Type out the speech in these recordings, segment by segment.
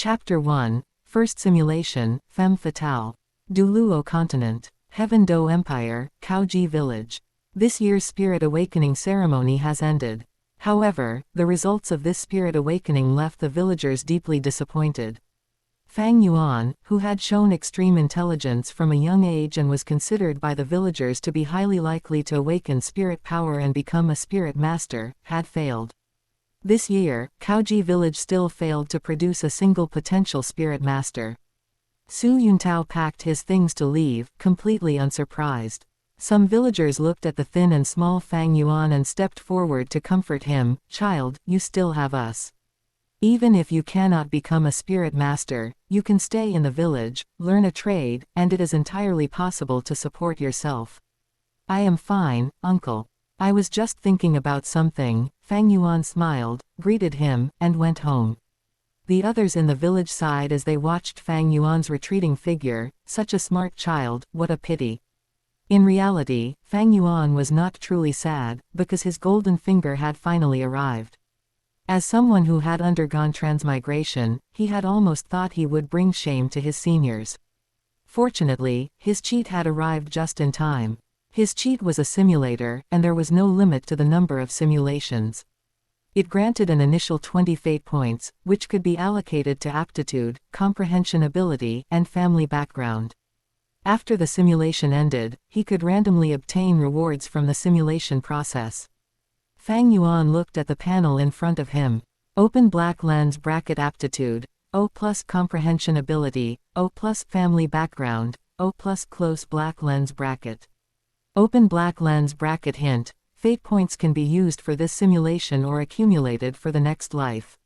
Chapter 1, First Simulation, Femme Fatale. Douluo Continent. Heaven Do Empire, Kaoji Village. This year's Spirit Awakening ceremony has ended. However, the results of this Spirit Awakening left the villagers deeply disappointed. Fang Yuan, who had shown extreme intelligence from a young age and was considered by the villagers to be highly likely to awaken spirit power and become a spirit master, had failed. This year, Kaoji Village still failed to produce a single potential spirit master. Su Yuntao packed his things to leave, completely unsurprised. Some villagers looked at the thin and small Fang Yuan and stepped forward to comfort him. "Child, you still have us. Even if you cannot become a spirit master, you can stay in the village, learn a trade, and it is entirely possible to support yourself." "I am fine, uncle. I was just thinking about something." Fang Yuan smiled, greeted him, and went home. The others in the village sighed as they watched Fang Yuan's retreating figure. Such a smart child, what a pity. In reality, Fang Yuan was not truly sad, because his golden finger had finally arrived. As someone who had undergone transmigration, he had almost thought he would bring shame to his seniors. Fortunately, his cheat had arrived just in time. His cheat was a simulator, and there was no limit to the number of simulations. It granted an initial 20 fate points, which could be allocated to aptitude, comprehension ability, and family background. After the simulation ended, he could randomly obtain rewards from the simulation process. Fang Yuan looked at the panel in front of him. Open black lens bracket aptitude, O plus comprehension ability, O plus family background, O plus close black lens bracket. Open black lens bracket hint, fate points can be used for this simulation or accumulated for the next life.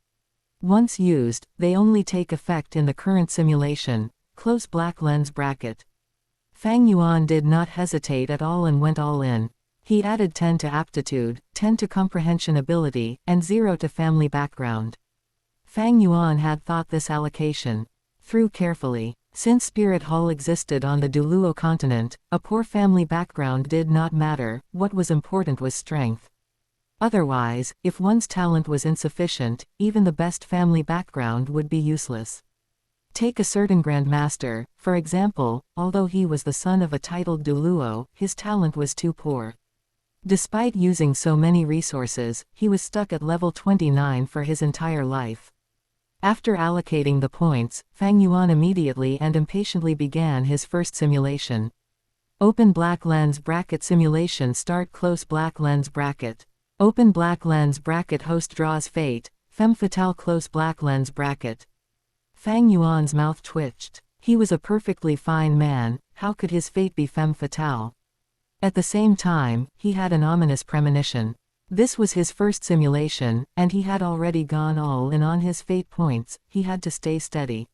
Once used, they only take effect in the current simulation, close black lens bracket. Fang Yuan did not hesitate at all and went all in. He added 10 to aptitude, 10 to comprehension ability, and 0 to family background. Fang Yuan had thought this allocation through carefully. Since Spirit Hall existed on the Douluo Continent, a poor family background did not matter. What was important was strength. Otherwise, if one's talent was insufficient, even the best family background would be useless. Take a certain grandmaster, for example. Although he was the son of a titled Douluo, his talent was too poor. Despite using so many resources, he was stuck at level 29 for his entire life. After allocating the points, Fang Yuan immediately and impatiently began his first simulation. Open black lens bracket simulation start close black lens bracket. Open black lens bracket host draws fate, femme fatale close black lens bracket. Fang Yuan's mouth twitched. He was a perfectly fine man, how could his fate be femme fatale? At the same time, he had an ominous premonition. This was his first simulation, and he had already gone all in on his fate points. He had to stay steady.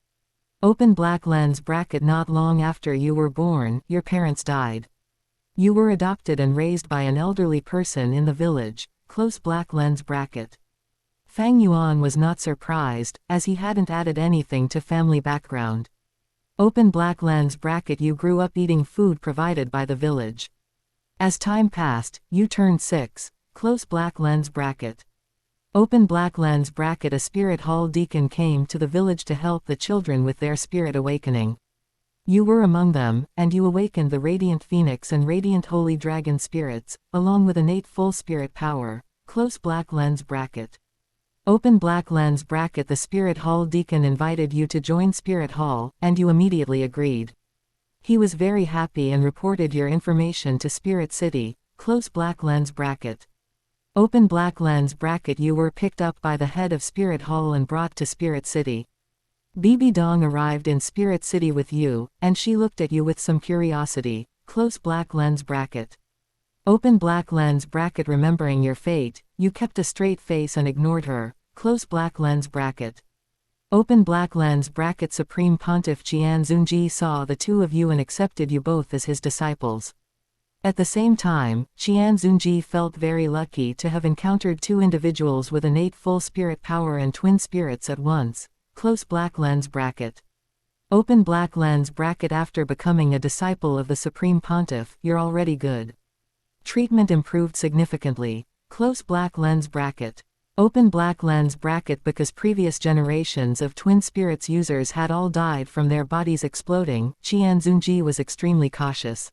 Open black lens bracket not long after you were born, your parents died. You were adopted and raised by an elderly person in the village, close black lens bracket. Fang Yuan was not surprised, as he hadn't added anything to family background. Open black lens bracket you grew up eating food provided by the village. As time passed, you turned 6, close black lens bracket. Open black lens bracket a spirit hall deacon came to the village to help the children with their spirit awakening. You were among them, and you awakened the radiant phoenix and radiant holy dragon spirits, along with innate full spirit power, close black lens bracket. Open black lens bracket the spirit hall deacon invited you to join spirit hall, and you immediately agreed. He was very happy and reported your information to Spirit City, close black lens bracket. Open black lens bracket you were picked up by the head of Spirit Hall and brought to Spirit City. Bibi Dong arrived in Spirit City with you, and she looked at you with some curiosity, close black lens bracket. Open black lens bracket remembering your fate, you kept a straight face and ignored her, close black lens bracket. Open black lens bracket Supreme Pontiff Qian Xunji saw the two of you and accepted you both as his disciples. At the same time, Qian Xunji felt very lucky to have encountered two individuals with innate full spirit power and twin spirits at once, close black lens bracket. Open black lens bracket after becoming a disciple of the Supreme Pontiff, you're already good. Treatment improved significantly, close black lens bracket. Open black lens bracket because previous generations of twin spirits users had all died from their bodies exploding. Qian Xunji was extremely cautious.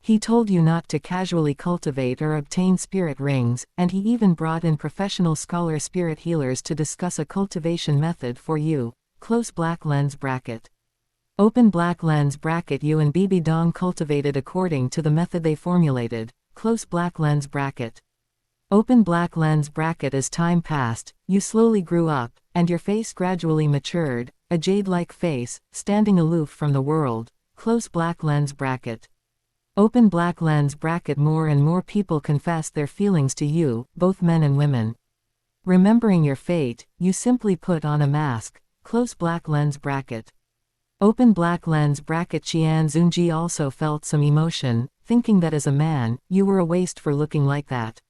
He told you not to casually cultivate or obtain spirit rings, and he even brought in professional scholar spirit healers to discuss a cultivation method for you. Close black lens bracket. Open black lens bracket. You and Bibi Dong cultivated according to the method they formulated. Close black lens bracket. Open black lens bracket. As time passed, you slowly grew up, and your face gradually matured, a jade-like face, standing aloof from the world. Close black lens bracket. Open black lens bracket. More and more people confessed their feelings to you, both men and women. Remembering your fate, you simply put on a mask. Close black lens bracket. Open black lens bracket. Qian Xunji also felt some emotion, thinking that as a man, you were a waste for looking like that.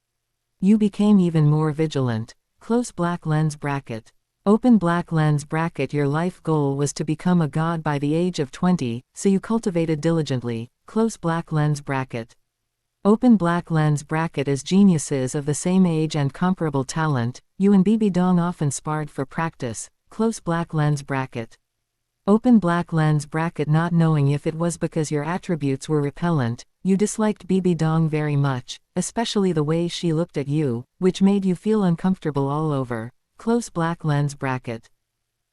You became even more vigilant. Close black lens bracket. Open black lens bracket. Your life goal was to become a god by the age of 20, so you cultivated diligently. Close black lens bracket. Open black lens bracket. As geniuses of the same age and comparable talent, you and Bibi Dong often sparred for practice. Close black lens bracket. Open black lens bracket. Not knowing if it was because your attributes were repellent, you disliked Bibi Dong very much, especially the way she looked at you, which made you feel uncomfortable all over. Close black lens bracket.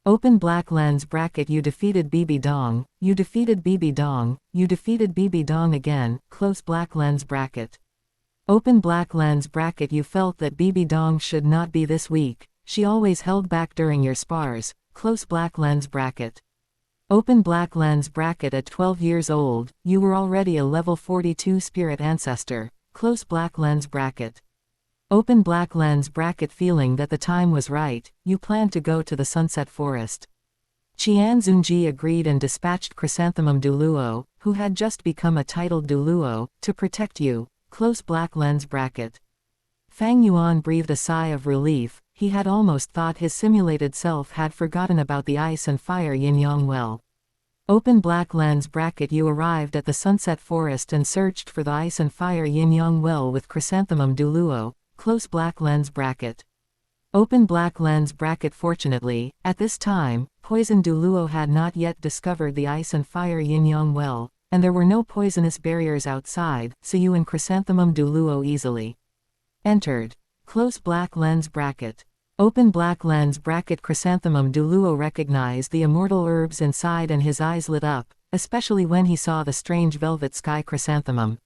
Open black lens bracket. You defeated Bibi Dong, you defeated Bibi Dong, you defeated Bibi Dong again. Close black lens bracket. Open black lens bracket. You felt that Bibi Dong should not be this weak, she always held back during your spars. Close black lens bracket. Open black lens bracket. At 12 years old, you were already a level 42 spirit ancestor. Close black lens bracket. Open black lens bracket. Feeling that the time was right, you planned to go to the Sunset Forest. Qian Xunji agreed and dispatched Chrysanthemum Douluo, who had just become a titled Douluo, to protect you. Close black lens bracket. Fang Yuan breathed a sigh of relief. He had almost thought his simulated self had forgotten about the ice and fire yin-yang well. Open black lens bracket. You arrived at the Sunset Forest and searched for the ice and fire yin-yang well with Chrysanthemum Douluo. Close black lens bracket. Open black lens bracket. Fortunately, at this time, Poison Douluo had not yet discovered the ice and fire yin-yang well, and there were no poisonous barriers outside, so you and Chrysanthemum Douluo easily entered. Close black lens bracket. Open black lens bracket. Chrysanthemum Douluo recognized the immortal herbs inside and his eyes lit up, especially when he saw the strange velvet sky chrysanthemum.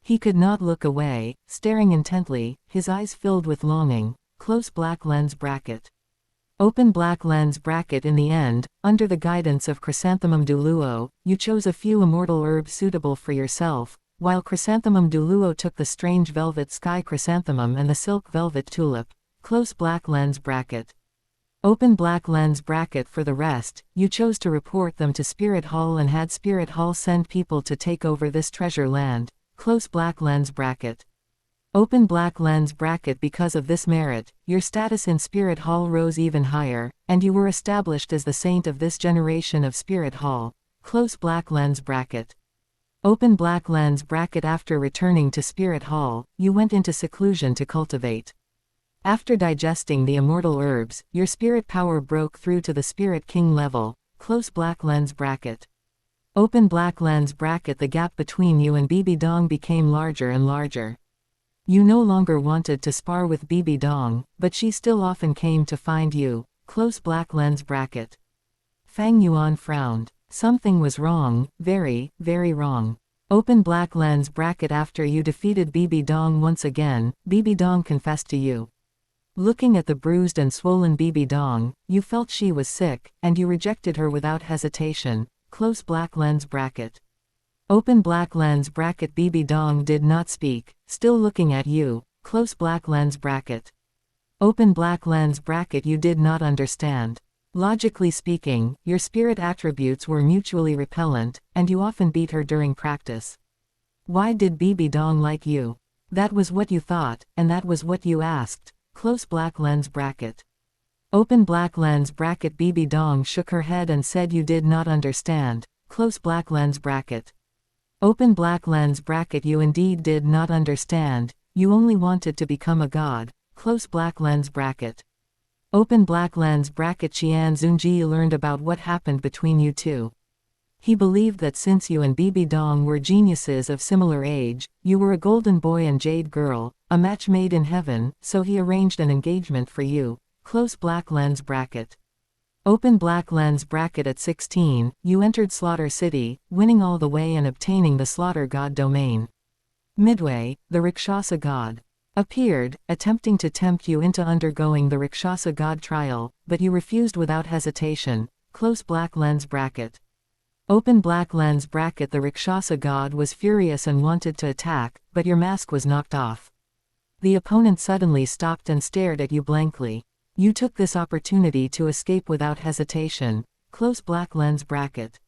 He could not look away, staring intently, his eyes filled with longing. Close black lens bracket. Open black lens bracket. In the end, under the guidance of Chrysanthemum Douluo, you chose a few immortal herbs suitable for yourself, while Chrysanthemum Douluo took the strange velvet sky chrysanthemum and the silk velvet tulip. Close black lens bracket. Open black lens bracket. For the rest, you chose to report them to Spirit Hall and had Spirit Hall send people to take over this treasure land. Close black lens bracket. Open black lens bracket. Because of this merit, your status in Spirit Hall rose even higher, and you were established as the saint of this generation of Spirit Hall. Close black lens bracket. Open black lens bracket. After returning to Spirit Hall, you went into seclusion to cultivate. After digesting the immortal herbs, your spirit power broke through to the Spirit King level. Close black lens bracket. Open black lens bracket. The gap between you and Bibi Dong became larger and larger. You no longer wanted to spar with Bibi Dong, but she still often came to find you. Close black lens bracket. Fang Yuan frowned. Something was wrong, very, very wrong. Open black lens bracket. After you defeated Bibi Dong once again, Bibi Dong confessed to you. Looking at the bruised and swollen Bibi Dong, you felt she was sick, and you rejected her without hesitation. Close black lens bracket. Open black lens bracket. Bibi Dong did not speak, still looking at you. Close black lens bracket. Open black lens bracket. You did not understand. Logically speaking, your spirit attributes were mutually repellent, and you often beat her during practice. Why did Bibi Dong like you? That was what you thought, and that was what you asked. Close black lens bracket. Open black lens bracket. Bibi Dong shook her head and said you did not understand. Close black lens bracket. Open black lens bracket. You indeed did not understand, you only wanted to become a god. close black lens bracket. Open black lens bracket. Qian Xunji learned about what happened between you two. He believed that since you and Bibi Dong were geniuses of similar age, you were a golden boy and jade girl, a match made in heaven, so he arranged an engagement for you, close black lens bracket. Open black lens bracket. At 16, you entered Slaughter City, winning all the way and obtaining the Slaughter God domain. Midway, the Rakshasa God appeared, attempting to tempt you into undergoing the Rakshasa God trial, but you refused without hesitation, close black lens bracket. Open black lens bracket. The Rakshasa God was furious and wanted to attack, but your mask was knocked off. The opponent suddenly stopped and stared at you blankly. You took this opportunity to escape without hesitation, close black lens bracket.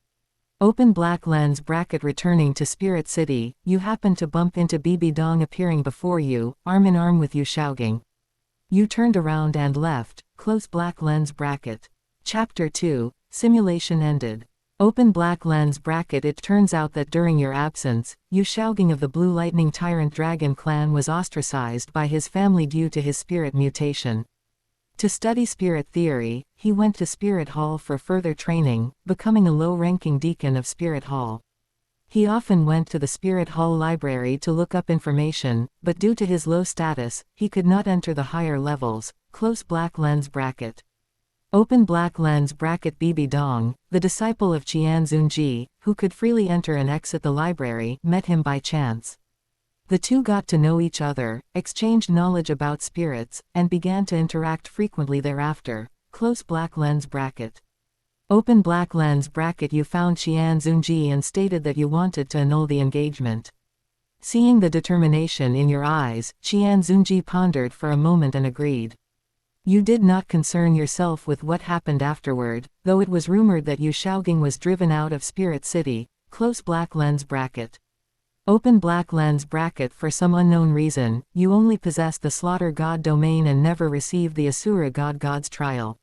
Open black lens bracket. Returning to Spirit City, you happened to bump into Bibi Dong appearing before you, arm in arm with you shouting. You turned around and left, close black lens bracket. Chapter 2, Simulation ended. Open black lens bracket. It turns out that during your absence, Yu Shaogang of the Blue Lightning Tyrant Dragon clan was ostracized by his family due to his spirit mutation. To study spirit theory, he went to Spirit Hall for further training, becoming a low-ranking deacon of Spirit Hall. He often went to the Spirit Hall library to look up information, but due to his low status, he could not enter the higher levels, close black lens bracket. Open black lens bracket. Bibi Dong, the disciple of Qian Xunji, who could freely enter and exit the library, met him by chance. The two got to know each other, exchanged knowledge about spirits, and began to interact frequently thereafter, close black lens bracket. Open black lens bracket. You found Qian Xunji and stated that you wanted to annul the engagement. Seeing the determination in your eyes, Qian Xunji pondered for a moment and agreed. You did not concern yourself with what happened afterward, though it was rumored that Yu Shaogang was driven out of Spirit City, close black lens bracket. Open black lens bracket. For some unknown reason, you only possessed the Slaughter God domain and never received the Asura God's trial.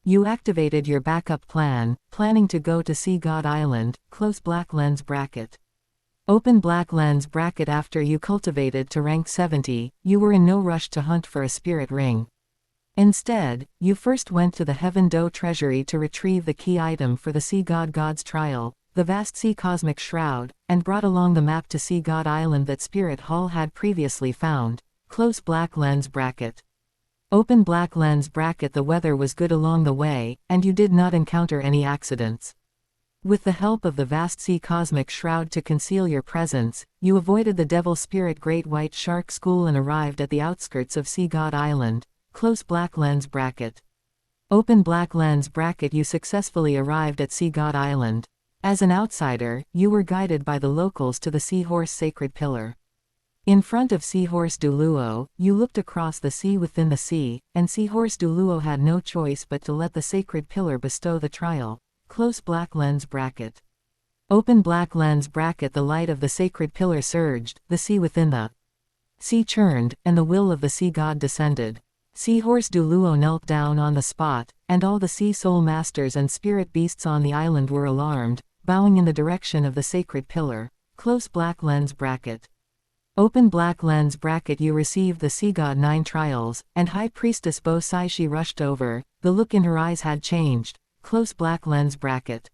You activated your backup plan, planning to go to Seagod Island, close black lens bracket. Open black lens bracket. After you cultivated to rank 70, you were in no rush to hunt for a spirit ring. Instead, you first went to the Heaven Do treasury to retrieve the key item for the Seagod God's trial, the vast sea cosmic shroud, and brought along the map to Seagod Island that Spirit Hall had previously found, close black lens bracket. Open black lens bracket. The weather was good along the way, and you did not encounter any accidents. With the help of the vast sea cosmic shroud to conceal your presence, you avoided the devil spirit Great White Shark School and arrived at the outskirts of Seagod Island, close black lens bracket. Open black lens bracket. You successfully arrived at Seagod Island. As an outsider, you were guided by the locals to the Seahorse Sacred Pillar. In front of Seahorse Douluo, you looked across the sea within the sea, and Seahorse Douluo had no choice but to let the Sacred Pillar bestow the trial, close black lens bracket. Open black lens bracket. The light of the Sacred Pillar surged, the sea within the sea churned, and the will of the sea god descended. Seahorse Douluo knelt down on the spot, and all the sea soul masters and spirit beasts on the island were alarmed, bowing in the direction of the Sacred Pillar, close black lens bracket. Open black lens bracket. You received the Seagod 9 trials, and High Priestess Bo Saishi rushed over, the look in her eyes had changed, close black lens bracket.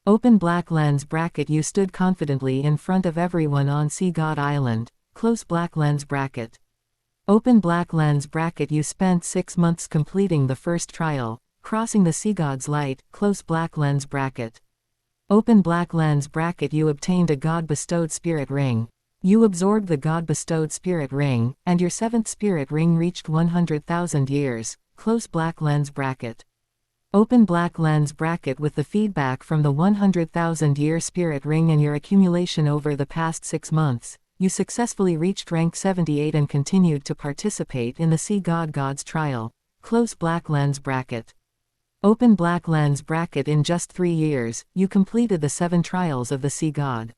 Open black lens bracket. You stood confidently in front of everyone on Seagod Island, close black lens bracket. Open black lens bracket. You spent 6 months completing the first trial, crossing the Seagod's light, close black lens bracket. Open black lens bracket. You obtained a God-bestowed spirit ring. You absorbed the God-bestowed spirit ring, and your 7th spirit ring reached 100,000 years, close black lens bracket. Open black lens bracket. With the feedback from the 100,000-year spirit ring and your accumulation over the past 6 months, you successfully reached rank 78 and continued to participate in the Seagod God's trial, close black lens bracket. Open black lens bracket. In just 3 years, you completed the 7 trials of the Seagod.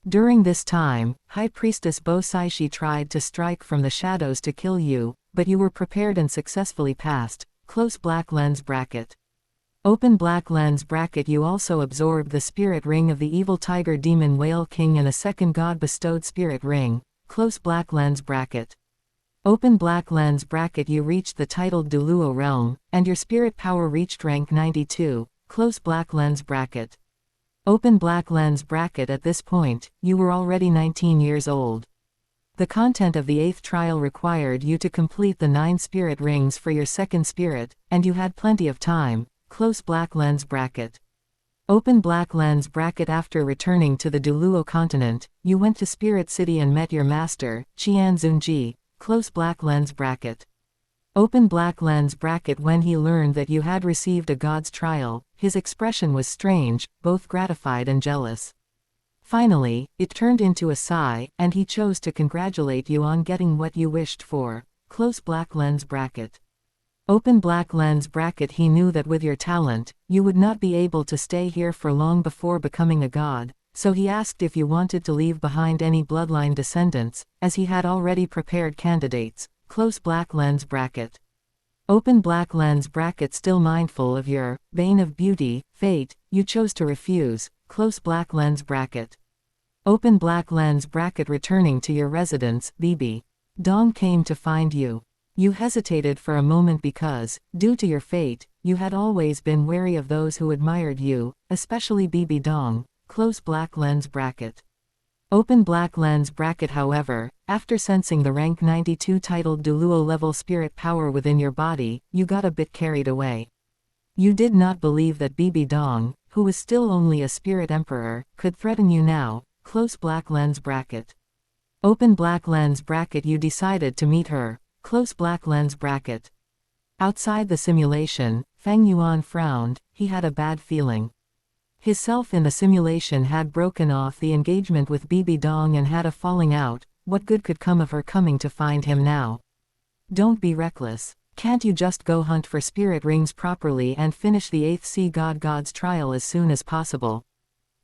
During this time, High Priestess Bo Saishi tried to strike from the shadows to kill you, but you were prepared and successfully passed, close black lens bracket. Open black lens bracket. You also absorbed the spirit ring of the evil tiger demon whale king and a second god bestowed spirit ring, close black lens bracket. Open black lens bracket. You reached the titled Douluo realm, and your spirit power reached rank 92, close black lens bracket. Open black lens bracket. At this point, you were already 19 years old. The content of the 8th trial required you to complete the 9 spirit rings for your second spirit, and you had plenty of time, close black lens bracket. Open black lens bracket. After returning to the Douluo Continent, you went to Spirit City and met your master, Qian Xunji, close black lens bracket. Open black lens bracket. When he learned that you had received a god's trial, his expression was strange, both gratified and jealous. Finally, it turned into a sigh, and he chose to congratulate you on getting what you wished for, close black lens bracket. Open black lens bracket. He knew that with your talent, you would not be able to stay here for long before becoming a god, so he asked if you wanted to leave behind any bloodline descendants, as he had already prepared candidates, close black lens bracket. Open black lens bracket. Still mindful of your bane of beauty, fate, you chose to refuse, close black lens bracket. Open black lens bracket. Returning to your residence, Bibi Dong came to find you. You hesitated for a moment because, due to your fate, you had always been wary of those who admired you, especially Bibi Dong, close black lens bracket. Open black lens bracket. However, after sensing the rank 92 titled Douluo level spirit power within your body, you got a bit carried away. You did not believe that Bibi Dong, who was still only a spirit emperor, could threaten you now, close black lens bracket. Open black lens bracket. You decided to meet her, close black lens bracket. Outside the simulation, Fang Yuan frowned. He had a bad feeling. His self in the simulation had broken off the engagement with Bibi Dong and had a falling out. What good could come of her coming to find him now? Don't be reckless. Can't you just go hunt for spirit rings properly and finish the 8th Seagod God's trial as soon as possible?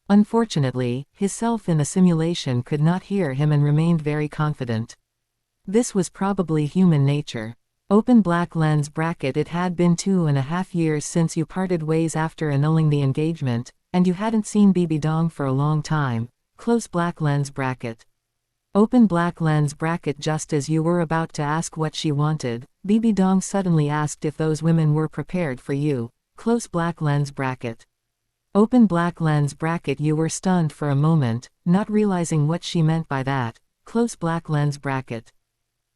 Unfortunately, his self in the simulation could not hear him and remained very confident. This was probably human nature. Open black lens bracket. It had been 2.5 years since you parted ways after annulling the engagement, and you hadn't seen Bibi Dong for a long time, close black lens bracket. Open black lens bracket. Just as you were about to ask what she wanted, Bibi Dong suddenly asked if those women were prepared for you, close black lens bracket. Open black lens bracket. You were stunned for a moment, not realizing what she meant by that, close black lens bracket.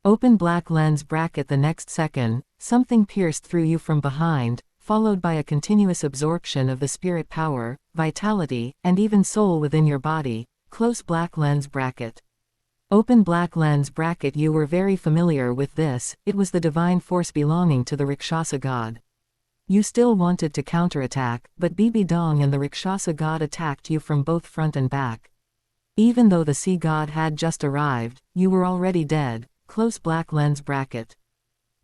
Open black lens bracket. The next second, something pierced through you from behind, followed by a continuous absorption of the spirit power, vitality, and even soul within your body, close black lens bracket. Open black lens bracket. You were very familiar with this. It was the divine force belonging to the Rakshasa god. You still wanted to counterattack, but Bibi Dong and the Rakshasa god attacked you from both front and back. Even though the sea god had just arrived, you were already dead, close black lens bracket.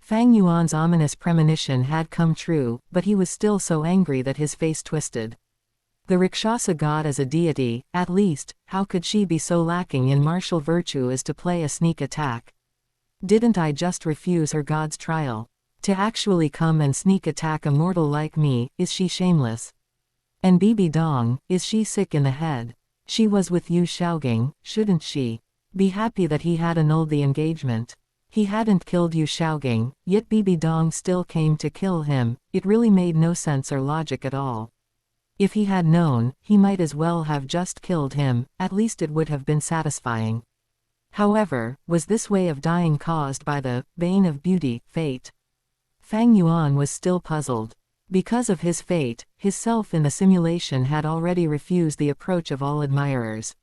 Fang Yuan's ominous premonition had come true, but he was still so angry that his face twisted. The Rakshasa god as a deity, at least, how could she be so lacking in martial virtue as to play a sneak attack? Didn't I just refuse her god's trial? To actually come and sneak attack a mortal like me, is she shameless? And Bibi Dong, is she sick in the head? She was with Yu Shaogang, shouldn't she be happy that he had annulled the engagement? He hadn't killed Yu Shaogang, yet Bibi Dong still came to kill him. It really made no sense or logic at all. If he had known, he might as well have just killed him, at least it would have been satisfying. However, was this way of dying caused by the bane of beauty, fate? Fang Yuan was still puzzled. Because of his fate, his self in the simulation had already refused the approach of all admirers.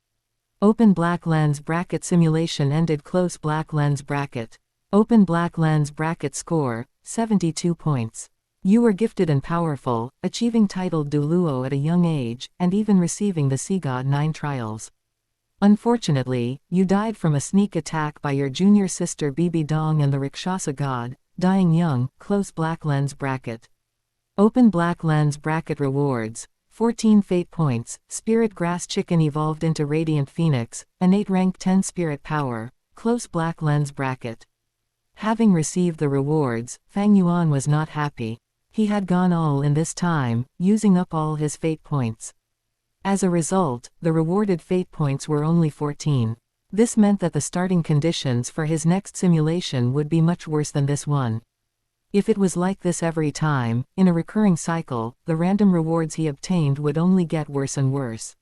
Open black lens bracket. Simulation ended, close black lens bracket. Open black lens bracket. Score, 72 points. You were gifted and powerful, achieving titled Douluo at a young age, and even receiving the Seagod 9 trials. Unfortunately, you died from a sneak attack by your junior sister Bibi Dong and the Rakshasa god, dying young, close black lens bracket. Open black lens bracket. Rewards, 14 fate points, spirit grass chicken evolved into radiant phoenix, innate rank 10 spirit power, close black lens bracket. Having received the rewards, Fang Yuan was not happy. He had gone all in this time, using up all his fate points. As a result, the rewarded fate points were only 14. This meant that the starting conditions for his next simulation would be much worse than this one. If it was like this every time, in a recurring cycle, the random rewards he obtained would only get worse and worse.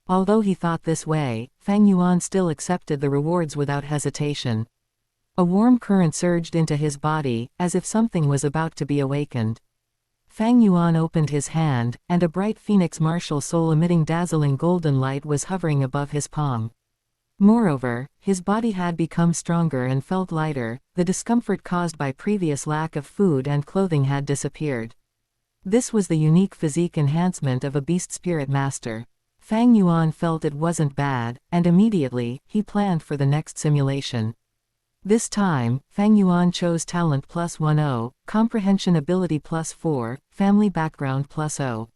Although he thought this way, Fang Yuan still accepted the rewards without hesitation. A warm current surged into his body, as if something was about to be awakened. Fang Yuan opened his hand, and a bright phoenix martial soul emitting dazzling golden light was hovering above his palm. Moreover, his body had become stronger and felt lighter, the discomfort caused by previous lack of food and clothing had disappeared. This was the unique physique enhancement of a beast spirit master. Fang Yuan felt it wasn't bad, and immediately, he planned for the next simulation. This time, Fang Yuan chose talent +10, comprehension ability +4, family background +0.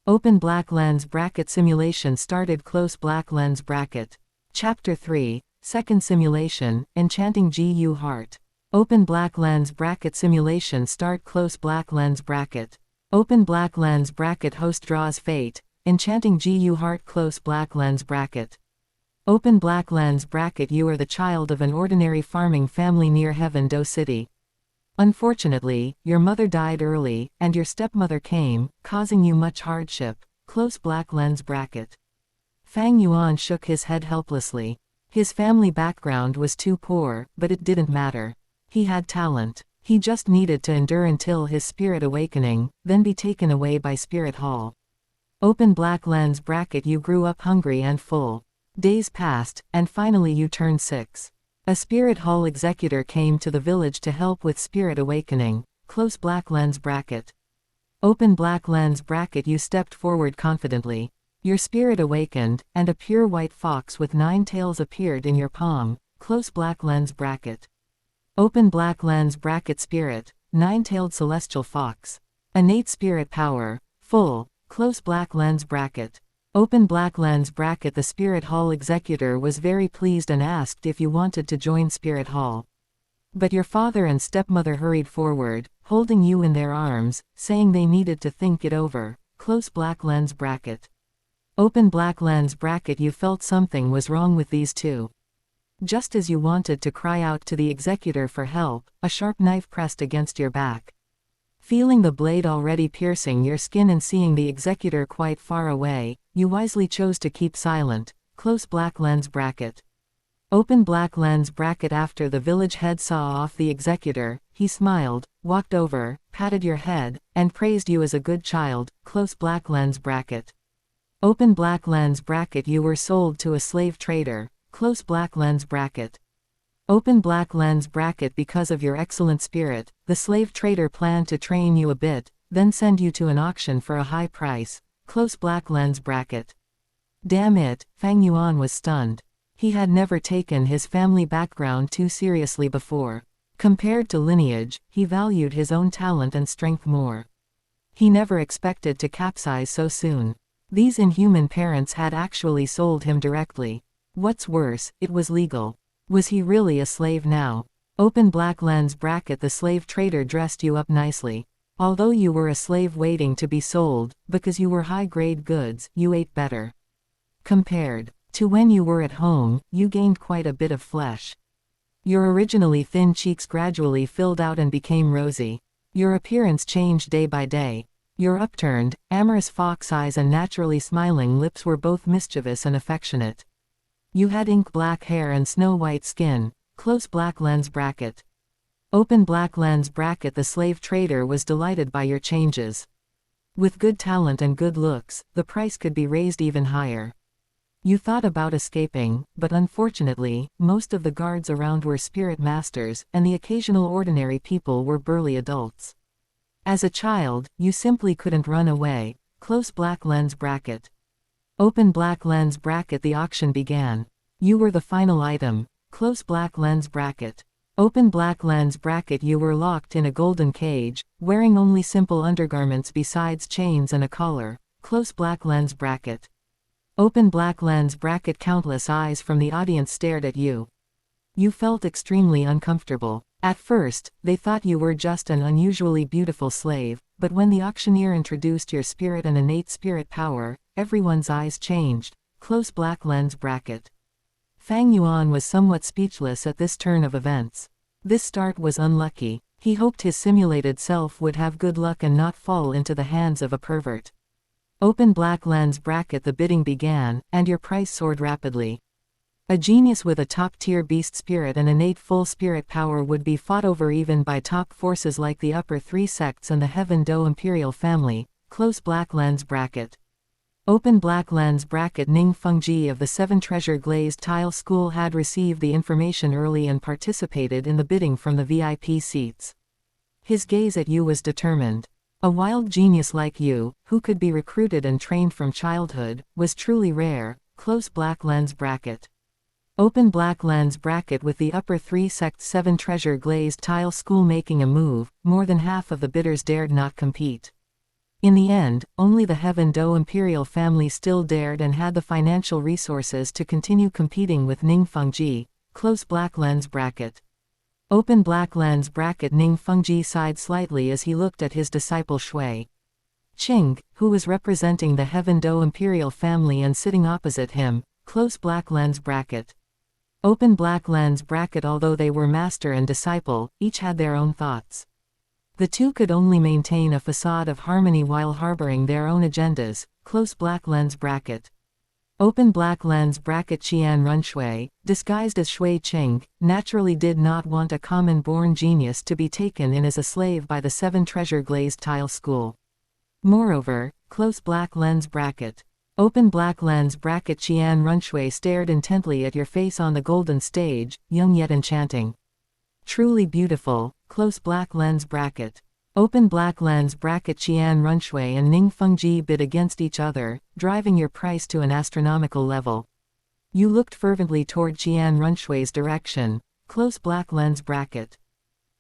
Open black lens bracket simulation started. Close black lens bracket. Chapter 3, Second Simulation, Enchanting GU Heart. Open black lens bracket simulation start. Close black lens bracket. Open black lens bracket host draws fate, Enchanting GU Heart. Close black lens bracket. Open black lens bracket. You are the child of an ordinary farming family near Heaven Do City. Unfortunately, your mother died early, and your stepmother came, causing you much hardship. Close black lens bracket. Fang Yuan shook his head helplessly. His family background was too poor, but it didn't matter. He had talent. He just needed to endure until his spirit awakening, then be taken away by Spirit Hall. Open black lens bracket. You grew up hungry and full. Days passed, and finally you turned 6. A Spirit Hall executor came to the village to help with spirit awakening. Close black lens bracket. Open black lens bracket. You stepped forward confidently. Your spirit awakened, and a pure white fox with 9 tails appeared in your palm. Close black lens bracket. Open black lens bracket. Spirit, 9-tailed celestial fox. Innate spirit power, full. Close black lens bracket. Open black lens bracket. The Spirit Hall executor was very pleased and asked if you wanted to join Spirit Hall. But your father and stepmother hurried forward, holding you in their arms, saying they needed to think it over. Close black lens bracket. Open black lens bracket. You felt something was wrong with these two. Just as you wanted to cry out to the executor for help, a sharp knife pressed against your back. Feeling the blade already piercing your skin and seeing the executor quite far away, you wisely chose to keep silent. Close black lens bracket. Open black lens bracket. After the village head saw off the executor, he smiled, walked over, patted your head, and praised you as a good child. Close black lens bracket. Open black lens bracket. You were sold to a slave trader. Close black lens bracket. Open black lens bracket. Because of your excellent spirit, the slave trader planned to train you a bit, then send you to an auction for a high price. Close black lens bracket. Damn it, Fang Yuan was stunned. He had never taken his family background too seriously before. Compared to lineage, he valued his own talent and strength more. He never expected to capsize so soon. These inhuman parents had actually sold him directly. What's worse, it was legal. Was he really a slave now? Open black lens bracket. The slave trader dressed you up nicely. Although you were a slave waiting to be sold, because you were high-grade goods, you ate better. Compared to when you were at home, you gained quite a bit of flesh. Your originally thin cheeks gradually filled out and became rosy. Your appearance changed day by day. Your upturned, amorous fox eyes and naturally smiling lips were both mischievous and affectionate. You had ink black hair and snow-white skin. Close black lens bracket. Open black lens bracket. The slave trader was delighted by your changes. With good talent and good looks, the price could be raised even higher. You thought about escaping, but unfortunately, most of the guards around were spirit masters, and the occasional ordinary people were burly adults. As a child, you simply couldn't run away. Close black lens bracket. Open black lens bracket. The auction began. You were the final item. Close black lens bracket. Open black lens bracket. You were locked in a golden cage, wearing only simple undergarments besides chains and a collar. Close black lens bracket. Open black lens bracket. Countless eyes from the audience stared at you. You felt extremely uncomfortable. At first, they thought you were just an unusually beautiful slave, but when the auctioneer introduced your spirit and innate spirit power, everyone's eyes changed. Close black lens bracket. Fang Yuan was somewhat speechless at this turn of events. This start was unlucky. He hoped his simulated self would have good luck and not fall into the hands of a pervert. Open black lens bracket. The bidding began, and your price soared rapidly. A genius with a top-tier beast spirit and innate full spirit power would be fought over even by top forces like the upper three sects and the Heaven Do imperial family. Close black lens bracket. Open black lens bracket. Ning Fengji of the Seven Treasure Glazed Tile School had received the information early and participated in the bidding from the VIP seats. His gaze at you was determined. A wild genius like you, who could be recruited and trained from childhood, was truly rare. Close black lens bracket. Open black lens bracket. With the upper three sects Seven Treasure Glazed Tile School making a move, more than half of the bidders dared not compete. In the end, only the Heaven Do imperial family still dared and had the financial resources to continue competing with Ning Fengji. Close black lens bracket. Open black lens bracket. Ning Fengji sighed slightly as he looked at his disciple Shui Qing, who was representing the Heaven Do imperial family and sitting opposite him. Close black lens bracket. Open black lens bracket. Although they were master and disciple, each had their own thoughts. The two could only maintain a facade of harmony while harboring their own agendas. Close black lens bracket. Open black lens bracket. Qian Runshui, disguised as Shui Qing, naturally did not want a common-born genius to be taken in as a slave by the Seven Treasure Glazed Tile School. Moreover, close black lens bracket. Open black lens bracket. Qian Runshui stared intently at your face on the golden stage, young yet enchanting. Truly beautiful. Close black lens bracket. Open black lens bracket. Qian Runshui and Ning Fengji bid against each other, driving your price to an astronomical level. You looked fervently toward Qian Runshui's direction. Close black lens bracket.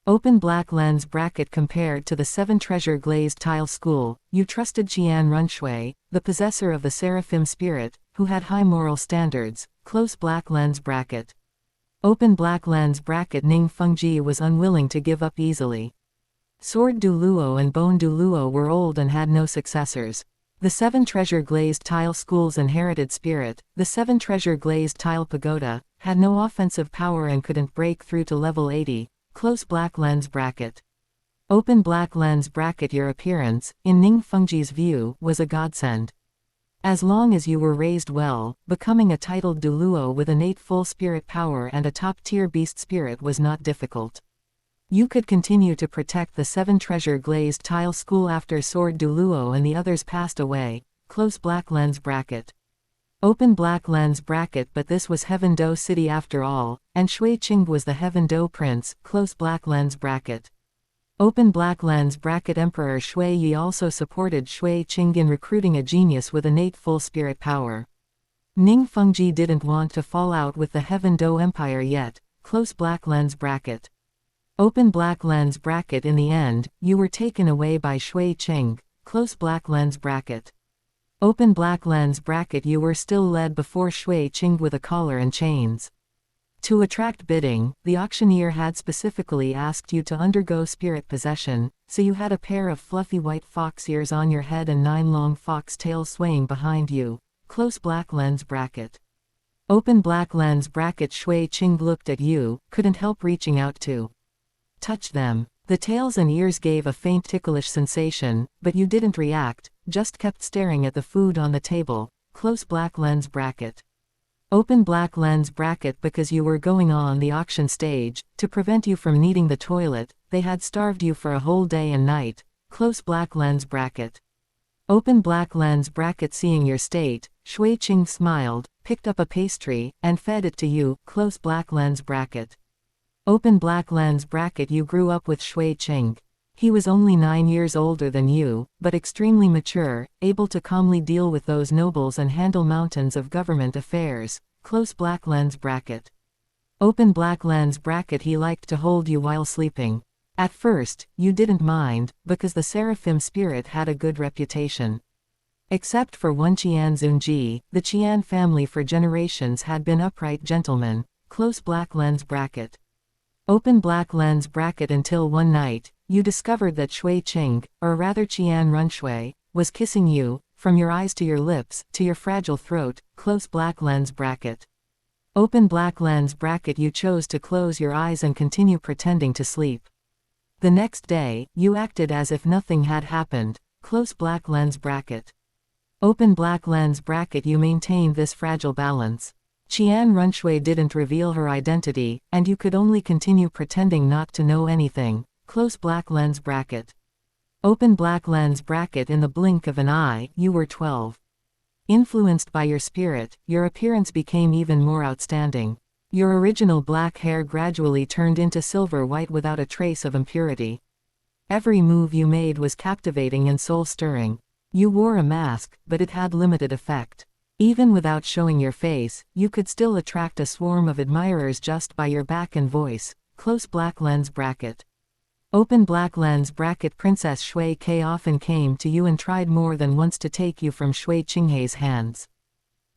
Open black lens bracket. Compared to the Seven Treasure Glazed Tile School, you trusted Qian Runshui, the possessor of the Seraphim spirit, who had high moral standards. Close black lens bracket. Open black lens bracket. Ning Fengji was unwilling to give up easily. Sword Douluo and Bone Douluo were old and had no successors. The Seven Treasure Glazed Tile School's inherited spirit, the Seven Treasure Glazed Tile Pagoda, had no offensive power and couldn't break through to level 80. Close black lens bracket. Open black lens bracket. Your appearance, in Ning Fengji's view, was a godsend. As long as you were raised well, becoming a titled Douluo with innate full spirit power and a top-tier beast spirit was not difficult. You could continue to protect the Seven Treasure Glazed Tile School after Sword Douluo and the others passed away. Close black lens bracket. Open black lens bracket. But this was Heaven Do City after all, and Shui Qing was the Heaven Do Prince. Close black lens bracket. Open black lens bracket. Emperor Shui Yi also supported Shui Qing in recruiting a genius with innate full spirit power. Ning Fengji didn't want to fall out with the Heaven Do Empire yet. Close black lens bracket. Open black lens bracket. In the end, you were taken away by Shui Qing. Close black lens bracket. Open black lens bracket. You were still led before Shui Qing with a collar and chains. To attract bidding, the auctioneer had specifically asked you to undergo spirit possession, so you had a pair of fluffy white fox ears on your head and 9 long fox tails swaying behind you. Close black lens bracket. Open black lens bracket. Shui Qing looked at you, couldn't help reaching out to touch them. The tails and ears gave a faint ticklish sensation, but you didn't react, just kept staring at the food on the table. Close black lens bracket. Open black lens bracket. Because you were going on the auction stage, to prevent you from needing the toilet, they had starved you for a whole day and night. Close black lens bracket. Open black lens bracket. Seeing your state, Shui Qing smiled, picked up a pastry, and fed it to you. Close black lens bracket. Open black lens bracket. You grew up with Shui Qing. He was only 9 years older than you, but extremely mature, able to calmly deal with those nobles and handle mountains of government affairs. Close black lens bracket. Open black lens bracket. He liked to hold you while sleeping. At first, you didn't mind, because the Seraphim spirit had a good reputation. Except for one Qian Xunji, the Qian family for generations had been upright gentlemen. Close black lens bracket. Open black lens bracket. Until one night, you discovered that Shui Qing, or rather Qian Runshui, was kissing you, from your eyes to your lips, to your fragile throat. Close black lens bracket. Open black lens bracket. You chose to close your eyes and continue pretending to sleep. The next day, you acted as if nothing had happened. Close black lens bracket. Open black lens bracket. You maintained this fragile balance. Qian Xunji didn't reveal her identity, and you could only continue pretending not to know anything. Close black lens bracket. Open black lens bracket. In the blink of an eye, you were 12. Influenced by your spirit, your appearance became even more outstanding. Your original black hair gradually turned into silver white without a trace of impurity. Every move you made was captivating and soul-stirring. You wore a mask, but it had limited effect. Even without showing your face, you could still attract a swarm of admirers just by your back and voice. Close black lens bracket. Open black lens bracket. Princess Shui Ke often came to you and tried more than once to take you from Shui Qinghei's hands.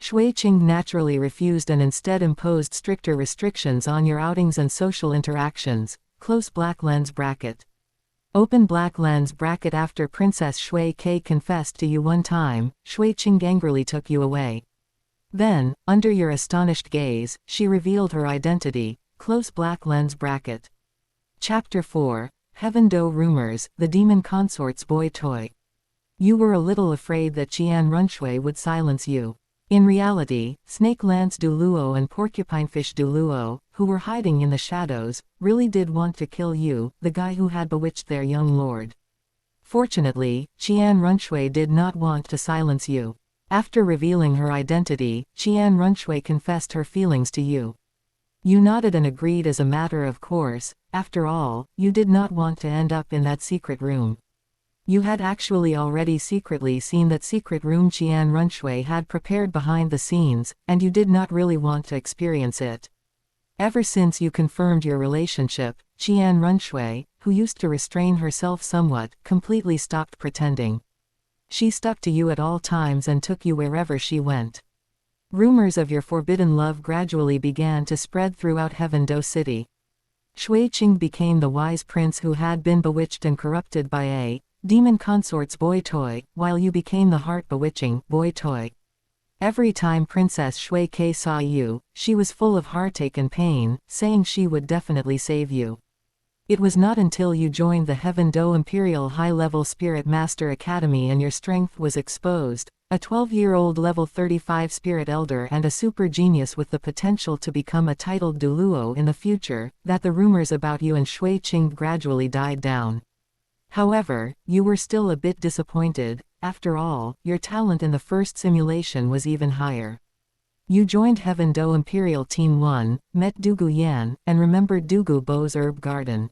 Shui Qing naturally refused and instead imposed stricter restrictions on your outings and social interactions. Close black lens bracket. Open black lens bracket. After Princess Shui Ke confessed to you one time, Shui Qing angrily took you away. Then, under your astonished gaze, she revealed her identity. Close black lens bracket. Chapter 4. Heaven Do Rumors, the Demon Consort's Boy Toy. You were a little afraid that Qian Xunji would silence you. In reality, Snake Lance Douluo and Porcupinefish Douluo, who were hiding in the shadows, really did want to kill you, the guy who had bewitched their young lord. Fortunately, Qian Xunji did not want to silence you. After revealing her identity, Qian Xunji confessed her feelings to you. You nodded and agreed as a matter of course. After all, you did not want to end up in that secret room. You had actually already secretly seen that secret room Qian Xunji had prepared behind the scenes, and you did not really want to experience it. Ever since you confirmed your relationship, Qian Xunji, who used to restrain herself somewhat, completely stopped pretending. She stuck to you at all times and took you wherever she went. Rumors of your forbidden love gradually began to spread throughout Heaven Do City. Shui Qing became the wise prince who had been bewitched and corrupted by a demon consort's boy toy, while you became the heart-bewitching boy toy. Every time Princess Shui Ke saw you, she was full of heartache and pain, saying she would definitely save you. It was not until you joined the Heaven Do Imperial High-Level Spirit Master Academy and your strength was exposed, a 12-year-old level 35 spirit elder and a super genius with the potential to become a titled Douluo in the future, that the rumors about you and Shui Qing gradually died down. However, you were still a bit disappointed. After all, your talent in the first simulation was even higher. You joined Heaven Do Imperial Team 1, met Dugu Yan, and remembered Dugu Bo's herb garden.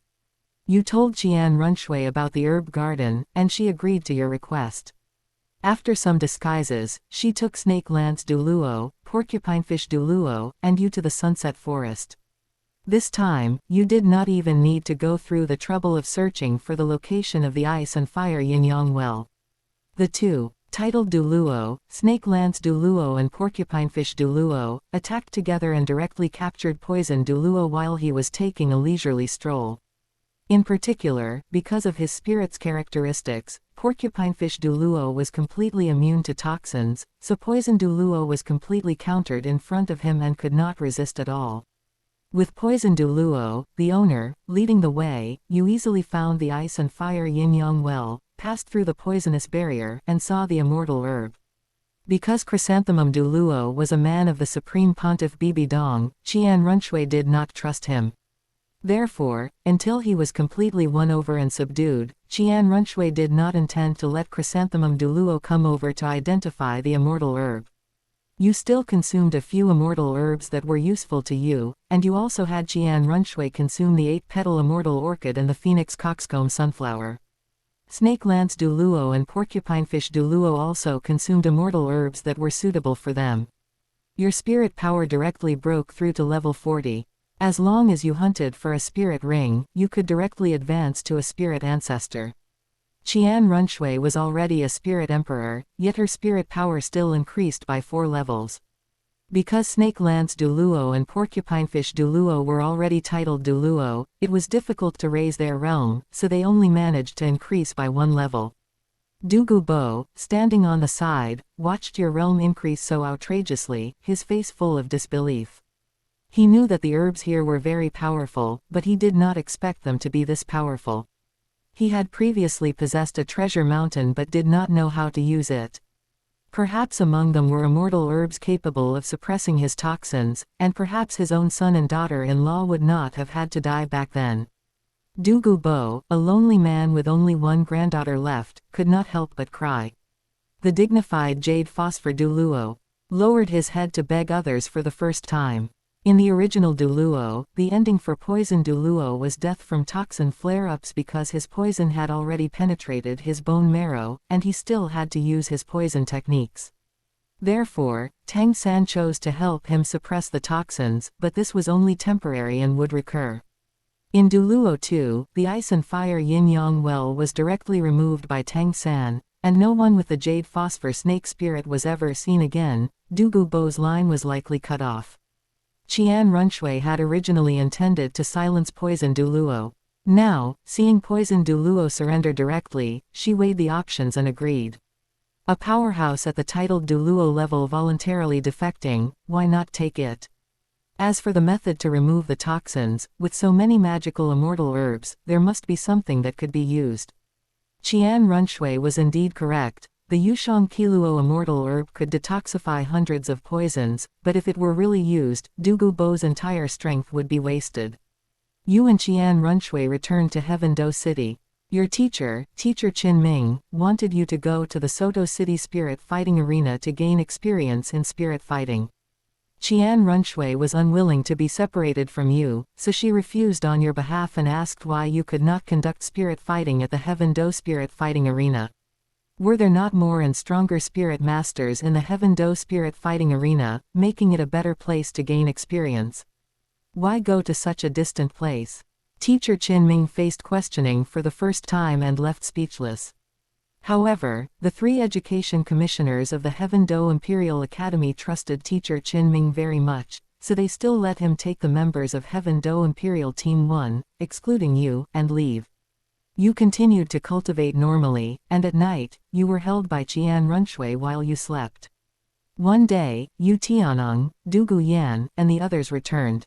You told Qian Xunji about the herb garden, and she agreed to your request. After some disguises, she took Snake Lance Douluo, Porcupinefish Douluo, and you to the Sunset Forest. This time, you did not even need to go through the trouble of searching for the location of the ice and fire yin-yang well. The two, titled Douluo, Snake Lance Douluo and Porcupinefish Douluo, attacked together and directly captured Poison Douluo while he was taking a leisurely stroll. In particular, because of his spirit's characteristics, Porcupinefish Douluo was completely immune to toxins, so Poison Douluo was completely countered in front of him and could not resist at all. With Poison Douluo, the owner, leading the way, you easily found the ice and fire yin-yang well, passed through the poisonous barrier, and saw the immortal herb. Because Chrysanthemum Douluo was a man of the Supreme Pontiff Bibi Dong, Qian Xunji did not trust him. Therefore, until he was completely won over and subdued, Qian Xunji did not intend to let Chrysanthemum Douluo come over to identify the immortal herb. You still consumed a few immortal herbs that were useful to you, and you also had Qian Xunji consume the 8-petal immortal orchid and the phoenix coxcomb sunflower. Snake Lance Douluo and Porcupinefish Douluo also consumed immortal herbs that were suitable for them. Your spirit power directly broke through to level 40. As long as you hunted for a spirit ring, you could directly advance to a spirit ancestor. Qian Xunji was already a spirit emperor, yet her spirit power still increased by 4 levels. Because Snake Lance Douluo and Porcupinefish Douluo were already titled Douluo, it was difficult to raise their realm, so they only managed to increase by 1 level. Dugu Bo, standing on the side, watched your realm increase so outrageously, his face full of disbelief. He knew that the herbs here were very powerful, but he did not expect them to be this powerful. He had previously possessed a treasure mountain but did not know how to use it. Perhaps among them were immortal herbs capable of suppressing his toxins, and perhaps his own son and daughter-in-law would not have had to die back then. Douluo Bo, a lonely man with only one granddaughter left, could not help but cry. The dignified jade phosphor Douluo lowered his head to beg others for the first time. In the original Douluo, the ending for poison Douluo was death from toxin flare-ups because his poison had already penetrated his bone marrow, and he still had to use his poison techniques. Therefore, Tang San chose to help him suppress the toxins, but this was only temporary and would recur. In Douluo 2, the ice and fire yin-yang well was directly removed by Tang San, and no one with the jade phosphor snake spirit was ever seen again. Douluo Bo's line was likely cut off. Qian Xunji had originally intended to silence poison Douluo. Now, seeing poison Douluo surrender directly, she weighed the options and agreed. A powerhouse at the titled Douluo level voluntarily defecting, why not take it? As for the method to remove the toxins, with so many magical immortal herbs, there must be something that could be used. Qian Xunji was indeed correct. The Yushang Qiluo immortal herb could detoxify hundreds of poisons, but if it were really used, Douluo Bo's entire strength would be wasted. Yu and Qian Xunji returned to Heaven Do City. Your teacher, Teacher Qin Ming, wanted you to go to the Soto City Spirit Fighting Arena to gain experience in spirit fighting. Qian Xunji was unwilling to be separated from you, so she refused on your behalf and asked why you could not conduct spirit fighting at the Heaven Do Spirit Fighting Arena. Were there not more and stronger spirit masters in the Heaven Do Spirit Fighting Arena, making it a better place to gain experience? Why go to such a distant place? Teacher Qin Ming faced questioning for the first time and left speechless. However, the 3 education commissioners of the Heaven Do Imperial Academy trusted Teacher Qin Ming very much, so they still let him take the members of Heaven Do Imperial Team 1, excluding you, and leave. You continued to cultivate normally, and at night, you were held by Qian Xunji while you slept. One day, Yu Tianong, Douluo Yan, and the others returned.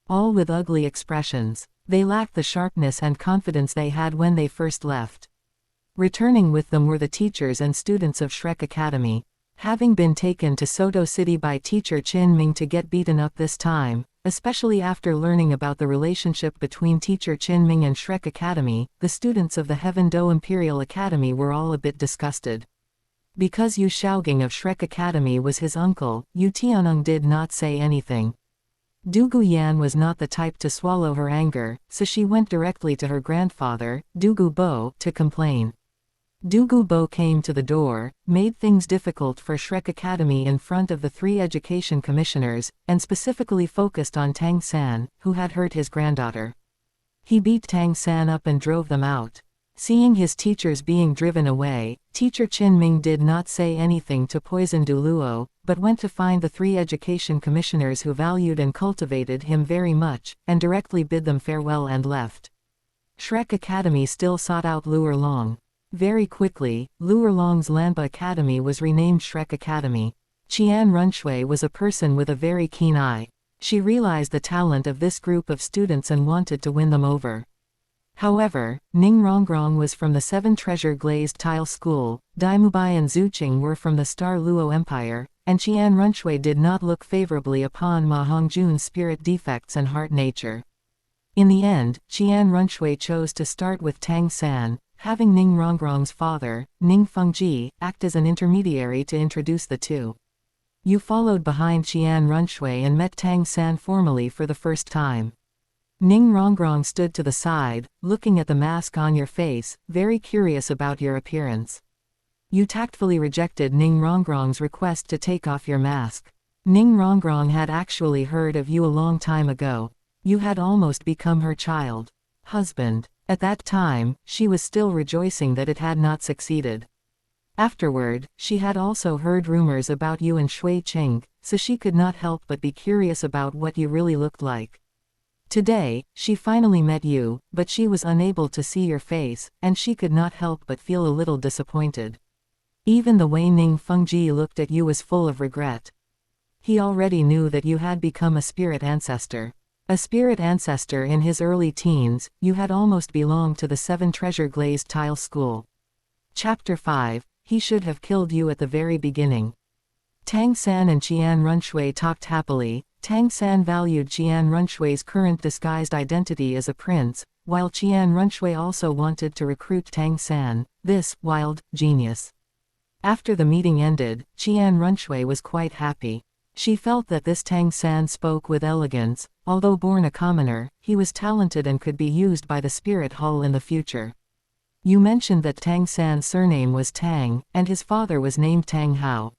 All with ugly expressions. They lacked the sharpness and confidence they had when they first left. Returning with them were the teachers and students of Shrek Academy. Having been taken to Soto City by Teacher Qin Ming to get beaten up this time, especially after learning about the relationship between Teacher Qin Ming and Shrek Academy, the students of the Heaven Do Imperial Academy were all a bit disgusted. Because Yu Shaogang of Shrek Academy was his uncle, Yu Tianong did not say anything. Douluo Yan was not the type to swallow her anger, so she went directly to her grandfather, Douluo Bo, to complain. Douluo Bo came to the door, made things difficult for Shrek Academy in front of the 3 education commissioners, and specifically focused on Tang San, who had hurt his granddaughter. He beat Tang San up and drove them out. Seeing his teachers being driven away, Teacher Qin Ming did not say anything to poison Douluo, but went to find the 3 education commissioners who valued and cultivated him very much, and directly bid them farewell and left. Shrek Academy still sought out Luer Long. Very quickly, Luer Long's Lanba Academy was renamed Shrek Academy. Qian Xunji was a person with a very keen eye. She realized the talent of this group of students and wanted to win them over. However, Ning Rongrong was from the 7 Treasure Glazed Tile School, Daimubai and Zuqing were from the Star Luo Empire, and Qian Xunji did not look favorably upon Ma Hongjun's spirit defects and heart nature. In the end, Qian Xunji chose to start with Tang San, having Ning Rongrong's father, Ning Fengji, act as an intermediary to introduce the 2. You followed behind Qian Xunji and met Tang San formally for the first time. Ning Rongrong stood to the side, looking at the mask on your face, very curious about your appearance. You tactfully rejected Ning Rongrong's request to take off your mask. Ning Rongrong had actually heard of you a long time ago. You had almost become her child. Husband. At that time, she was still rejoicing that it had not succeeded. Afterward, she had also heard rumors about you and Shui Qing, so she could not help but be curious about what you really looked like. Today, she finally met you, but she was unable to see your face, and she could not help but feel a little disappointed. Even the way Ning Fengji looked at you was full of regret. He already knew that you had become a spirit ancestor. A spirit ancestor in his early teens, you had almost belonged to the 7 treasure glazed tile school. Chapter 5, He should have killed you at the very beginning. Tang San and Qian Runshui talked happily. Tang San valued Qian Runshui's current disguised identity as a prince, while Qian Runshui also wanted to recruit Tang San, this wild genius. After the meeting ended, Qian Runshui was quite happy. She felt that this Tang San spoke with elegance. Although born a commoner, he was talented and could be used by the Spirit Hall in the future. You mentioned that Tang San's surname was Tang, and his father was named Tang Hao.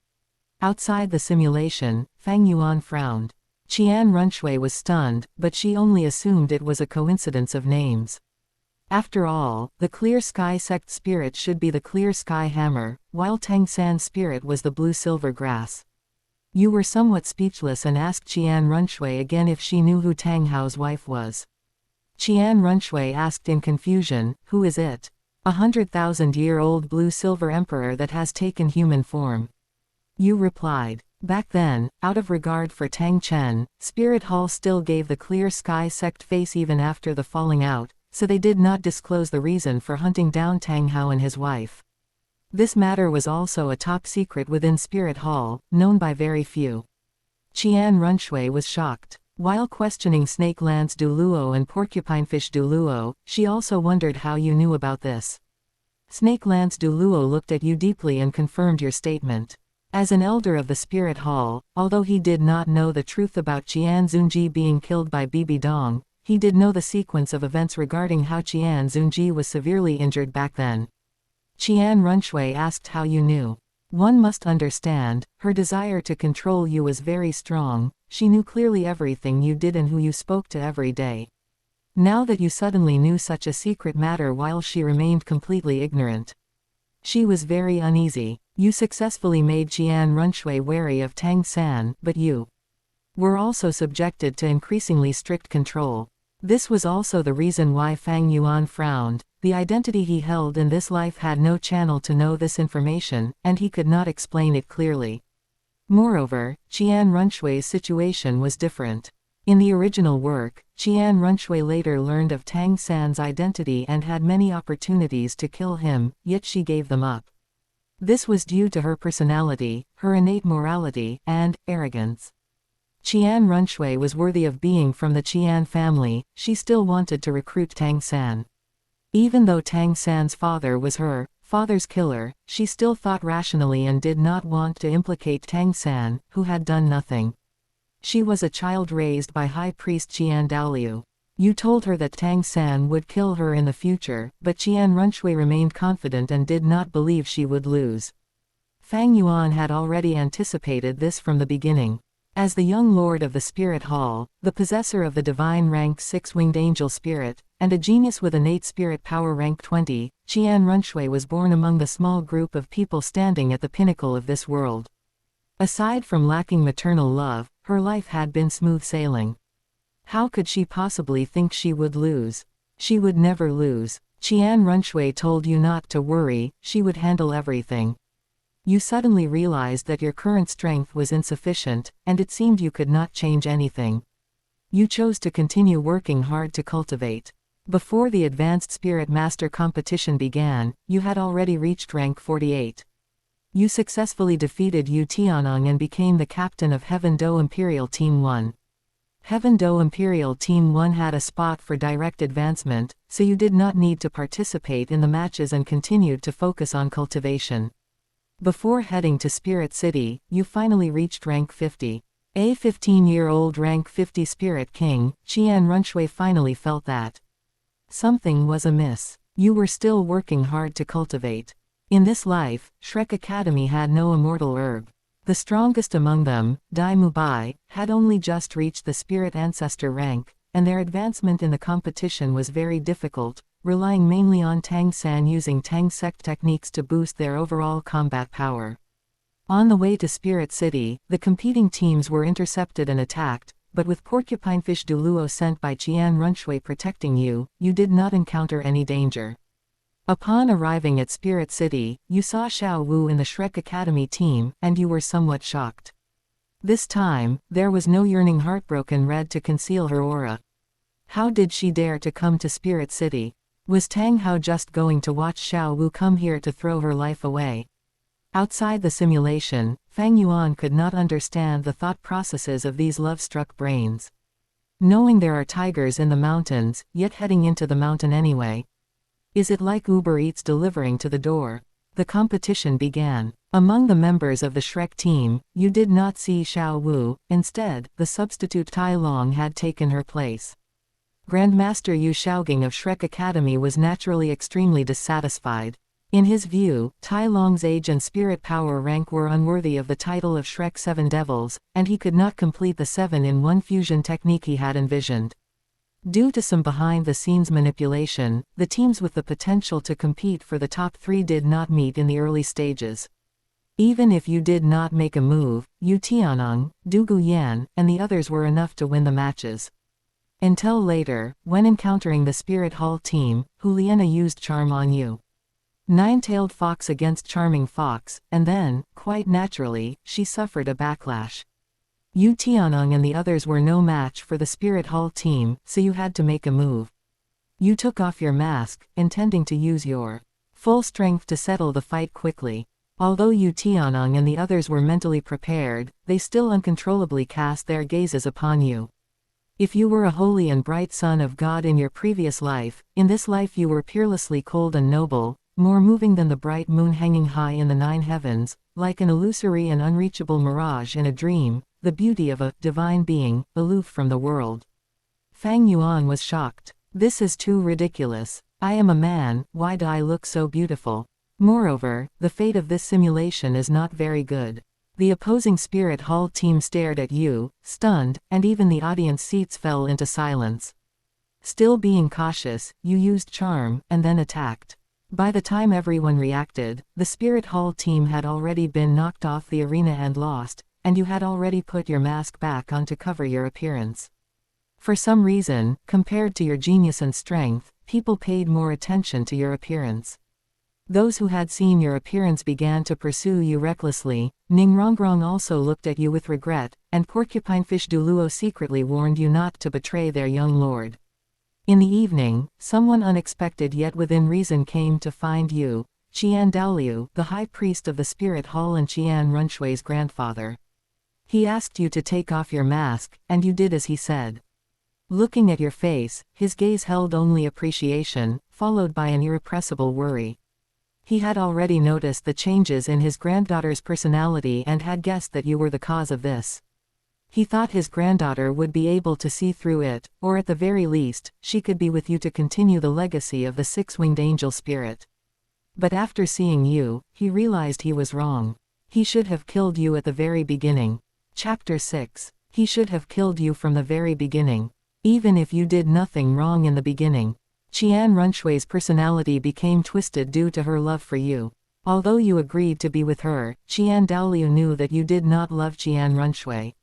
Outside the simulation, Fang Yuan frowned. Qian Runshui was stunned, but she only assumed it was a coincidence of names. After all, the Clear Sky Sect spirit should be the Clear Sky Hammer, while Tang San's spirit was the Blue Silver Grass. You were somewhat speechless and asked Qian Runshui again if she knew who Tang Hao's wife was. Qian Runshui asked in confusion, "Who is it?" 100,000-year-old blue-silver emperor that has taken human form. You replied. Back then, out of regard for Tang Chen, Spirit Hall still gave the Clear Sky Sect face even after the falling out, so they did not disclose the reason for hunting down Tang Hao and his wife. This matter was also a top secret within Spirit Hall, known by very few. Qian Runshui was shocked. While questioning Snake Lance Douluo and Porcupinefish Douluo, she also wondered how you knew about this. Snake Lance Douluo looked at you deeply and confirmed your statement. As an elder of the Spirit Hall, although he did not know the truth about Qian Xunji being killed by Bibi Dong, he did know the sequence of events regarding how Qian Xunji was severely injured back then. Qian Runshui asked how you knew. One must understand, her desire to control you was very strong. She knew clearly everything you did and who you spoke to every day. Now that you suddenly knew such a secret matter while she remained completely ignorant. She was very uneasy. You successfully made Qian Runshui wary of Tang San, but you were also subjected to increasingly strict control. This was also the reason why Fang Yuan frowned. The identity he held in this life had no channel to know this information, and he could not explain it clearly. Moreover, Qian Runshui's situation was different. In the original work, Qian Runshui later learned of Tang San's identity and had many opportunities to kill him, yet she gave them up. This was due to her personality, her innate morality, and arrogance. Qian Runshui was worthy of being from the Qian family. She still wanted to recruit Tang San. Even though Tang San's father was her father's killer, she still thought rationally and did not want to implicate Tang San, who had done nothing. She was a child raised by High Priest Qian Douluo. You told her that Tang San would kill her in the future, but Qian Runshui remained confident and did not believe she would lose. Fang Yuan had already anticipated this from the beginning. As the young lord of the Spirit Hall, the possessor of the divine rank 6-winged angel spirit, and a genius with innate spirit power rank 20, Qian Runshui was born among the small group of people standing at the pinnacle of this world. Aside from lacking maternal love, her life had been smooth sailing. How could she possibly think she would lose? She would never lose. Qian Runshui told you not to worry, she would handle everything. You suddenly realized that your current strength was insufficient, and it seemed you could not change anything. You chose to continue working hard to cultivate. Before the Advanced Spirit Master competition began, you had already reached rank 48. You successfully defeated Yu Tianong and became the captain of Heaven Do Imperial Team 1. Heaven Do Imperial Team 1 had a spot for direct advancement, so you did not need to participate in the matches and continued to focus on cultivation. Before heading to Spirit City, you finally reached rank 50. A 15-year-old rank 50 Spirit King, Qian Runshui finally felt that something was amiss. You were still working hard to cultivate. In this life, Shrek Academy had no immortal herb. The strongest among them, Dai Mubai, had only just reached the Spirit Ancestor rank, and their advancement in the competition was very difficult, relying mainly on Tang San using Tang Sect techniques to boost their overall combat power. On the way to Spirit City, the competing teams were intercepted and attacked, but with Porcupinefish Douluo sent by Qian Runshui protecting you, you did not encounter any danger. Upon arriving at Spirit City, you saw Xiao Wu in the Shrek Academy team, and you were somewhat shocked. This time, there was no yearning heartbroken red to conceal her aura. How did she dare to come to Spirit City? Was Tang Hao just going to watch Xiao Wu come here to throw her life away? Outside the simulation, Fang Yuan could not understand the thought processes of these love-struck brains. Knowing there are tigers in the mountains, yet heading into the mountain anyway. Is it like Uber Eats delivering to the door? The competition began. Among the members of the Shrek team, you did not see Xiao Wu. Instead, the substitute Tai Long had taken her place. Grandmaster Yu Shaogang of Shrek Academy was naturally extremely dissatisfied. In his view, Tai Long's age and spirit power rank were unworthy of the title of Shrek 7 Devils, and he could not complete the 7-in-1 fusion technique he had envisioned. Due to some behind-the-scenes manipulation, the teams with the potential to compete for the top 3 did not meet in the early stages. Even if you did not make a move, Yu Tianong, Du Guyan, and the others were enough to win the matches. Until later, when encountering the Spirit Hall team, Juliana used charm on you. Nine-tailed fox against charming fox, and then, quite naturally, she suffered a backlash. Yu Tianong and the others were no match for the Spirit Hall team, so you had to make a move. You took off your mask, intending to use your full strength to settle the fight quickly. Although Yu Tianong and the others were mentally prepared, they still uncontrollably cast their gazes upon you. If you were a holy and bright son of God in your previous life, in this life you were peerlessly cold and noble, more moving than the bright moon hanging high in the 9 heavens, like an illusory and unreachable mirage in a dream, the beauty of a divine being, aloof from the world. Fang Yuan was shocked. This is too ridiculous. I am a man, why do I look so beautiful? Moreover, the fate of this simulation is not very good. The opposing Spirit Hall team stared at you, stunned, and even the audience seats fell into silence. Still being cautious, you used charm, and then attacked. By the time everyone reacted, the Spirit Hall team had already been knocked off the arena and lost, and you had already put your mask back on to cover your appearance. For some reason, compared to your genius and strength, people paid more attention to your appearance. Those who had seen your appearance began to pursue you recklessly. Ningrongrong also looked at you with regret, and Porcupinefish Douluo secretly warned you not to betray their young lord. In the evening, someone unexpected yet within reason came to find you, Qian Daoliu, the high priest of the Spirit Hall and Qian Runshui's grandfather. He asked you to take off your mask, and you did as he said. Looking at your face, his gaze held only appreciation, followed by an irrepressible worry. He had already noticed the changes in his granddaughter's personality and had guessed that you were the cause of this. He thought his granddaughter would be able to see through it, or at the very least, she could be with you to continue the legacy of the 6-winged angel spirit. But after seeing you, he realized he was wrong. He should have killed you at the very beginning. Chapter 6. He should have killed you from the very beginning. Even if you did nothing wrong in the beginning. Qian Runshui's personality became twisted due to her love for you. Although you agreed to be with her, Qian Daoliu knew that you did not love Qian Runshui.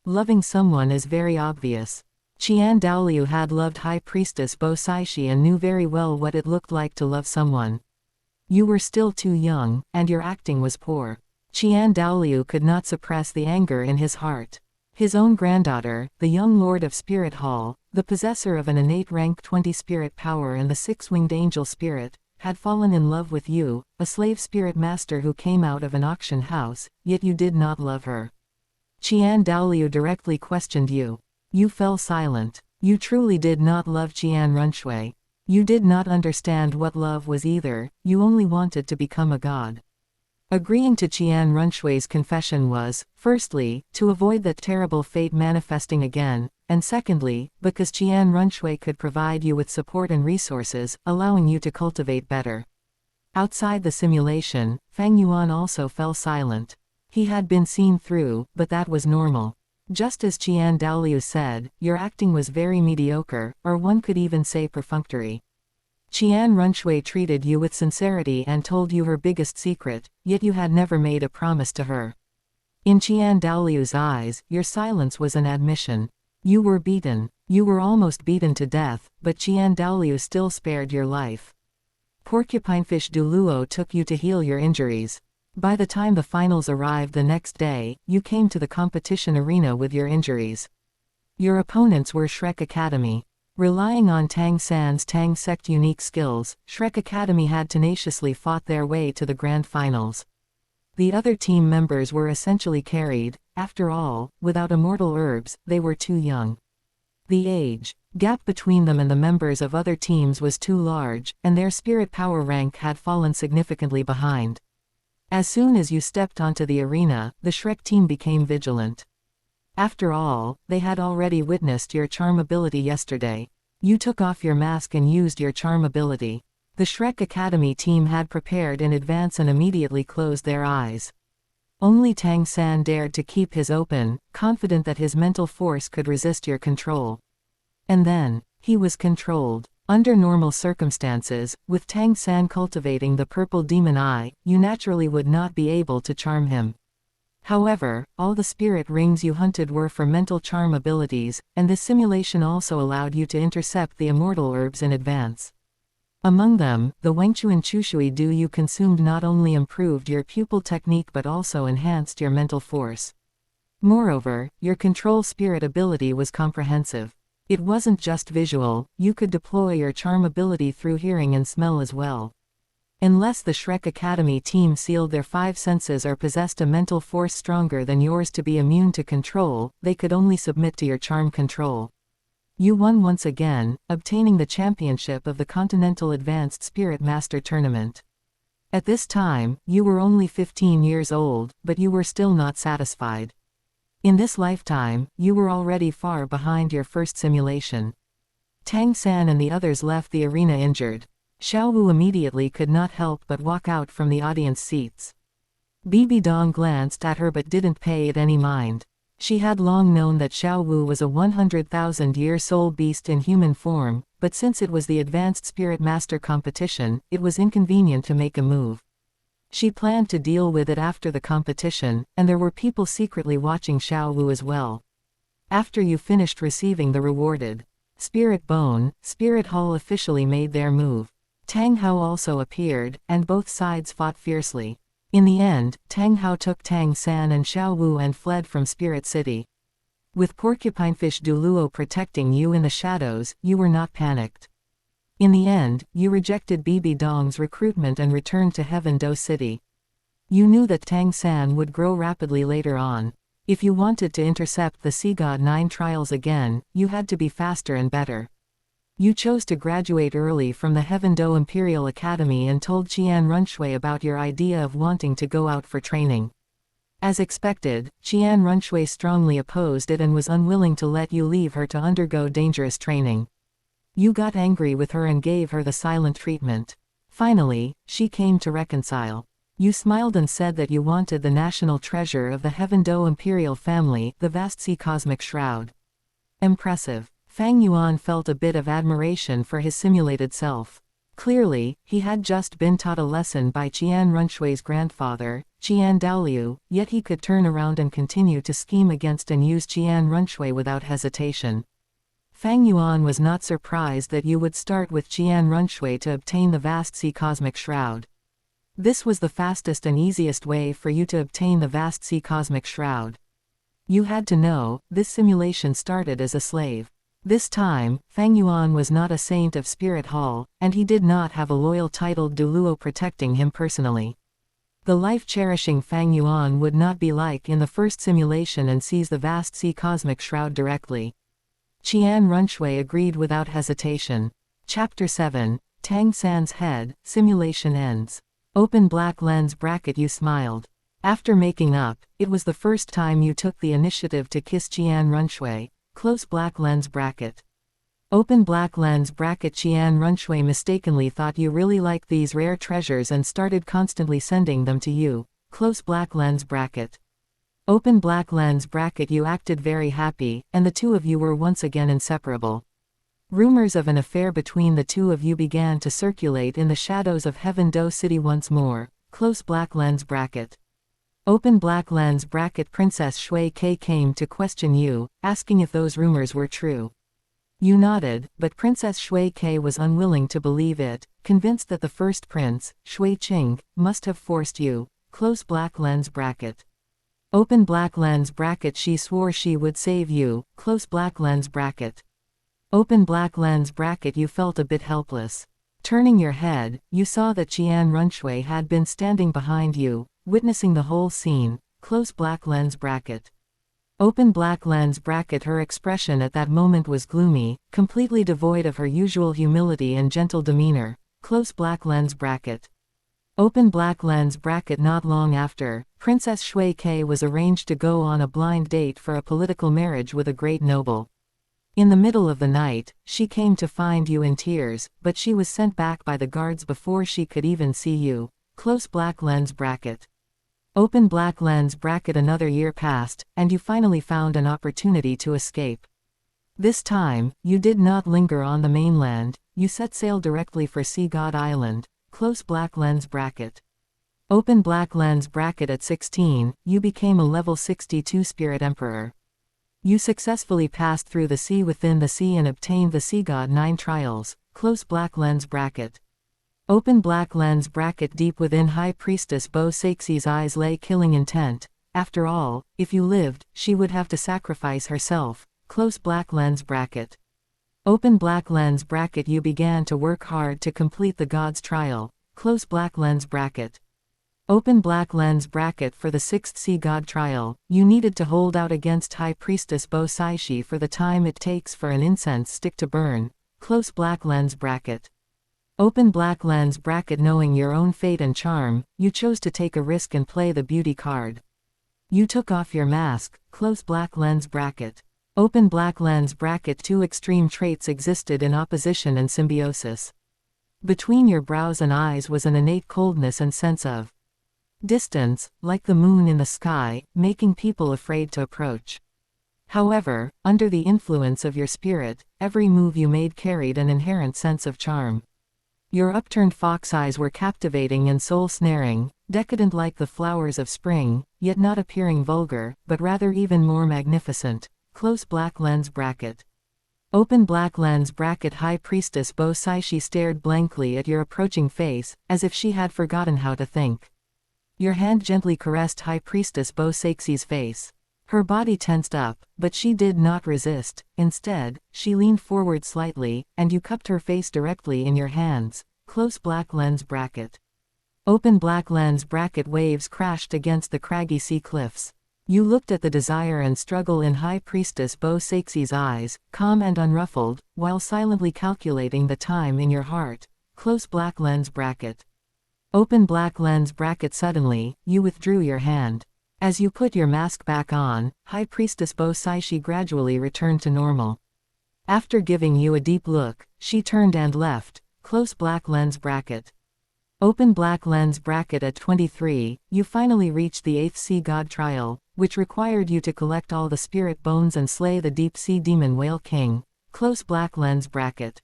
Loving someone is very obvious. Qian Daoliu had loved High Priestess Bo Saishi and knew very well what it looked like to love someone. You were still too young, and your acting was poor. Qian Daoliu could not suppress the anger in his heart. His own granddaughter, the young lord of Spirit Hall, the possessor of an innate rank 20 spirit power and the 6-winged angel spirit, had fallen in love with you, a slave spirit master who came out of an auction house, yet you did not love her. Qian Daoliu directly questioned you. You fell silent. You truly did not love Qian Runshui. You did not understand what love was either, you only wanted to become a god. Agreeing to Qian Runshui's confession was, firstly, to avoid that terrible fate manifesting again, and secondly, because Qian Runshui could provide you with support and resources, allowing you to cultivate better. Outside the simulation, Fang Yuan also fell silent. He had been seen through, but that was normal. Just as Qian Daoliu said, your acting was very mediocre, or one could even say perfunctory. Qian Runshui treated you with sincerity and told you her biggest secret, yet you had never made a promise to her. In Qian Daoliu's eyes, your silence was an admission. You were beaten. You were almost beaten to death, but Qian Daoliu still spared your life. Porcupinefish Douluo took you to heal your injuries. By the time the finals arrived the next day, you came to the competition arena with your injuries. Your opponents were Shrek Academy. Relying on Tang San's Tang Sect unique skills, Shrek Academy had tenaciously fought their way to the grand finals. The other team members were essentially carried. After all, without immortal herbs, they were too young. The age gap between them and the members of other teams was too large, and their spirit power rank had fallen significantly behind. As soon as you stepped onto the arena, the Shrek team became vigilant. After all, they had already witnessed your charm ability yesterday. You took off your mask and used your charm ability. The Shrek Academy team had prepared in advance and immediately closed their eyes. Only Tang San dared to keep his open, confident that his mental force could resist your control. And then, he was controlled. Under normal circumstances, with Tang San cultivating the purple demon eye, you naturally would not be able to charm him. However, all the spirit rings you hunted were for mental charm abilities, and this simulation also allowed you to intercept the immortal herbs in advance. Among them, the Wengchuan Chushui Du you consumed not only improved your pupil technique but also enhanced your mental force. Moreover, your control spirit ability was comprehensive. It wasn't just visual, you could deploy your charm ability through hearing and smell as well. Unless the Shrek Academy team sealed their 5 senses or possessed a mental force stronger than yours to be immune to control, they could only submit to your charm control. You won once again, obtaining the championship of the Continental Advanced Spirit Master Tournament. At this time, you were only 15 years old, but you were still not satisfied. In this lifetime, you were already far behind your first simulation. Tang San and the others left the arena injured. Xiao Wu immediately could not help but walk out from the audience seats. Bibi Dong glanced at her but didn't pay it any mind. She had long known that Xiao Wu was a 100,000-year soul beast in human form, but since it was the Advanced Spirit Master competition, it was inconvenient to make a move. She planned to deal with it after the competition, and there were people secretly watching Xiao Wu as well. After you finished receiving the rewarded Spirit Bone, Spirit Hall officially made their move. Tang Hao also appeared, and both sides fought fiercely. In the end, Tang Hao took Tang San and Xiao Wu and fled from Spirit City. With Porcupinefish Douluo protecting you in the shadows, you were not panicked. In the end, you rejected Bibi Dong's recruitment and returned to Heaven Do City. You knew that Tang San would grow rapidly later on. If you wanted to intercept the Seagod 9 trials again, you had to be faster and better. You chose to graduate early from the Heaven Do Imperial Academy and told Qian Runshui about your idea of wanting to go out for training. As expected, Qian Runshui strongly opposed it and was unwilling to let you leave her to undergo dangerous training. You got angry with her and gave her the silent treatment. Finally, she came to reconcile. You smiled and said that you wanted the national treasure of the Heaven Do Imperial family, the vast sea cosmic shroud. Impressive. Fang Yuan felt a bit of admiration for his simulated self. Clearly, he had just been taught a lesson by Qian Runshui's grandfather, Qian Daoliu, yet he could turn around and continue to scheme against and use Qian Runshui without hesitation. Fang Yuan was not surprised that you would start with Qian Runshui to obtain the vast sea cosmic shroud. This was the fastest and easiest way for you to obtain the vast sea cosmic shroud. You had to know, this simulation started as a slave. This time, Fang Yuan was not a saint of Spirit Hall, and he did not have a loyal titled Douluo protecting him personally. The life-cherishing Fang Yuan would not be like in the first simulation and seize the vast sea cosmic shroud directly. Qian Runshui agreed without hesitation. Chapter 7, Tang San's Head, Simulation Ends. Open black lens bracket. You smiled. After making up, it was the first time you took the initiative to kiss Qian Runshui. Close black lens bracket. Open black lens bracket. Qian Runshui mistakenly thought you really liked these rare treasures and started constantly sending them to you. Close black lens bracket. Open black lens bracket. You acted very happy, and the two of you were once again inseparable. Rumors of an affair between the two of you began to circulate in the shadows of Heaven Do City once more. Close black lens bracket. Open black lens bracket. Princess Shui Ke came to question you, asking if those rumors were true. You nodded, but Princess Shui Ke was unwilling to believe it, convinced that the first prince, Shui Qing, must have forced you. close black lens bracket. Open black lens bracket. She swore she would save you, close black lens bracket. Open black lens bracket. You felt a bit helpless. Turning your head, you saw that Qian Xunji had been standing behind you, witnessing the whole scene, close black lens bracket. Open black lens bracket. Her expression at that moment was gloomy, completely devoid of her usual humility and gentle demeanor, close black lens bracket. Open black lens bracket. Not long after, Princess Shui Ke was arranged to go on a blind date for a political marriage with a great noble. In the middle of the night, she came to find you in tears, but she was sent back by the guards before she could even see you, close black lens bracket. Open black lens bracket. Another year passed, and you finally found an opportunity to escape. This time, you did not linger on the mainland, you set sail directly for Seagod Island, close black lens bracket. Open black lens bracket. At 16, you became a level 62 Spirit Emperor. You successfully passed through the sea within the sea and obtained the Seagod 9 trials, close black lens bracket. Open black lens bracket. Deep within High Priestess Bo Saxi's eyes lay killing intent. After all, if you lived, she would have to sacrifice herself, close black lens bracket. Open black lens bracket. You began to work hard to complete the God's trial, close black lens bracket. Open black lens bracket. For the 6th Seagod trial, you needed to hold out against High Priestess Bo Saishi for the time it takes for an incense stick to burn, close black lens bracket. Open black lens bracket. Knowing your own fate and charm, you chose to take a risk and play the beauty card. You took off your mask, close black lens bracket. Open black lens bracket. 2 extreme traits existed in opposition and symbiosis. Between your brows and eyes was an innate coldness and sense of distance, like the moon in the sky, making people afraid to approach. However, under the influence of your spirit, every move you made carried an inherent sense of charm. Your upturned fox eyes were captivating and soul-snaring, decadent like the flowers of spring, yet not appearing vulgar, but rather even more magnificent, close black lens bracket. Open black lens bracket. High Priestess Bo Saishi stared blankly at your approaching face, as if she had forgotten how to think. Your hand gently caressed High Priestess Bo Saxi's face. Her body tensed up, but she did not resist. Instead, she leaned forward slightly, and you cupped her face directly in your hands, close black lens bracket. Open black lens bracket. Waves crashed against the craggy sea cliffs. You looked at the desire and struggle in High Priestess Bo Saxi's eyes, calm and unruffled, while silently calculating the time in your heart, close black lens bracket. Open black lens bracket. Suddenly, you withdrew your hand. As you put your mask back on, High Priestess Bo Saishi gradually returned to normal. After giving you a deep look, she turned and left, close black lens bracket. Open black lens bracket. At 23, you finally reached the 8th Seagod trial, which required you to collect all the spirit bones and slay the deep sea demon Whale King, close black lens bracket.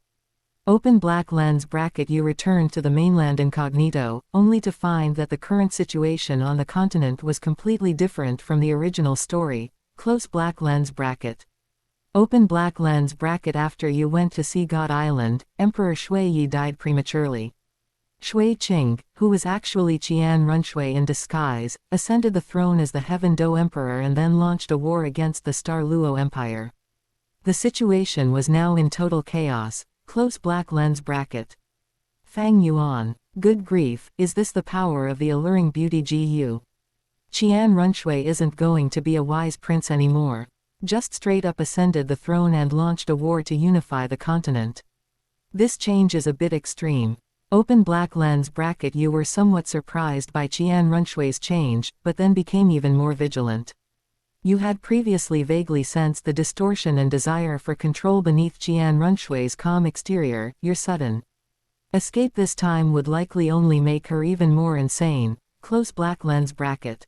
Open black lens bracket. You returned to the mainland incognito, only to find that the current situation on the continent was completely different from the original story, close black lens bracket. Open black lens bracket. After you went to Seagod Island, Emperor Shui Yi died prematurely. Shui Qing, who was actually Qian Xunji in disguise, ascended the throne as the Heaven Do Emperor and then launched a war against the Star Luo Empire. The situation was now in total chaos, close black lens bracket. Fang Yuan, good grief, is this the power of the alluring beauty Gu? Qian Xunji isn't going to be a wise prince anymore. Just straight up ascended the throne and launched a war to unify the continent. This change is a bit extreme. Open black lens bracket. You were somewhat surprised by Qian Xunji's change, but then became even more vigilant. You had previously vaguely sensed the distortion and desire for control beneath Qian Xunji's calm exterior. Your sudden escape this time would likely only make her even more insane, close black lens bracket.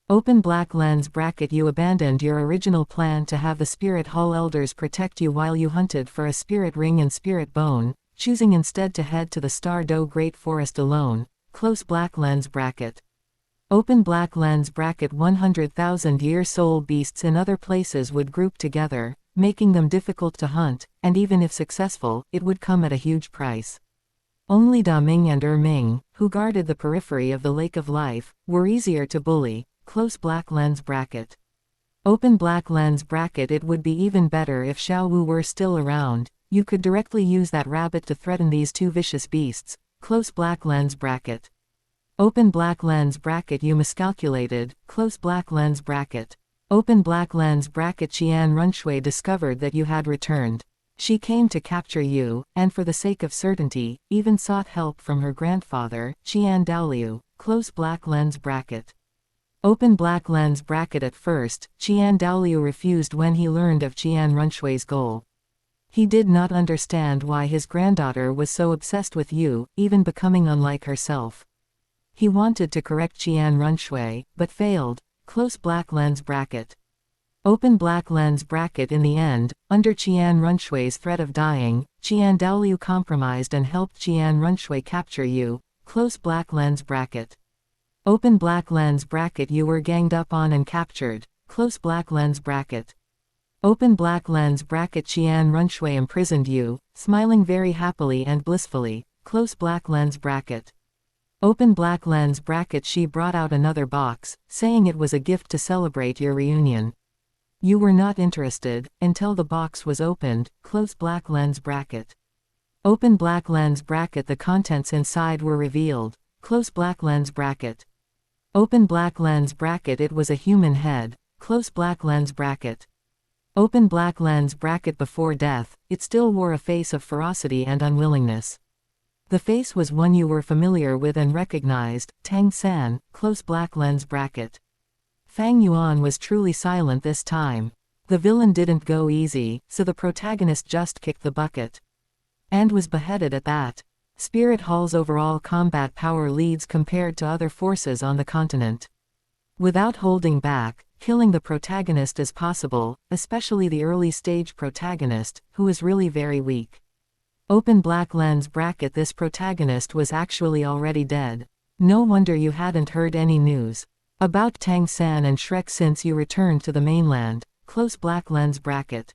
Open black lens bracket. You abandoned your original plan to have the Spirit Hall Elders protect you while you hunted for a spirit ring and spirit bone, choosing instead to head to the Star Do Great Forest alone, close black lens bracket. Open black lens bracket. 100,000-year soul beasts in other places would group together, making them difficult to hunt, and even if successful, it would come at a huge price. Only Da Ming and Ming, who guarded the periphery of the Lake of Life, were easier to bully. Close black lens bracket. Open black lens bracket. It would be even better if Xiao Wu were still around. You could directly use that rabbit to threaten these two vicious beasts. Close black lens bracket. Open black lens bracket. You miscalculated. Close black lens bracket. Open black lens bracket. Qian Runshui discovered that you had returned. She came to capture you, and for the sake of certainty, even sought help from her grandfather, Qian Douluo. Close black lens bracket. Open black lens bracket. At first, Qian Douluo refused when he learned of Qian Runshui's goal. He did not understand why his granddaughter was so obsessed with you, even becoming unlike herself. He wanted to correct Qian Runshui, but failed. Close black lens bracket. Open black lens bracket. In the end, under Qian Runshui's threat of dying, Qian Douluo compromised and helped Qian Runshui capture you. Close black lens bracket. Open black lens bracket. You were ganged up on and captured. Close black lens bracket. Open black lens bracket. Qian Runshui imprisoned you, smiling very happily and blissfully. Close black lens bracket. Open black lens bracket. She brought out another box, saying it was a gift to celebrate your reunion. You were not interested, until the box was opened. Close black lens bracket. Open black lens bracket. The contents inside were revealed. Close black lens bracket. Open black lens bracket. It was a human head. Close black lens bracket. Open black lens bracket. Before death, it still wore a face of ferocity and unwillingness. The face was one you were familiar with and recognized, Tang San. Close black lens bracket. Fang Yuan was truly silent this time. The villain didn't go easy, so the protagonist just kicked the bucket. And was beheaded at that. Spirit Hall's overall combat power leads compared to other forces on the continent. Without holding back, killing the protagonist is possible, especially the early stage protagonist, who is really very weak. Open black lens bracket. This protagonist was actually already dead. No wonder you hadn't heard any news about Tang San and Shrek since you returned to the mainland. Close black lens bracket.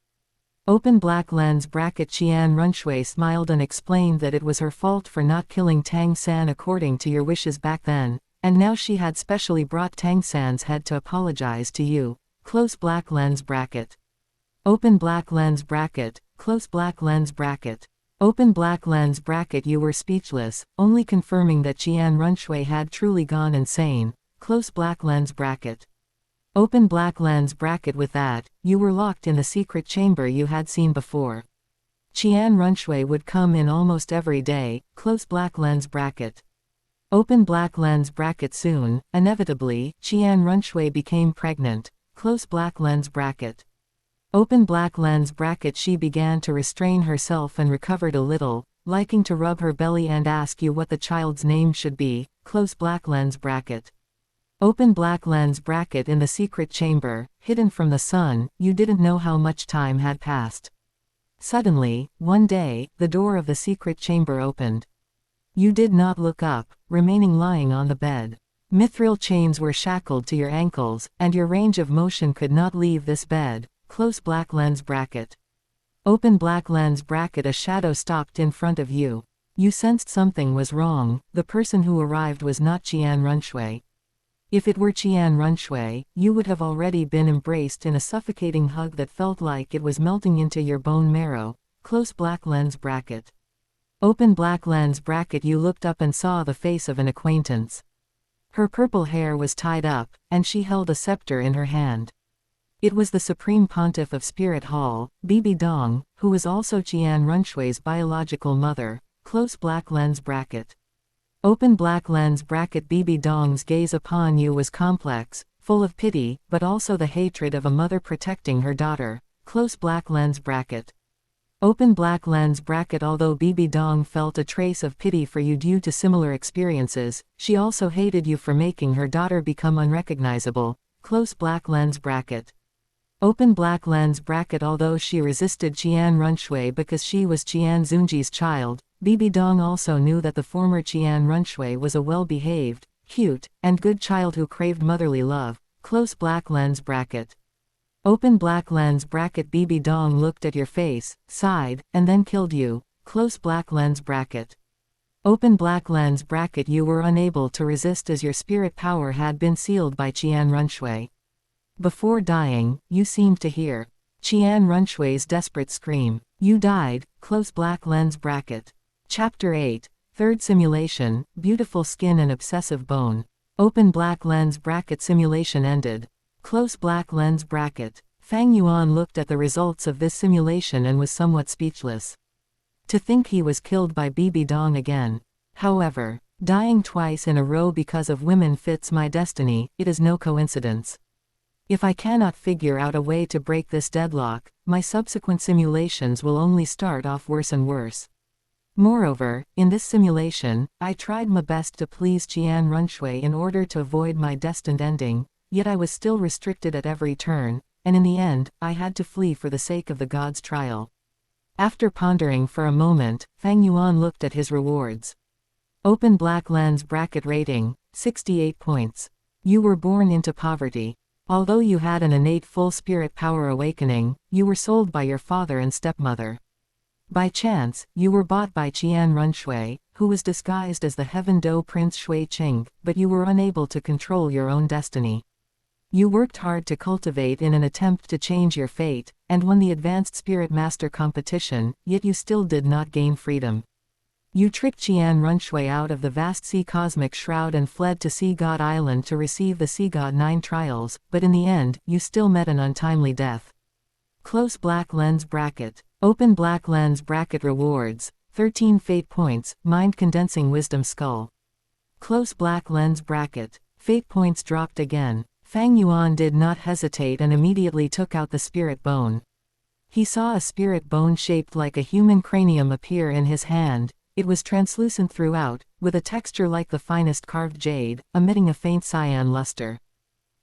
Open black lens bracket. Qian Runshui smiled and explained that it was her fault for not killing Tang San according to your wishes back then, and now she had specially brought Tang San's head to apologize to you. Close black lens bracket. Open black lens bracket. Close black lens bracket. Open black lens bracket. You were speechless, only confirming that Qian Runshui had truly gone insane. Close black lens bracket. Open black lens bracket. With that, you were locked in the secret chamber you had seen before. Qian Runshui would come in almost every day. Close black lens bracket. Open black lens bracket. Soon, inevitably, Qian Runshui became pregnant. Close black lens bracket. Open black lens bracket. She began to restrain herself and recovered a little, liking to rub her belly and ask you what the child's name should be. Close black lens bracket. Open black lens bracket. In the secret chamber, hidden from the sun, you didn't know how much time had passed. Suddenly, one day, the door of the secret chamber opened. You did not look up, remaining lying on the bed. Mithril chains were shackled to your ankles, and your range of motion could not leave this bed. Close black lens bracket. Open black lens bracket. A shadow stopped in front of you. You sensed something was wrong. The person who arrived was not Qian Runshui. If it were Qian Runshui, you would have already been embraced in a suffocating hug that felt like it was melting into your bone marrow. Close black lens bracket. Open black lens bracket. You looked up and saw the face of an acquaintance. Her purple hair was tied up, and she held a scepter in her hand. It was the Supreme Pontiff of Spirit Hall, Bibi Dong, who was also Qian Runshui's biological mother. Close black lens bracket. Open black lens bracket. Bibi Dong's gaze upon you was complex, full of pity, but also the hatred of a mother protecting her daughter. Close black lens bracket. Open black lens bracket. Although Bibi Dong felt a trace of pity for you due to similar experiences, she also hated you for making her daughter become unrecognizable. Close black lens bracket. Open black lens bracket. Although she resisted Qian Runshui because she was Qian Xunji's child, Bibi Dong also knew that the former Qian Runshui was a well-behaved, cute, and good child who craved motherly love. Close black lens bracket. Open black lens bracket. Bibi Dong looked at your face, sighed, and then killed you. Close black lens bracket. Open black lens bracket. You were unable to resist as your spirit power had been sealed by Qian Runshui. Before dying, you seemed to hear Qian Runshui's desperate scream. You died, close black lens bracket. Chapter 8, Third Simulation, Beautiful Skin and Obsessive Bone. Open black lens bracket. Simulation ended. Close black lens bracket. Fang Yuan looked at the results of this simulation and was somewhat speechless. To think he was killed by Bibi Dong again. However, dying twice in a row because of women fits my destiny, it is no coincidence. If I cannot figure out a way to break this deadlock, my subsequent simulations will only start off worse and worse. Moreover, in this simulation, I tried my best to please Qian Runshui in order to avoid my destined ending, yet I was still restricted at every turn, and in the end, I had to flee for the sake of the god's trial. After pondering for a moment, Fang Yuan looked at his rewards. Open black lens bracket. Rating, 68 points. You were born into poverty. Although you had an innate full spirit power awakening, you were sold by your father and stepmother. By chance, you were bought by Qian Runshui, who was disguised as the Heaven Do Prince Shui Qing, but you were unable to control your own destiny. You worked hard to cultivate in an attempt to change your fate, and won the Advanced Spirit Master competition, yet you still did not gain freedom. You tricked Qian Runshui out of the vast sea cosmic shroud and fled to Seagod Island to receive the Seagod 9 trials, but in the end, you still met an untimely death. Close black lens bracket. Open black lens bracket. Rewards, 13 fate points, mind condensing wisdom skull. Close black lens bracket. Fate points dropped again. Fang Yuan did not hesitate and immediately took out the spirit bone. He saw a spirit bone shaped like a human cranium appear in his hand. It was translucent throughout, with a texture like the finest carved jade, emitting a faint cyan luster.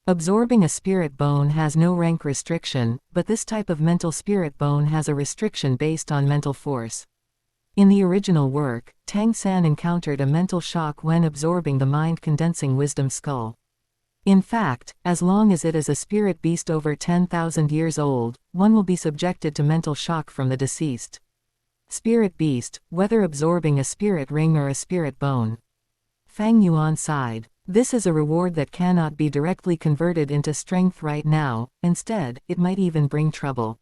Absorbing a spirit bone has no rank restriction, but this type of mental spirit bone has a restriction based on mental force. In the original work, Tang San encountered a mental shock when absorbing the mind-condensing wisdom skull. In fact, as long as it is a spirit beast over 10,000 years old, one will be subjected to mental shock from the deceased spirit beast, whether absorbing a spirit ring or a spirit bone. Fang Yuan sighed. This is a reward that cannot be directly converted into strength right now, instead, it might even bring trouble.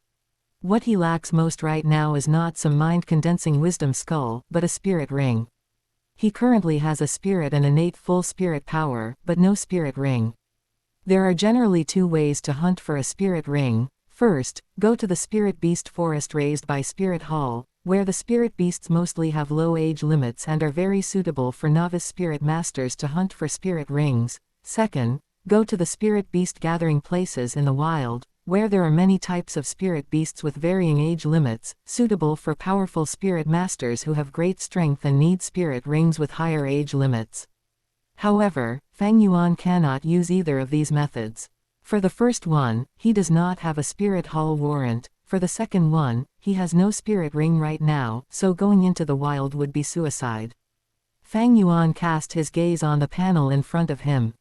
What he lacks most right now is not some mind-condensing wisdom skull, but a spirit ring. He currently has a spirit and innate full spirit power, but no spirit ring. There are generally two ways to hunt for a spirit ring. First, go to the spirit beast forest raised by Spirit Hall, where the spirit beasts mostly have low age limits and are very suitable for novice spirit masters to hunt for spirit rings. Second, go to the spirit beast gathering places in the wild, where there are many types of spirit beasts with varying age limits, suitable for powerful spirit masters who have great strength and need spirit rings with higher age limits. However, Fang Yuan cannot use either of these methods. For the first one, he does not have a spirit hall warrant. For the second one, he has no spirit ring right now, so going into the wild would be suicide. Fang Yuan cast his gaze on the panel in front of him.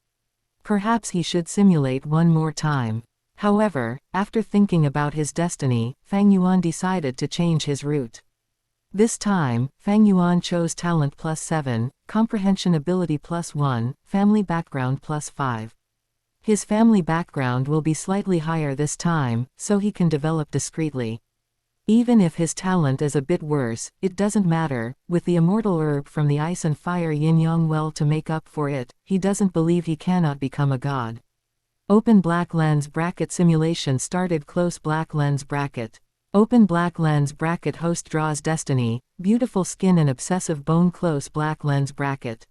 Perhaps he should simulate one more time. However, after thinking about his destiny, Fang Yuan decided to change his route. This time, Fang Yuan chose talent +7, comprehension ability +1, family background +5. His family background will be slightly higher this time, so he can develop discreetly. Even if his talent is a bit worse, it doesn't matter. With the immortal herb from the ice and fire yin-yang well to make up for it, he doesn't believe he cannot become a god. Open black lens bracket. Simulation started. Close black lens bracket. Open black lens bracket. Host draws destiny, beautiful skin and obsessive bone. Close black lens bracket.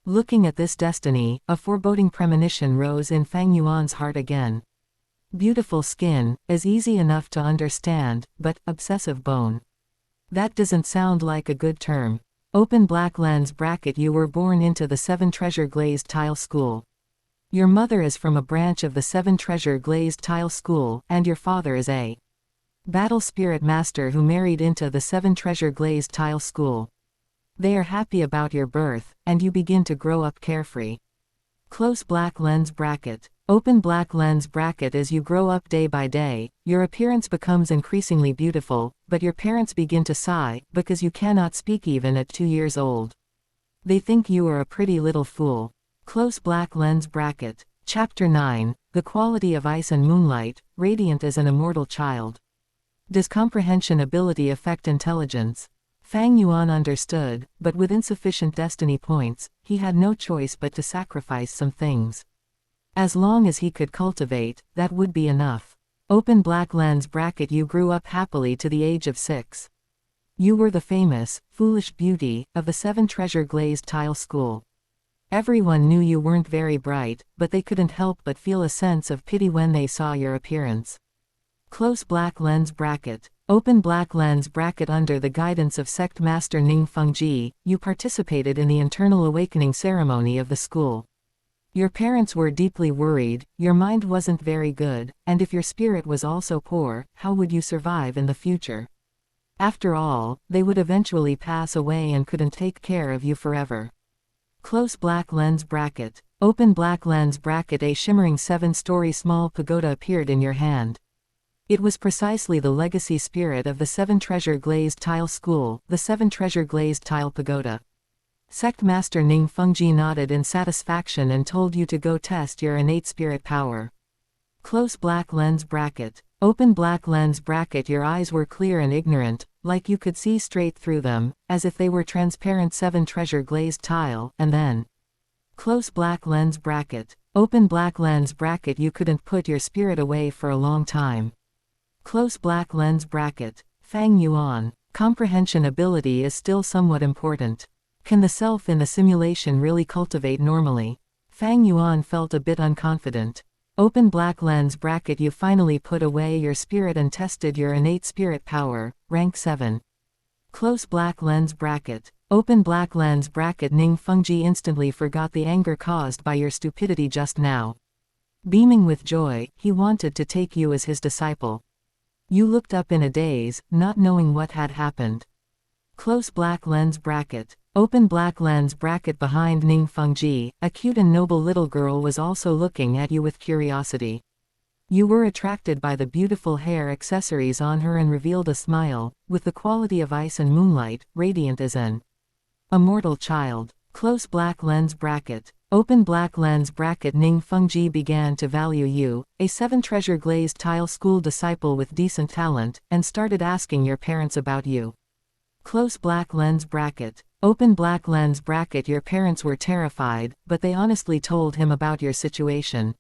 Looking at this destiny, a foreboding premonition rose in Fang Yuan's heart again. Beautiful skin is easy enough to understand, but obsessive bone. That doesn't sound like a good term. Open black lens bracket. You were born into the 7 treasure glazed tile school. Your mother is from a branch of the 7 treasure glazed tile school, and your father is a battle spirit master who married into the 7 treasure glazed tile school. They are happy about your birth, and you begin to grow up carefree. Close black lens bracket. Open black lens bracket. As you grow up day by day, your appearance becomes increasingly beautiful, but your parents begin to sigh, because you cannot speak even at 2 years old. They think you are a pretty little fool. Close black lens bracket. Chapter 9, The Quality of Ice and Moonlight, Radiant as an Immortal Child. Does comprehension ability affect intelligence? Fang Yuan understood, but with insufficient destiny points, he had no choice but to sacrifice some things. As long as he could cultivate, that would be enough. Open black lens bracket. You grew up happily to the age of 6. You were the famous, foolish beauty, of the 7 treasure glazed tile school. Everyone knew you weren't very bright, but they couldn't help but feel a sense of pity when they saw your appearance. Close black lens bracket. Open black lens bracket. Under the guidance of Sect Master Ning Fengji, you participated in the internal awakening ceremony of the school. Your parents were deeply worried, your mind wasn't very good, and if your spirit was also poor, how would you survive in the future? After all, they would eventually pass away and couldn't take care of you forever. Close black lens bracket. Open black lens bracket. A shimmering 7-story small pagoda appeared in your hand. It was precisely the legacy spirit of the 7 treasure glazed tile school, the 7 treasure glazed tile pagoda. Sect Master Ning Fengji nodded in satisfaction and told you to go test your innate spirit power. Close black lens bracket. Open black lens bracket. Your eyes were clear and ignorant, like you could see straight through them, as if they were transparent 7 treasure glazed tile, and then. Close black lens bracket. Open black lens bracket. You couldn't put your spirit away for a long time. Close black lens bracket. Fang Yuan. Comprehension ability is still somewhat important. Can the self in the simulation really cultivate normally? Fang Yuan felt a bit unconfident. Open black lens bracket. You finally put away your spirit and tested your innate spirit power, rank 7. Close black lens bracket. Open black lens bracket. Ning Fengji instantly forgot the anger caused by your stupidity just now. Beaming with joy, he wanted to take you as his disciple. You looked up in a daze, not knowing what had happened. Close black lens bracket. Open black lens bracket. Behind Ning Fengji, a cute and noble little girl was also looking at you with curiosity. You were attracted by the beautiful hair accessories on her and revealed a smile, with the quality of ice and moonlight, radiant as an immortal child. Close black lens bracket. Open black lens bracket. Ning Fengji began to value you, a 7 treasure glazed tile school disciple with decent talent, and started asking your parents about you. Close black lens bracket. Open black lens bracket. Your parents were terrified, but they honestly told him about your situation.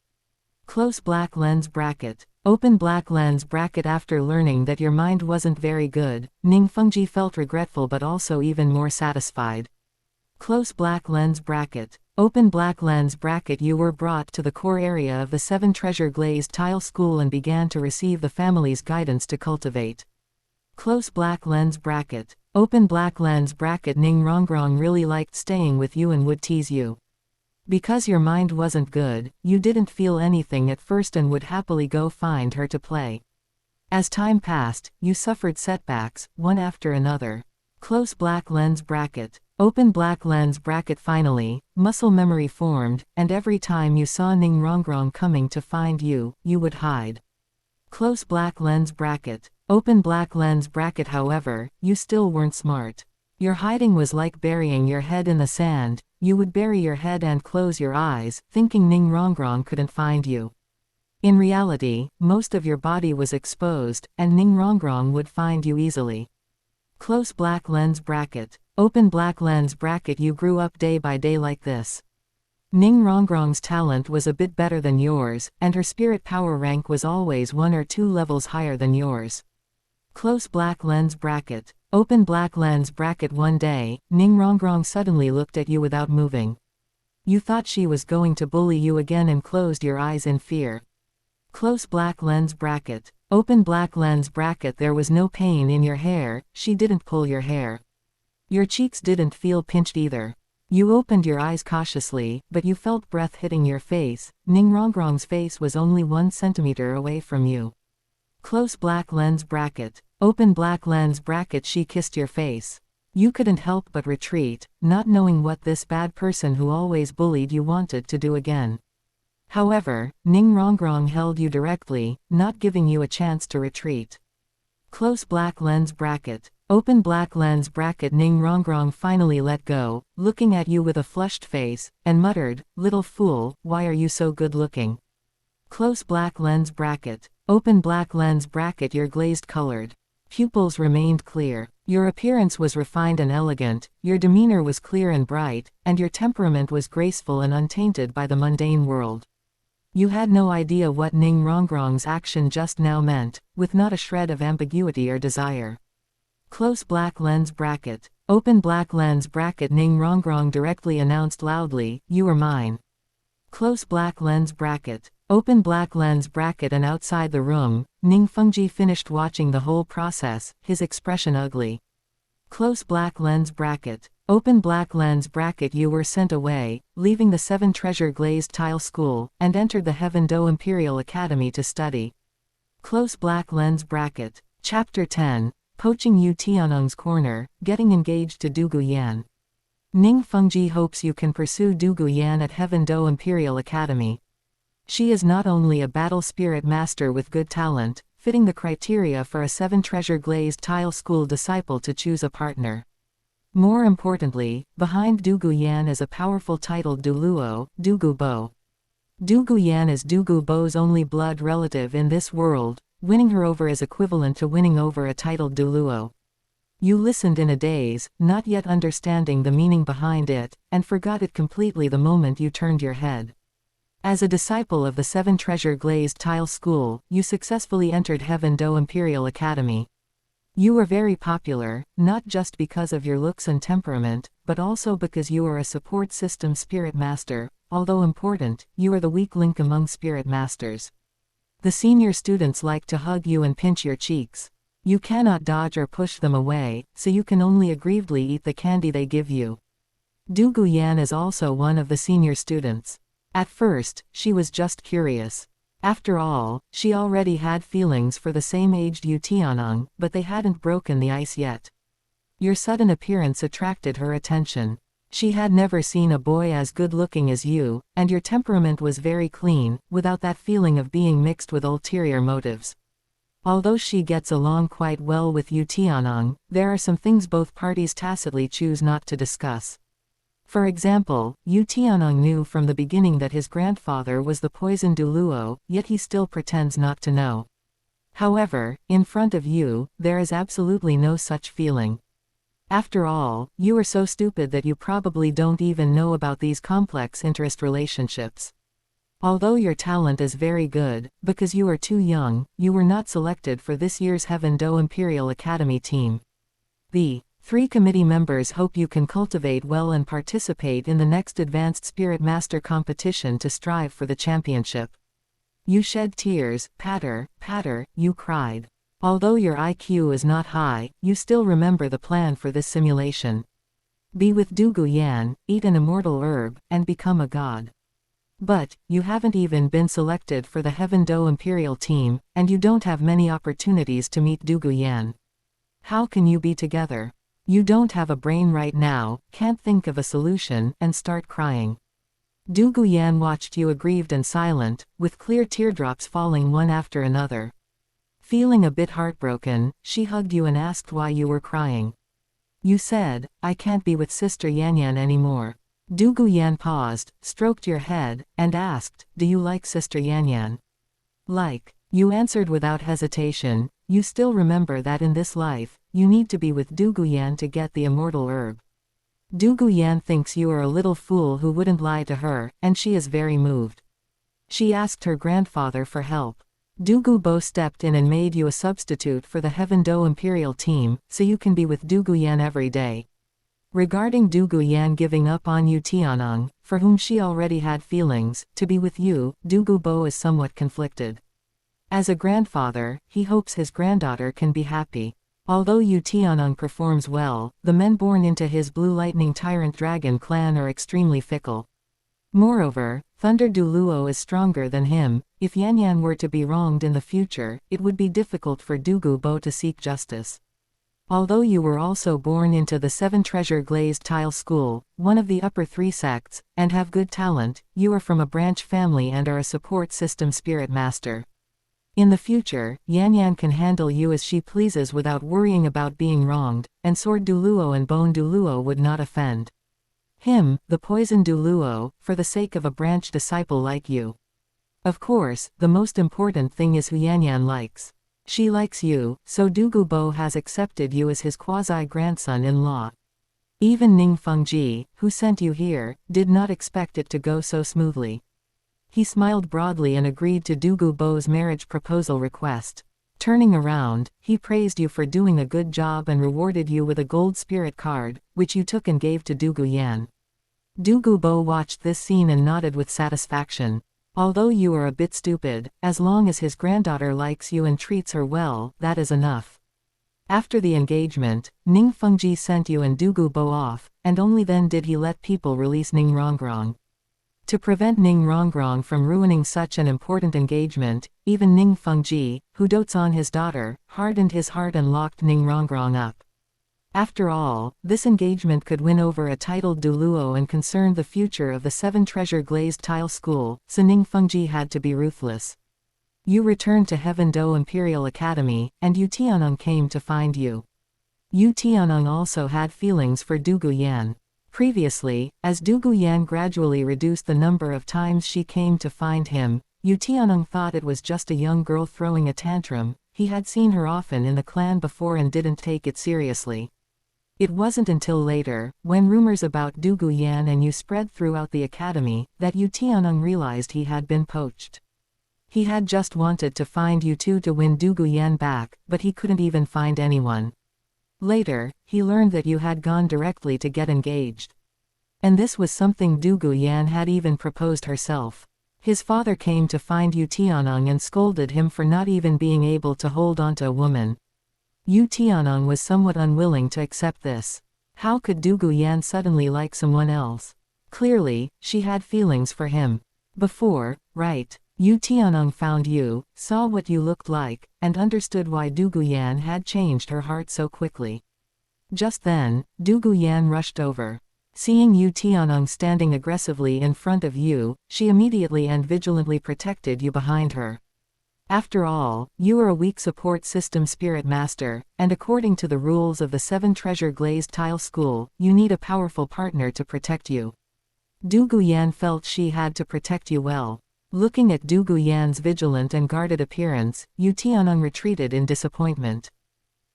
Close black lens bracket. Open black lens bracket. After learning that your mind wasn't very good, Ning Fengji felt regretful but also even more satisfied. Close black lens bracket. Open black lens bracket. You were brought to the core area of the 7 treasure glazed tile school and began to receive the family's guidance to cultivate. Close black lens bracket. Open black lens bracket. Ning Rongrong really liked staying with you and would tease you. Because your mind wasn't good, you didn't feel anything at first and would happily go find her to play. As time passed, you suffered setbacks, one after another. Close black lens bracket. Open black lens bracket. Finally, muscle memory formed, and every time you saw Ning Rongrong coming to find you, you would hide. Close black lens bracket. Open black lens bracket. However, you still weren't smart. Your hiding was like burying your head in the sand. You would bury your head and close your eyes, thinking Ning Rongrong couldn't find you. In reality, most of your body was exposed, and Ning Rongrong would find you easily. Close black lens bracket. Open black lens bracket. You grew up day by day like this. Ning Rongrong's talent was a bit better than yours, and her spirit power rank was always 1 or 2 levels higher than yours. Close black lens bracket. Open black lens bracket. One day, Ning Rongrong suddenly looked at you without moving. You thought she was going to bully you again and closed your eyes in fear. Close black lens bracket. Open black lens bracket. There was no pain in your hair, she didn't pull your hair. Your cheeks didn't feel pinched either. You opened your eyes cautiously, but you felt breath hitting your face. Ning Rongrong's face was only 1 centimeter away from you. Close black lens bracket. Open black lens bracket. She kissed your face. You couldn't help but retreat, not knowing what this bad person who always bullied you wanted to do again. However, Ning Rongrong held you directly, not giving you a chance to retreat. Close black lens bracket. Open black lens bracket Ning Rongrong finally let go, looking at you with a flushed face, and muttered, "Little fool, why are you so good looking?" Close black lens bracket. Open black lens bracket Your glazed colored pupils remained clear. Your appearance was refined and elegant, your demeanor was clear and bright, and your temperament was graceful and untainted by the mundane world. You had no idea what Ning Rongrong's action just now meant, with not a shred of ambiguity or desire. Close black lens bracket. Open black lens bracket Ning Rongrong directly announced loudly, "You are mine." Close black lens bracket. Open black lens bracket And outside the room, Ning Xunji finished watching the whole process, his expression ugly. Close black lens bracket. Open black lens bracket You were sent away, leaving the 7 Treasure Glazed Tile School, and entered the Heaven Do Imperial Academy to study. Close black lens bracket. Chapter 10, Poaching Yu Tianong's Corner, Getting Engaged to Du Guyan. Ning Xunji hopes you can pursue Du Guyan at Heaven Do Imperial Academy. She is not only a battle spirit master with good talent, fitting the criteria for a 7 Treasure Glazed Tile School disciple to choose a partner. More importantly, behind Du Guyan is a powerful titled Douluo, Dugu Bo. Du Guyan is Dugu Bo's only blood relative in this world, winning her over is equivalent to winning over a titled Douluo. You listened in a daze, not yet understanding the meaning behind it, and forgot it completely the moment you turned your head. As a disciple of the 7 Treasure Glazed Tile School, you successfully entered Heaven Do Imperial Academy. You were very popular, not just because of your looks and temperament, but also because you are a support system spirit master. Although important, you are the weak link among spirit masters. The senior students like to hug you and pinch your cheeks. You cannot dodge or push them away, so you can only aggrievedly eat the candy they give you. Du Guyan is also one of the senior students. At first, she was just curious. After all, she already had feelings for the same-aged Yu Tianong, but they hadn't broken the ice yet. Your sudden appearance attracted her attention. She had never seen a boy as good-looking as you, and your temperament was very clean, without that feeling of being mixed with ulterior motives. Although she gets along quite well with Yu Tianong, there are some things both parties tacitly choose not to discuss. For example, Yu Tianong knew from the beginning that his grandfather was the poison Douluo, yet he still pretends not to know. However, in front of you, there is absolutely no such feeling. After all, you are so stupid that you probably don't even know about these complex interest relationships. Although your talent is very good, because you are too young, you were not selected for this year's Heaven Do Imperial Academy team. The 3 committee members hope you can cultivate well and participate in the next Advanced Spirit Master competition to strive for the championship. You shed tears, patter, patter, you cried. Although your IQ is not high, you still remember the plan for this simulation. Be with Du Guyan, eat an immortal herb, and become a god. But, you haven't even been selected for the Heaven Do Imperial team, and you don't have many opportunities to meet Du Guyan. How can you be together? You don't have a brain right now, can't think of a solution, and start crying. Du Guyan watched you aggrieved and silent, with clear teardrops falling one after another. Feeling a bit heartbroken, she hugged you and asked why you were crying. You said, "I can't be with Sister Yanyan anymore." Du Guyan paused, stroked your head, and asked, "Do you like Sister Yanyan?" "Like." You answered without hesitation. You still remember that in this life, you need to be with Du Guyan to get the immortal herb. Du Guyan thinks you are a little fool who wouldn't lie to her, and she is very moved. She asked her grandfather for help. Dugu Bo stepped in and made you a substitute for the Heaven Do Imperial team, so you can be with Du Guyan every day. Regarding Du Guyan giving up on Yu Tianong, for whom she already had feelings, to be with you, Dugu Bo is somewhat conflicted. As a grandfather, he hopes his granddaughter can be happy. Although Yu Tianong performs well, the men born into his Blue Lightning Tyrant Dragon clan are extremely fickle. Moreover, Thunder Douluo is stronger than him. If Yanyan were to be wronged in the future, it would be difficult for Dugu Bo to seek justice. Although you were also born into the 7 Treasure Glazed Tile School, one of the upper 3 sects, and have good talent, you are from a branch family and are a support system spirit master. In the future, Yan Yan can handle you as she pleases without worrying about being wronged, and Sword Douluo and Bone Douluo would not offend him, the poison Douluo, for the sake of a branch disciple like you. Of course, the most important thing is who Yan Yan likes. She likes you, so Dugu Bo has accepted you as his quasi-grandson-in-law. Even Ning Fengji, who sent you here, did not expect it to go so smoothly. He smiled broadly and agreed to Dugu Bo's marriage proposal request. Turning around, he praised you for doing a good job and rewarded you with a gold spirit card, which you took and gave to Dugu Yan. Dugu Bo watched this scene and nodded with satisfaction. Although you are a bit stupid, as long as his granddaughter likes you and treats her well, that is enough. After the engagement, Ning Fengji sent you and Dugu Bo off, and only then did he let people release Ning Rongrong. To prevent Ning Rongrong from ruining such an important engagement, even Ning Fengji, who dotes on his daughter, hardened his heart and locked Ning Rongrong up. After all, this engagement could win over a titled Douluo and concern the future of the 7 treasure glazed tile school, so Ning Fengji had to be ruthless. You returned to Heaven Do Imperial Academy, and Yu Tianeng came to find you. Yu Tianeng also had feelings for Dugu Yan. Previously, as Dugu Yan gradually reduced the number of times she came to find him, Yu Tianeng thought it was just a young girl throwing a tantrum. He had seen her often in the clan before and didn't take it seriously. It wasn't until later, when rumors about Dugu Yan and Yu spread throughout the academy, that Yu Tianeng realized he had been poached. He had just wanted to find Yu Tu to win Dugu Yan back, but he couldn't even find anyone. Later, he learned that Yu had gone directly to get engaged. And this was something Dugu Yan had even proposed herself. His father came to find Yu Tianeng and scolded him for not even being able to hold on to a woman. Yu Tianeng was somewhat unwilling to accept this. How could Dugu Yan suddenly like someone else? Clearly, she had feelings for him. Before, right? Yu Tianeng found you, saw what you looked like, and understood why Dugu Yan had changed her heart so quickly. Just then, Dugu Yan rushed over. Seeing Yu Tianeng standing aggressively in front of you, she immediately and vigilantly protected you behind her. After all, you are a weak support system spirit master, and according to the rules of the 7 treasure glazed tile school, you need a powerful partner to protect you. Dugu Yan felt she had to protect you well. Looking at Dugu Yan's vigilant and guarded appearance, Yu Tianeng retreated in disappointment.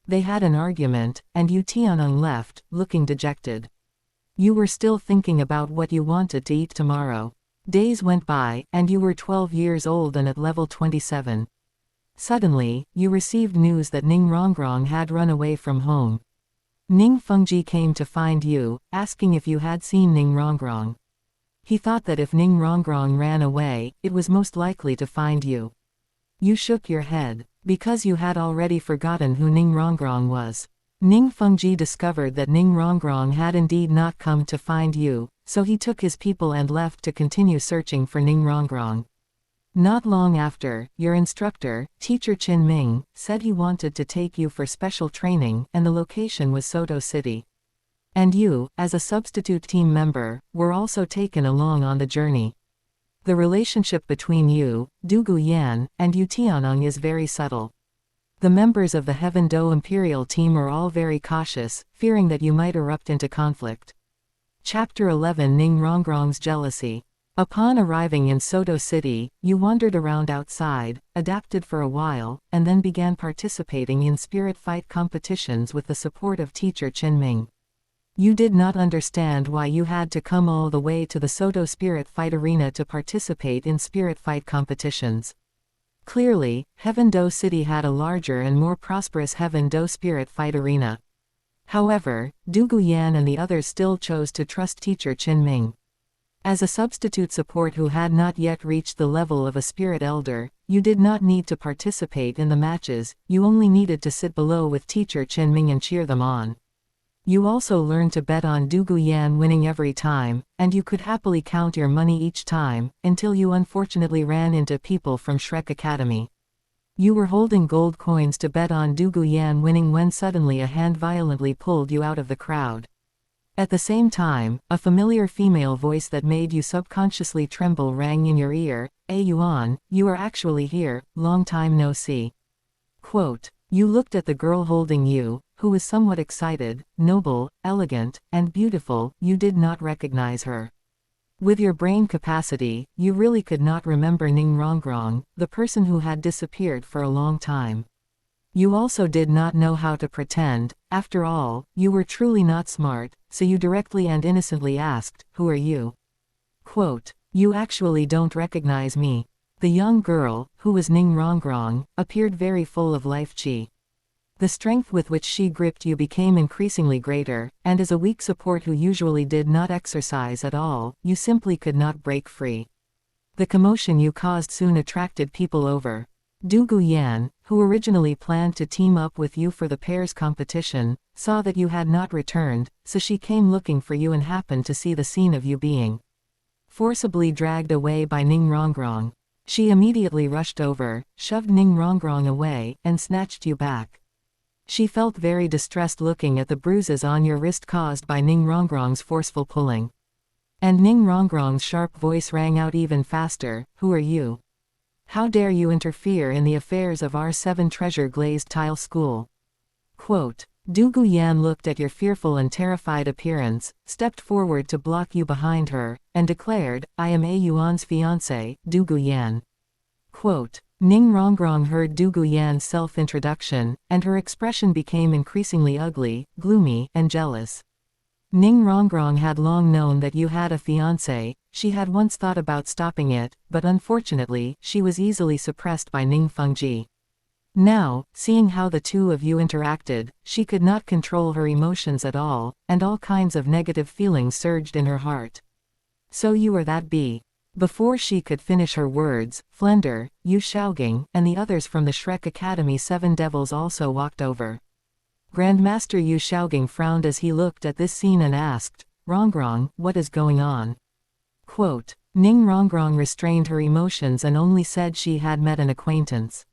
They had an argument, and Yu Tianeng left, looking dejected. You were still thinking about what you wanted to eat tomorrow. Days went by, and you were 12 years old and at level 27. Suddenly, you received news that Ning Rongrong had run away from home. Ning Fengji came to find you, asking if you had seen Ning Rongrong. He thought that if Ning Rongrong ran away, it was most likely to find you. You shook your head, because you had already forgotten who Ning Rongrong was. Ning Fengji discovered that Ning Rongrong had indeed not come to find you, so he took his people and left to continue searching for Ning Rongrong. Not long after, your instructor, Teacher Qin Ming, said he wanted to take you for special training, and the location was Soto City. And you, as a substitute team member, were also taken along on the journey. The relationship between you, Dugu Yan, and Yu Tianeng is very subtle. The members of the Heaven Do Imperial team are all very cautious, fearing that you might erupt into conflict. Chapter 11 Ning Rongrong's Jealousy. Upon arriving in Soto City, you wandered around outside, adapted for a while, and then began participating in spirit fight competitions with the support of Teacher Qin Ming. You did not understand why you had to come all the way to the Soto Spirit Fight Arena to participate in spirit fight competitions. Clearly, Heaven Do City had a larger and more prosperous Heaven Do Spirit Fight Arena. However, Dugu Yan and the others still chose to trust Teacher Qin Ming. As a substitute support who had not yet reached the level of a spirit elder, you did not need to participate in the matches, you only needed to sit below with Teacher Qin Ming and cheer them on. You also learned to bet on Dugu Yan winning every time, and you could happily count your money each time, until you unfortunately ran into people from Shrek Academy. You were holding gold coins to bet on Dugu Yan winning when suddenly a hand violently pulled you out of the crowd. At the same time, a familiar female voice that made you subconsciously tremble rang in your ear. Yuan, you are actually here, long time no see. Quote. You looked at the girl holding you, who was somewhat excited, noble, elegant, and beautiful. You did not recognize her. With your brain capacity, you really could not remember Ning Rongrong, the person who had disappeared for a long time. You also did not know how to pretend. After all, you were truly not smart, so you directly and innocently asked, who are you? Quote. You actually don't recognize me. The young girl, who was Ning Rongrong, appeared very full of life chi. The strength with which she gripped you became increasingly greater, and as a weak support who usually did not exercise at all, you simply could not break free. The commotion you caused soon attracted people over. Du Guyan, who originally planned to team up with you for the pairs competition, saw that you had not returned, so she came looking for you and happened to see the scene of you being forcibly dragged away by Ning Rongrong. She immediately rushed over, shoved Ning Rongrong away, and snatched you back. She felt very distressed looking at the bruises on your wrist caused by Ning Rongrong's forceful pulling. And Ning Rongrong's sharp voice rang out even faster, who are you? How dare you interfere in the affairs of our 7 treasure glazed tile school? Quote. Du Guyan looked at your fearful and terrified appearance, stepped forward to block you behind her, and declared, I am Yuan's fiancé, Du Guyan. Quote. Ning Rongrong heard Du Guyan's self-introduction, and her expression became increasingly ugly, gloomy, and jealous. Ning Rongrong had long known that you had a fiancé. She had once thought about stopping it, but unfortunately, she was easily suppressed by Ning Fengji. Now, seeing how the two of you interacted, she could not control her emotions at all, and all kinds of negative feelings surged in her heart. So you are that bee. Before she could finish her words, Flender, Yu Shaogang, and the others from the Shrek Academy 7 Devils also walked over. Grandmaster Yu Shaogang frowned as he looked at this scene and asked, Rongrong, what is going on? Quote. Ning Rongrong restrained her emotions and only said she had met an acquaintance.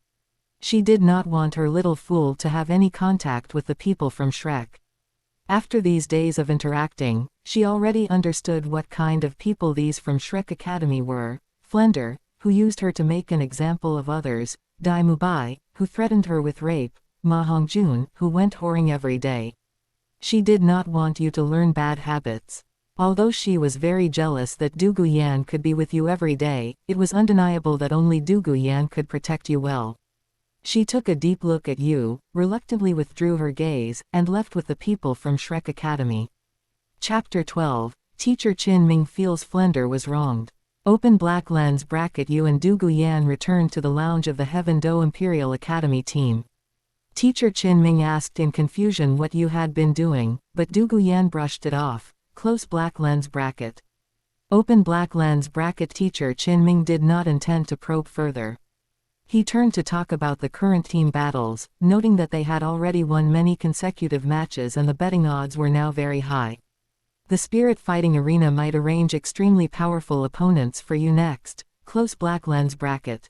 She did not want her little fool to have any contact with the people from Shrek. After these days of interacting, she already understood what kind of people these from Shrek Academy were. Flender, who used her to make an example of others, Dai Mubai, who threatened her with rape, Ma Hongjun, who went whoring every day. She did not want you to learn bad habits. Although she was very jealous that Du Guyan could be with you every day, it was undeniable that only Du Guyan could protect you well. She took a deep look at you, reluctantly withdrew her gaze, and left with the people from Shrek Academy. Chapter 12. Teacher Qin Ming feels Flender was wronged. Open black lens bracket you and Du Guyan returned to the lounge of the Heaven Do Imperial Academy team. Teacher Qin Ming asked in confusion what you had been doing, but Du Guyan brushed it off. Close black lens bracket. Open black lens bracket. Teacher Qin Ming did not intend to probe further. He turned to talk about the current team battles, noting that they had already won many consecutive matches and the betting odds were now very high. The Spirit Fighting Arena might arrange extremely powerful opponents for you next. Close black lens bracket.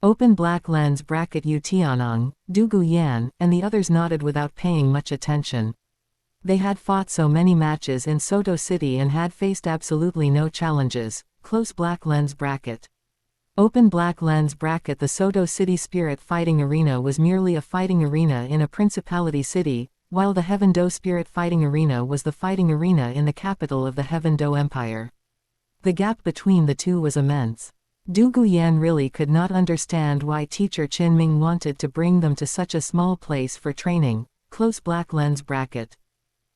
Open black lens bracket. Yu Tianong, Du Guyan, and the others nodded without paying much attention. They had fought so many matches in Soto City and had faced absolutely no challenges. Close black lens bracket. Open black lens bracket. The Soto City Spirit Fighting Arena was merely a fighting arena in a principality city, while the Heaven Do Spirit Fighting Arena was the fighting arena in the capital of the Heaven Do Empire. The gap between the two was immense. Du Guyan really could not understand why Teacher Qin Ming wanted to bring them to such a small place for training. Close black lens bracket.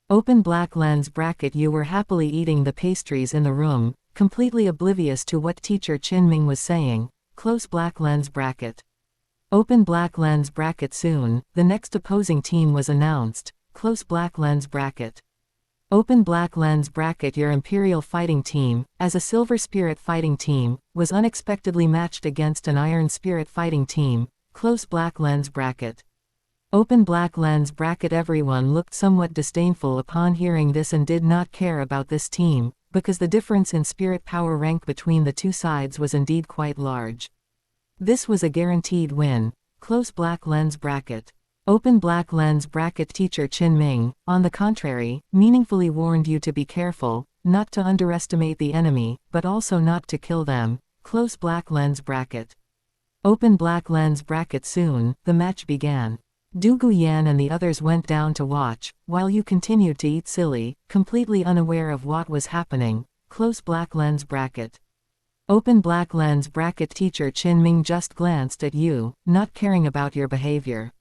Open black lens bracket. You were happily eating the pastries in the room, completely oblivious to what Teacher Qin Ming was saying. Close black lens bracket. Open black lens bracket. Soon, the next opposing team was announced. Close black lens bracket. Open black lens bracket. Your Imperial Fighting Team, as a Silver Spirit Fighting Team, was unexpectedly matched against an Iron Spirit Fighting Team. Close black lens bracket. Open black lens bracket. Everyone looked somewhat disdainful upon hearing this and did not care about this team, because the difference in spirit power rank between the two sides was indeed quite large. This was a guaranteed win. Close black lens bracket. Open black lens bracket teacher Qin Ming, on the contrary, meaningfully warned you to be careful, not to underestimate the enemy, but also not to kill them. Close black lens bracket. Open black lens bracket. Soon, the match began. Du Guyan and the others went down to watch, while you continued to eat silly, completely unaware of what was happening. Close black lens bracket. Open black lens bracket teacher Qin Ming just glanced at you, not caring about your behavior.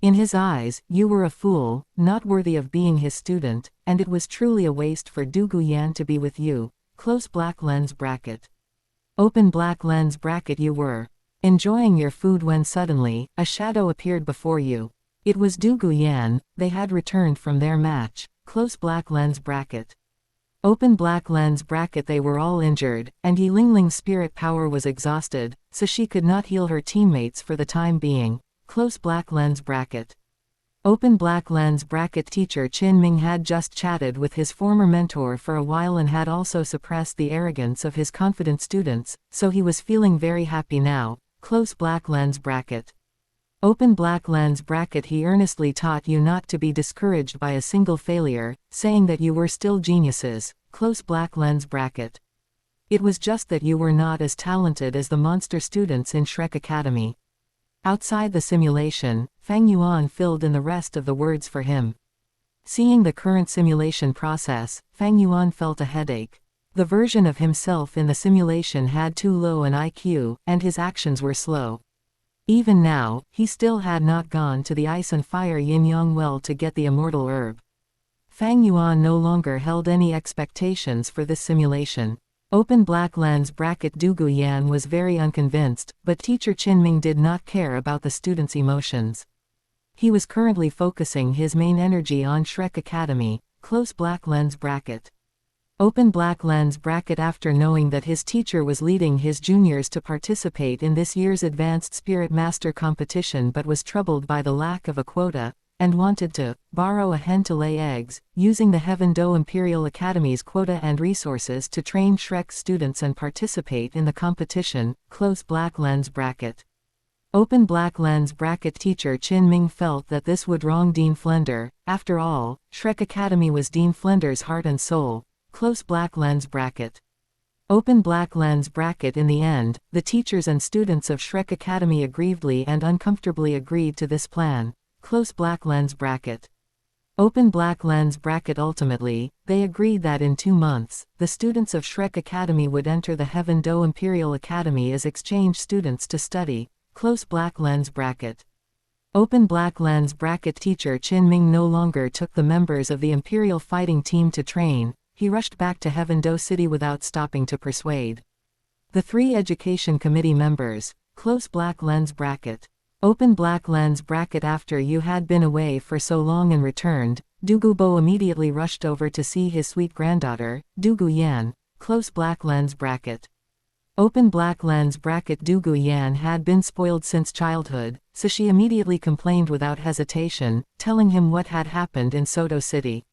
In his eyes, you were a fool, not worthy of being his student, and it was truly a waste for Du Guyan to be with you. Close black lens bracket. Open black lens bracket. You were enjoying your food when suddenly, a shadow appeared before you. It was Du Guyan. They had returned from their match. Close black lens bracket. Open black lens bracket. They were all injured, and Yi Lingling's spirit power was exhausted, so she could not heal her teammates for the time being. Close black lens bracket. Open black lens bracket. Teacher Qin Ming had just chatted with his former mentor for a while and had also suppressed the arrogance of his confident students, so he was feeling very happy now. Close black lens bracket. Open black lens bracket. He earnestly taught you not to be discouraged by a single failure, saying that you were still geniuses. Close black lens bracket. It was just that you were not as talented as the monster students in Shrek Academy. Outside the simulation, Fang Yuan filled in the rest of the words for him. Seeing the current simulation process, Fang Yuan felt a headache. The version of himself in the simulation had too low an IQ, and his actions were slow. Even now, he still had not gone to the ice and fire yin-yang well to get the immortal herb. Fang Yuan no longer held any expectations for this simulation. Open black lens bracket. Du Guyan was very unconvinced, but teacher Qin Ming did not care about the students' emotions. He was currently focusing his main energy on Shrek Academy. Close black lens bracket. Open black lens bracket. After knowing that his teacher was leading his juniors to participate in this year's Advanced Spirit Master competition but was troubled by the lack of a quota, and wanted to borrow a hen to lay eggs, using the Heaven Do Imperial Academy's quota and resources to train Shrek's students and participate in the competition. Close black lens bracket. Open black lens bracket. Teacher Qin Ming felt that this would wrong Dean Flender. After all, Shrek Academy was Dean Flender's heart and soul. Close black lens bracket. Open black lens bracket. In the end, the teachers and students of Shrek Academy aggrievedly and uncomfortably agreed to this plan. Close black lens bracket. Open black lens bracket. Ultimately, they agreed that in 2 months, the students of Shrek Academy would enter the Heaven Do Imperial Academy as exchange students to study. Close black lens bracket. Open black lens bracket. Teacher Qin Ming no longer took the members of the Imperial fighting team to train. He rushed back to Heaven Do City without stopping to persuade the 3 education committee members. Close black lens bracket. Open black lens bracket. After you had been away for so long and returned, Du Gubo immediately rushed over to see his sweet granddaughter, Du Guyan. Close black lens bracket. Open black lens bracket. Du Guyan had been spoiled since childhood, so she immediately complained without hesitation, telling him what had happened in Soto City.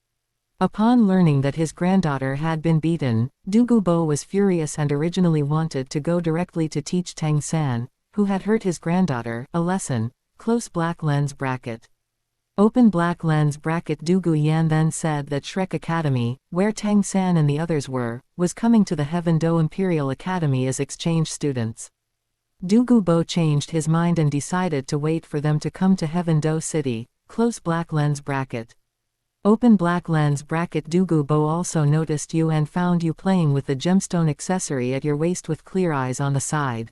Upon learning that his granddaughter had been beaten, Du Gubo was furious and originally wanted to go directly to teach Tang San, who had hurt his granddaughter, a lesson. Close black lens bracket. Open black lens bracket. Du Guyan then said that Shrek Academy, where Tang San and the others were, was coming to the Heaven Do Imperial Academy as exchange students. Du Gubo changed his mind and decided to wait for them to come to Heaven Do City. Close black lens bracket. Open black lens bracket. Du Gubo also noticed you and found you playing with the gemstone accessory at your waist with clear eyes on the side.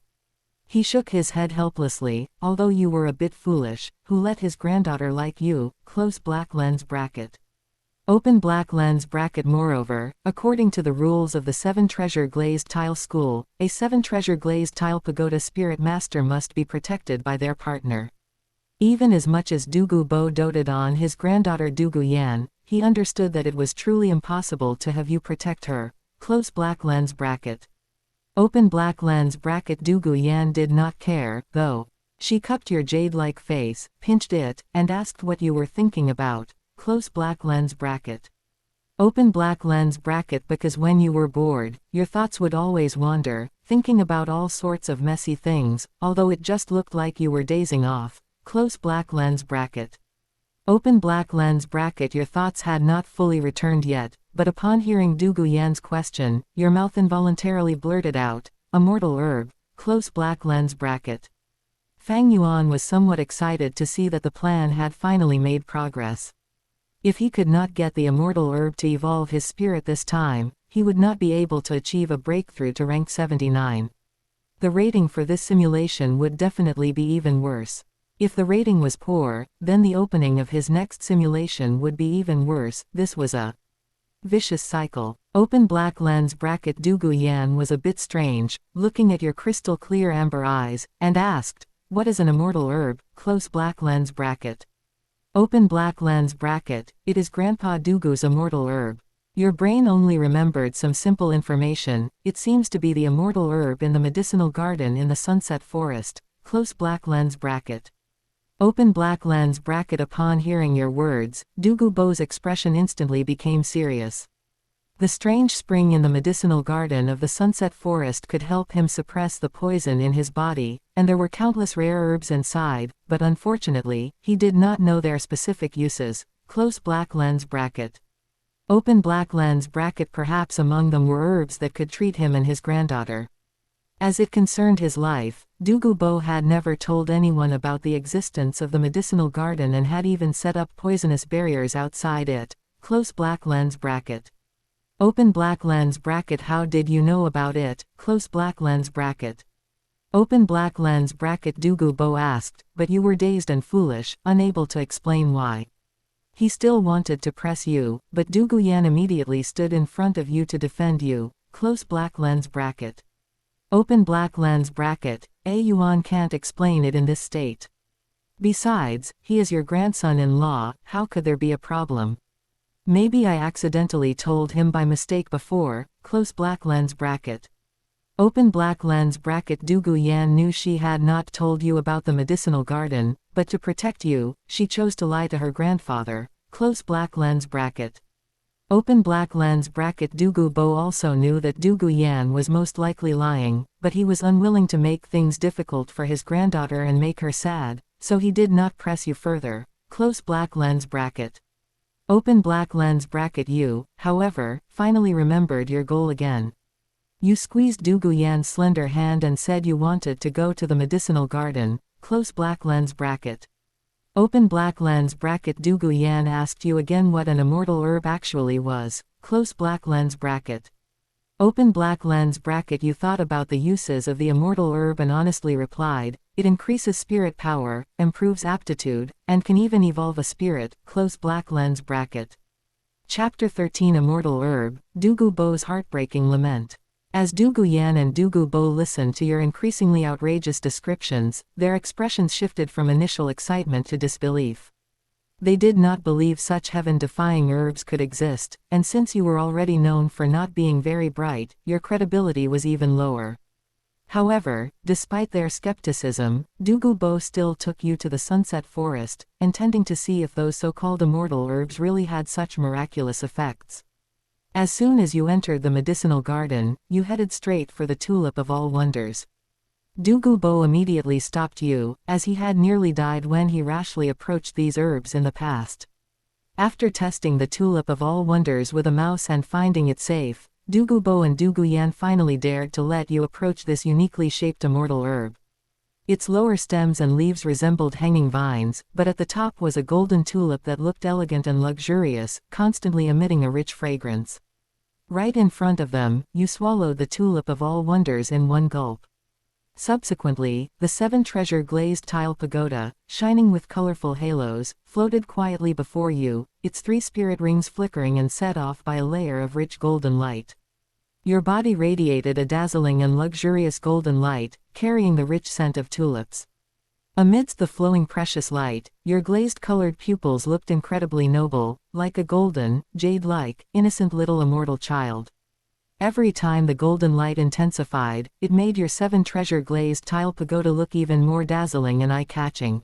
He shook his head helplessly, although you were a bit foolish, who let his granddaughter like you. Close black lens bracket. Open black lens bracket. Moreover, according to the rules of the 7 Treasure Glazed Tile School, a 7 Treasure Glazed Tile Pagoda Spirit Master must be protected by their partner. Even as much as Du Gubo doted on his granddaughter Du Guyan, he understood that it was truly impossible to have you protect her. Close black lens bracket. Open black lens bracket. Du Guyan did not care, though. She cupped your jade-like face, pinched it, and asked what you were thinking about. Close black lens bracket. Open black lens bracket. Because when you were bored, your thoughts would always wander, thinking about all sorts of messy things, although it just looked like you were dazing off. close black lens bracket. Open black lens bracket. Your thoughts had not fully returned yet, but upon hearing Du Guyan's question, your mouth involuntarily blurted out, "A mortal herb," close black lens bracket. Fang Yuan was somewhat excited to see that the plan had finally made progress. If he could not get the immortal herb to evolve his spirit this time, he would not be able to achieve a breakthrough to rank 79. The rating for this simulation would definitely be even worse. If the rating was poor, then the opening of his next simulation would be even worse. This was a vicious cycle. Open black lens bracket. Du Guyan was a bit strange, looking at your crystal clear amber eyes, and asked, "What is an immortal herb?" Close black lens bracket. Open black lens bracket. It is Grandpa Dugu's immortal herb. Your brain only remembered some simple information. It seems to be the immortal herb in the medicinal garden in the Sunset Forest. Close black lens bracket. Open black lens bracket. Upon hearing your words, Dugu Bo's expression instantly became serious. The strange spring in the medicinal garden of the Sunset Forest could help him suppress the poison in his body, and there were countless rare herbs inside, but unfortunately, he did not know their specific uses. Close black lens bracket. Open black lens bracket. Perhaps among them were herbs that could treat him and his granddaughter. As it concerned his life, Dugu Bo had never told anyone about the existence of the medicinal garden and had even set up poisonous barriers outside it. Close black lens bracket. Open black lens bracket. How did you know about it? Close black lens bracket. Open black lens bracket. Dugu Bo asked, but you were dazed and foolish, unable to explain why. He still wanted to press you, but Du Guyan immediately stood in front of you to defend you. Close black lens bracket. Open black lens bracket. A Yuan can't explain it in this state. Besides, he is your grandson-in-law, how could there be a problem? Maybe I accidentally told him by mistake before. Close black lens bracket. Open black lens bracket. Du Guyan knew she had not told you about the medicinal garden, but to protect you, she chose to lie to her grandfather. Close black lens bracket. Open black lens bracket. Dugu Bo also knew that Du Guyan was most likely lying, but he was unwilling to make things difficult for his granddaughter and make her sad, so he did not press you further. Close black lens bracket. Open black lens bracket. You, however, finally remembered your goal again. You squeezed Du Guyan's slender hand and said you wanted to go to the medicinal garden. Close black lens bracket. Open black lens bracket. Du Guyan asked you again what an immortal herb actually was. Close black lens bracket. Open black lens bracket. You thought about the uses of the immortal herb and honestly replied, it increases spirit power, improves aptitude, and can even evolve a spirit. Close black lens bracket. Chapter 13 Immortal Herb, Dugu Bo's Heartbreaking Lament. As Du Guyan and Dugu Bo listened to your increasingly outrageous descriptions, their expressions shifted from initial excitement to disbelief. They did not believe such heaven-defying herbs could exist, and since you were already known for not being very bright, your credibility was even lower. However, despite their skepticism, Dugu Bo still took you to the Sunset Forest, intending to see if those so-called immortal herbs really had such miraculous effects. As soon as you entered the medicinal garden, you headed straight for the Tulip of All Wonders. Dugu Bo immediately stopped you, as he had nearly died when he rashly approached these herbs in the past. After testing the Tulip of All Wonders with a mouse and finding it safe, Dugu Bo and Du Guyan finally dared to let you approach this uniquely shaped immortal herb. Its lower stems and leaves resembled hanging vines, but at the top was a golden tulip that looked elegant and luxurious, constantly emitting a rich fragrance. Right in front of them, you swallowed the Tulip of All Wonders in one gulp. Subsequently, the 7-treasure glazed tile pagoda, shining with colorful halos, floated quietly before you, its 3 spirit rings flickering and set off by a layer of rich golden light. Your body radiated a dazzling and luxurious golden light, carrying the rich scent of tulips. Amidst the flowing precious light, your glazed-colored pupils looked incredibly noble, like a golden, jade-like, innocent little immortal child. Every time the golden light intensified, it made your 7-treasure glazed tile pagoda look even more dazzling and eye-catching.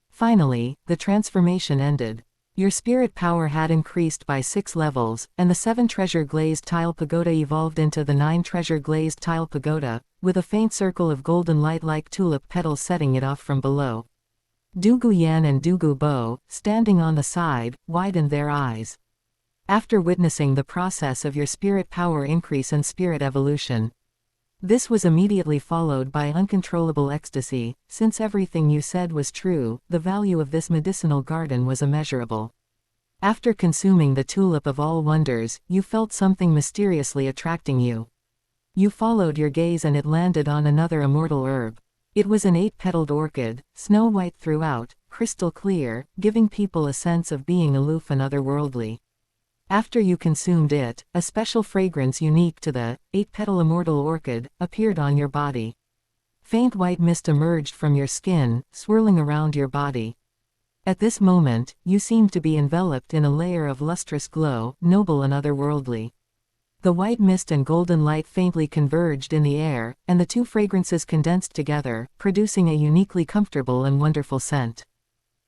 Finally, the transformation ended. Your spirit power had increased by 6 levels, and the 7-treasure glazed tile pagoda evolved into the 9-treasure glazed tile pagoda, with a faint circle of golden light like tulip petals setting it off from below. Du Guyan and Du Gubo, standing on the side, widened their eyes. After witnessing the process of your spirit power increase and spirit evolution, this was immediately followed by uncontrollable ecstasy. Since everything you said was true, the value of this medicinal garden was immeasurable. After consuming the tulip of all wonders, you felt something mysteriously attracting you. You followed your gaze and it landed on another immortal herb. It was an 8-petaled orchid, snow white throughout, crystal clear, giving people a sense of being aloof and otherworldly. After you consumed it, a special fragrance unique to the 8-petal immortal orchid appeared on your body. Faint white mist emerged from your skin, swirling around your body. At this moment, you seemed to be enveloped in a layer of lustrous glow, noble and otherworldly. The white mist and golden light faintly converged in the air, and the two fragrances condensed together, producing a uniquely comfortable and wonderful scent.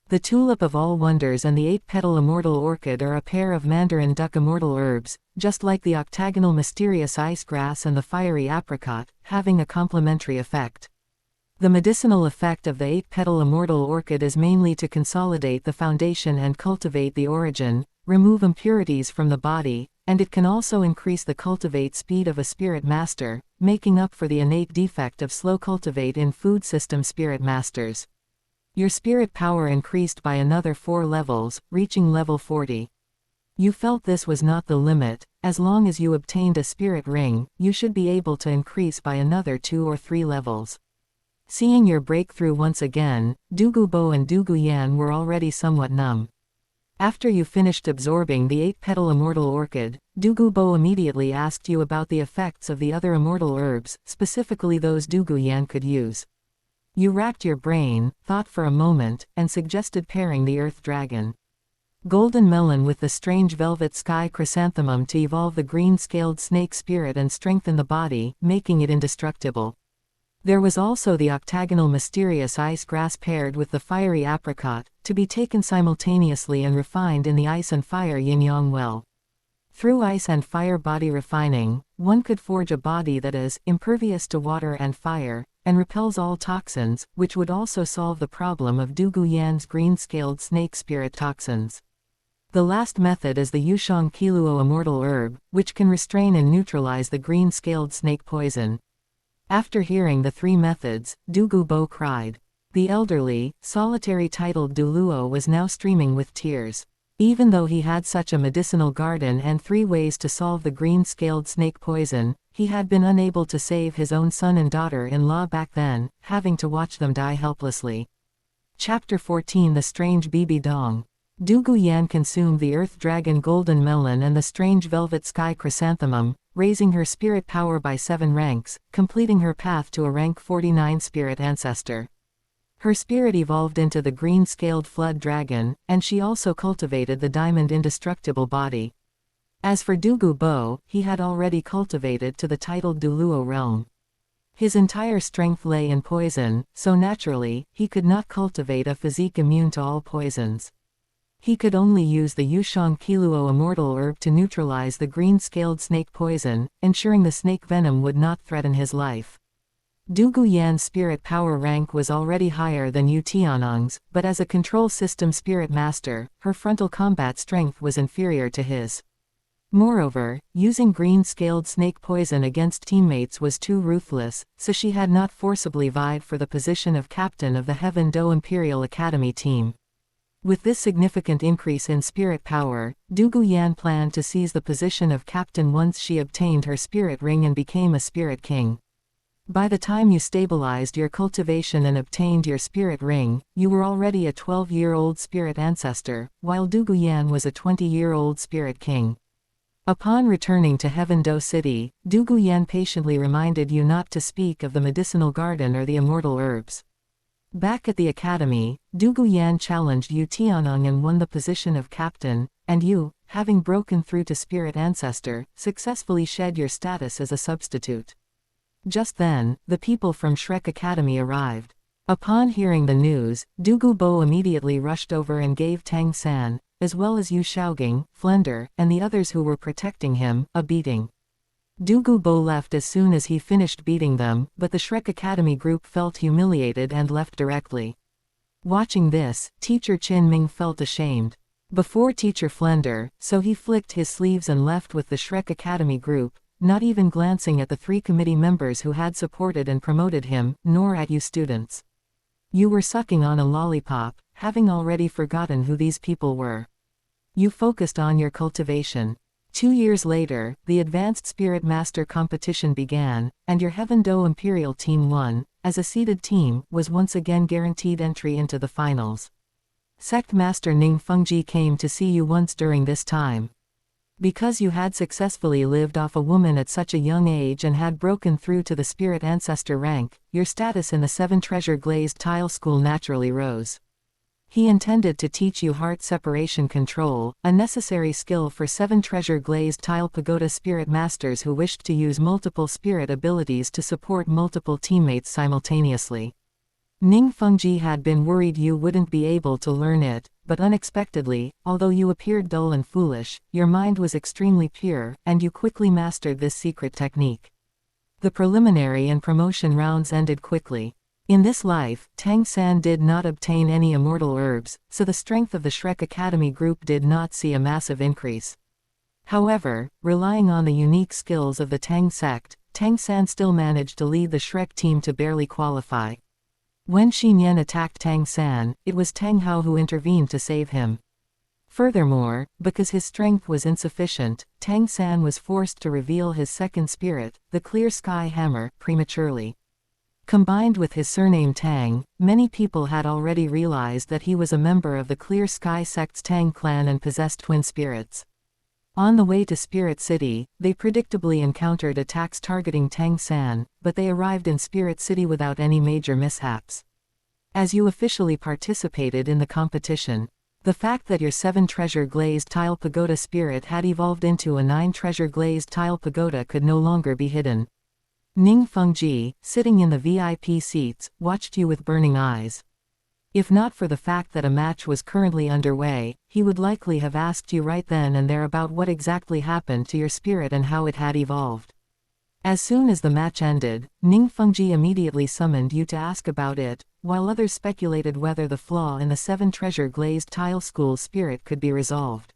The tulip of all wonders and the 8-petal immortal orchid are a pair of mandarin duck immortal herbs, just like the octagonal mysterious ice grass and the fiery apricot, having a complementary effect. The medicinal effect of the 8-petal immortal orchid is mainly to consolidate the foundation and cultivate the origin, remove impurities from the body, and it can also increase the cultivate speed of a spirit master, making up for the innate defect of slow cultivate in food system spirit masters. Your spirit power increased by another 4 levels, reaching level 40. You felt this was not the limit. As long as you obtained a spirit ring, you should be able to increase by another 2 or 3 levels. Seeing your breakthrough once again, Du Gubo and Du Guyan were already somewhat numb. After you finished absorbing the 8-petal immortal orchid, Du Gubo immediately asked you about the effects of the other immortal herbs, specifically those Du Guyan could use. You racked your brain, thought for a moment, and suggested pairing the earth dragon golden melon with the strange velvet sky chrysanthemum to evolve the green-scaled snake spirit and strengthen the body, making it indestructible. There was also the octagonal mysterious ice grass paired with the fiery apricot, to be taken simultaneously and refined in the ice and fire yin-yang well. Through ice and fire body refining, one could forge a body that is impervious to water and fire, and repels all toxins, which would also solve the problem of Du Guyan's green-scaled snake spirit toxins. The last method is the Yushang Qiluo immortal herb, which can restrain and neutralize the green-scaled snake poison. After hearing the 3 methods, Du Gubo cried. The elderly, solitary titled Douluo was now streaming with tears. Even though he had such a medicinal garden and 3 ways to solve the green-scaled snake poison, he had been unable to save his own son and daughter-in-law back then, having to watch them die helplessly. Chapter 14 The Strange Bibi Dong. Du Guyan consumed the earth dragon golden melon and the strange velvet sky chrysanthemum, raising her spirit power by 7 ranks, completing her path to a rank 49 spirit ancestor. Her spirit evolved into the green-scaled flood dragon, and she also cultivated the diamond indestructible body. As for Du Gubo, he had already cultivated to the titled Douluo realm. His entire strength lay in poison, so naturally, he could not cultivate a physique immune to all poisons. He could only use the Yushang Qiluo immortal herb to neutralize the green-scaled snake poison, ensuring the snake venom would not threaten his life. Du Guyan's spirit power rank was already higher than Yu Tianong's, but as a control system spirit master, her frontal combat strength was inferior to his. Moreover, using green-scaled snake poison against teammates was too ruthless, so she had not forcibly vied for the position of captain of the Heaven Do Imperial Academy team. With this significant increase in spirit power, Du Guyan planned to seize the position of captain once she obtained her spirit ring and became a spirit king. By the time you stabilized your cultivation and obtained your spirit ring, you were already a 12-year-old spirit ancestor, while Du Guyan was a 20-year-old spirit king. Upon returning to Heaven Do City, Du Guyan patiently reminded you not to speak of the medicinal garden or the immortal herbs. Back at the academy, Du Guyan challenged Yu Tianong and won the position of captain, and you, having broken through to spirit ancestor, successfully shed your status as a substitute. Just then, the people from Shrek Academy arrived. Upon hearing the news, Du Gubo immediately rushed over and gave Tang San, as well as Yu Shaogang, Flender, and the others who were protecting him, a beating. Du Gubo left as soon as he finished beating them, but the Shrek Academy group felt humiliated and left directly. Watching this, Teacher Qin Ming felt ashamed. Before Teacher Flender, so he flicked his sleeves and left with the Shrek Academy group, not even glancing at the 3 committee members who had supported and promoted him, nor at you students. You were sucking on a lollipop, having already forgotten who these people were. You focused on your cultivation. 2 years later, the Advanced Spirit Master competition began, and your Heaven Do Imperial Team 1, as a seeded team, was once again guaranteed entry into the finals. Sect Master Ning Fengji came to see you once during this time. Because you had successfully lived off a woman at such a young age and had broken through to the Spirit Ancestor rank, your status in the 7 Treasure Glazed Tile School naturally rose. He intended to teach you heart separation control, a necessary skill for 7 Treasure Glazed Tile Pagoda Spirit Masters who wished to use multiple spirit abilities to support multiple teammates simultaneously. Ning Fengji had been worried you wouldn't be able to learn it, but unexpectedly, although you appeared dull and foolish, your mind was extremely pure, and you quickly mastered this secret technique. The preliminary and promotion rounds ended quickly. In this life, Tang San did not obtain any immortal herbs, so the strength of the Shrek Academy group did not see a massive increase. However, relying on the unique skills of the Tang sect, Tang San still managed to lead the Shrek team to barely qualify. When Shi Nian attacked Tang San, it was Tang Hao who intervened to save him. Furthermore, because his strength was insufficient, Tang San was forced to reveal his second spirit, the Clear Sky Hammer, prematurely. Combined with his surname Tang, many people had already realized that he was a member of the Clear Sky sect's Tang clan and possessed twin spirits. On the way to Spirit City, they predictably encountered attacks targeting Tang San, but they arrived in Spirit City without any major mishaps. As you officially participated in the competition, the fact that your 7 Treasure Glazed Tile Pagoda spirit had evolved into a 9 Treasure Glazed Tile Pagoda could no longer be hidden. Ning Fengji, sitting in the VIP seats, watched you with burning eyes. If not for the fact that a match was currently underway, he would likely have asked you right then and there about what exactly happened to your spirit and how it had evolved. As soon as the match ended, Ning Fengji immediately summoned you to ask about it, while others speculated whether the flaw in the 7 Treasure Glazed Tile School's spirit could be resolved.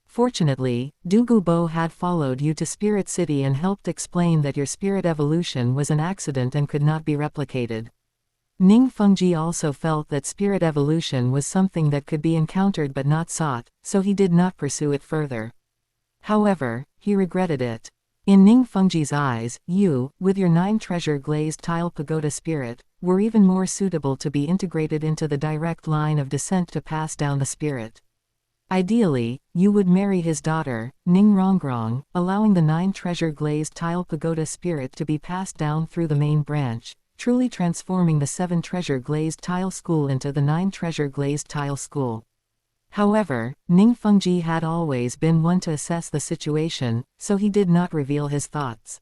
Fortunately, Douluo Bo had followed you to Spirit City and helped explain that your spirit evolution was an accident and could not be replicated. Ning Fengji also felt that spirit evolution was something that could be encountered but not sought, so he did not pursue it further. However, he regretted it. In Ning Fengji's eyes, you, with your 9 Treasure Glazed Tile Pagoda spirit, were even more suitable to be integrated into the direct line of descent to pass down the spirit. Ideally, you would marry his daughter, Ning Rongrong, allowing the 9 Treasure Glazed Tile Pagoda spirit to be passed down through the main branch, truly transforming the 7 Treasure Glazed Tile School into the 9 Treasure Glazed Tile School. However, Ning Fengji had always been one to assess the situation, so he did not reveal his thoughts.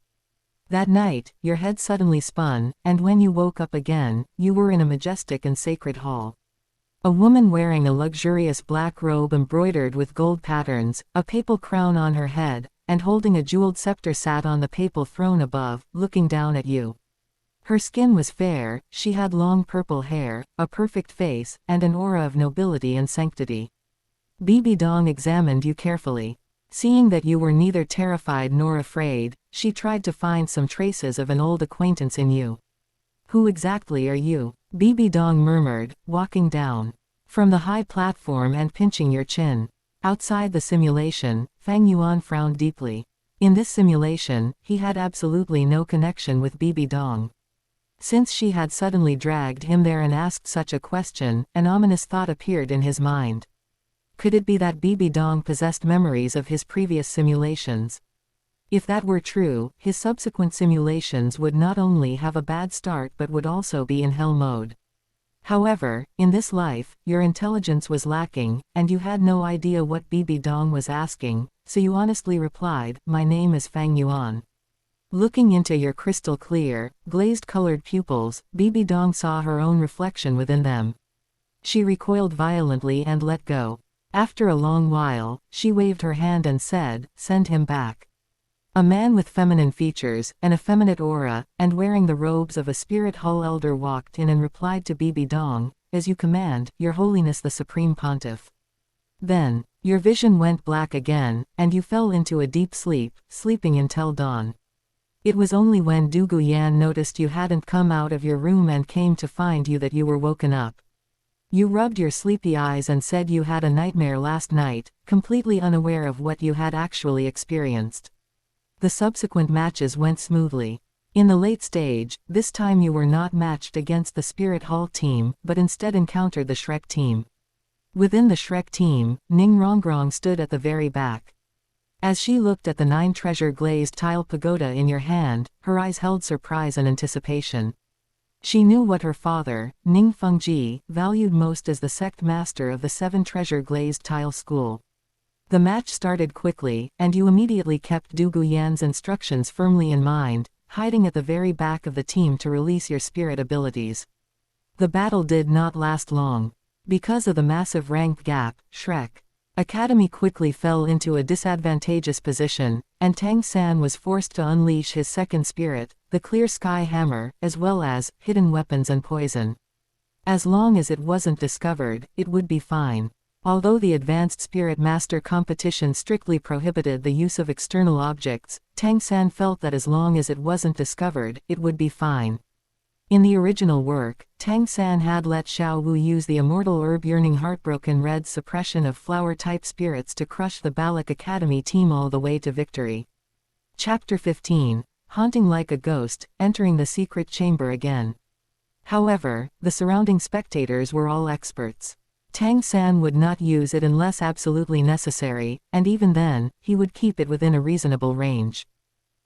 That night, your head suddenly spun, and when you woke up again, you were in a majestic and sacred hall. A woman wearing a luxurious black robe embroidered with gold patterns, a papal crown on her head, and holding a jeweled scepter sat on the papal throne above, looking down at you. Her skin was fair, she had long purple hair, a perfect face, and an aura of nobility and sanctity. Bibi Dong examined you carefully. Seeing that you were neither terrified nor afraid, she tried to find some traces of an old acquaintance in you. "Who exactly are you?" Bibi Dong murmured, walking down from the high platform and pinching your chin. Outside the simulation, Fang Yuan frowned deeply. In this simulation, he had absolutely no connection with Bibi Dong. Since she had suddenly dragged him there and asked such a question, an ominous thought appeared in his mind. Could it be that Bibi Dong possessed memories of his previous simulations? If that were true, his subsequent simulations would not only have a bad start but would also be in hell mode. However, in this life, your intelligence was lacking, and you had no idea what Bibi Dong was asking, so you honestly replied, "My name is Fang Yuan." Looking into your crystal clear, glazed-colored pupils, Bibi Dong saw her own reflection within them. She recoiled violently and let go. After a long while, she waved her hand and said, "Send him back." A man with feminine features, an effeminate aura, and wearing the robes of a spirit hull elder walked in and replied to Bibi Dong, as you command, Your Holiness the Supreme Pontiff." Then, your vision went black again, and you fell into a deep sleep, sleeping until dawn. It was only when Du Guyan noticed you hadn't come out of your room and came to find you that you were woken up. You rubbed your sleepy eyes and said you had a nightmare last night, completely unaware of what you had actually experienced. The subsequent matches went smoothly. In the late stage, this time you were not matched against the Spirit Hall team, but instead encountered the Shrek team. Within the Shrek team, Ning Rongrong stood at the very back. As she looked at the 9 treasure glazed tile pagoda in your hand, her eyes held surprise and anticipation. She knew what her father, Ning Fengji, valued most as the sect master of the 7 treasure glazed tile school. The match started quickly, and you immediately kept Du Guyan's instructions firmly in mind, hiding at the very back of the team to release your spirit abilities. The battle did not last long. Because of the massive rank gap, Shrek Academy quickly fell into a disadvantageous position, and Tang San was forced to unleash his second spirit, the Clear Sky Hammer, as well as hidden weapons and poison. As long as it wasn't discovered, it would be fine. Although the Advanced Spirit Master competition strictly prohibited the use of external objects, Tang San felt that as long as it wasn't discovered, it would be fine. In the original work, Tang San had let Xiao Wu use the immortal herb Yearning Heartbroken Red's suppression of flower-type spirits to crush the Balak Academy team all the way to victory. Chapter 15, Haunting Like a Ghost, Entering the Secret Chamber Again. However, the surrounding spectators were all experts. Tang San would not use it unless absolutely necessary, and even then, he would keep it within a reasonable range.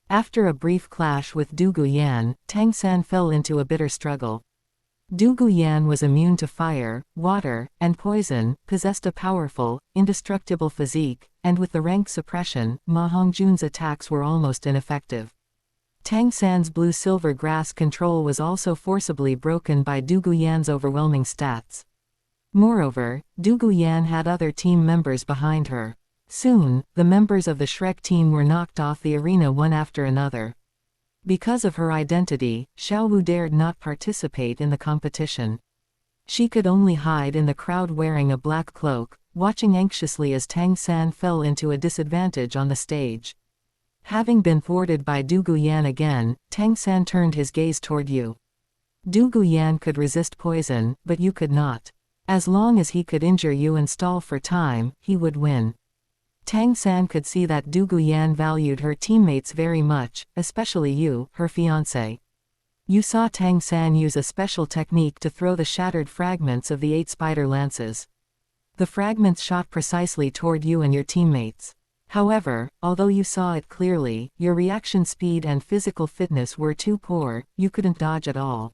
After a brief clash with Du Guyan, Tang San fell into a bitter struggle. Du Guyan was immune to fire, water, and poison, possessed a powerful, indestructible physique, and with the rank suppression, Ma Hongjun's attacks were almost ineffective. Tang San's blue-silver grass control was also forcibly broken by Du Guyan's overwhelming stats. Moreover, Du Guyan had other team members behind her. Soon, the members of the Shrek team were knocked off the arena one after another. Because of her identity, Xiao Wu dared not participate in the competition. She could only hide in the crowd wearing a black cloak, watching anxiously as Tang San fell into a disadvantage on the stage. Having been thwarted by Du Guyan again, Tang San turned his gaze toward you. Du Guyan could resist poison, but you could not. As long as he could injure you and stall for time, he would win. Tang San could see that Du Guyan valued her teammates very much, especially you, her fiancé. You saw Tang San use a special technique to throw the shattered fragments of the 8 spider lances. The fragments shot precisely toward you and your teammates. However, although you saw it clearly, your reaction speed and physical fitness were too poor, you couldn't dodge at all.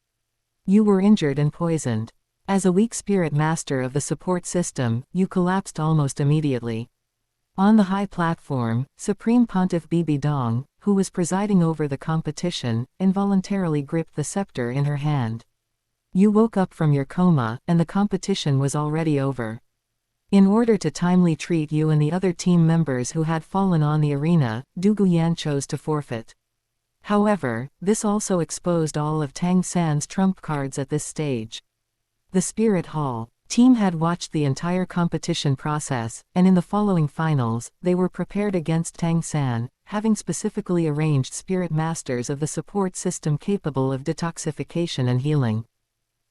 You were injured and poisoned. As a weak spirit master of the support system, you collapsed almost immediately. On the high platform, Supreme Pontiff Bibi Dong, who was presiding over the competition, involuntarily gripped the scepter in her hand. You woke up from your coma, and the competition was already over. In order to timely treat you and the other team members who had fallen on the arena, Du Guyan chose to forfeit. However, this also exposed all of Tang San's trump cards at this stage. The Spirit Hall team had watched the entire competition process, and in the following finals, they were prepared against Tang San, having specifically arranged spirit masters of the support system capable of detoxification and healing.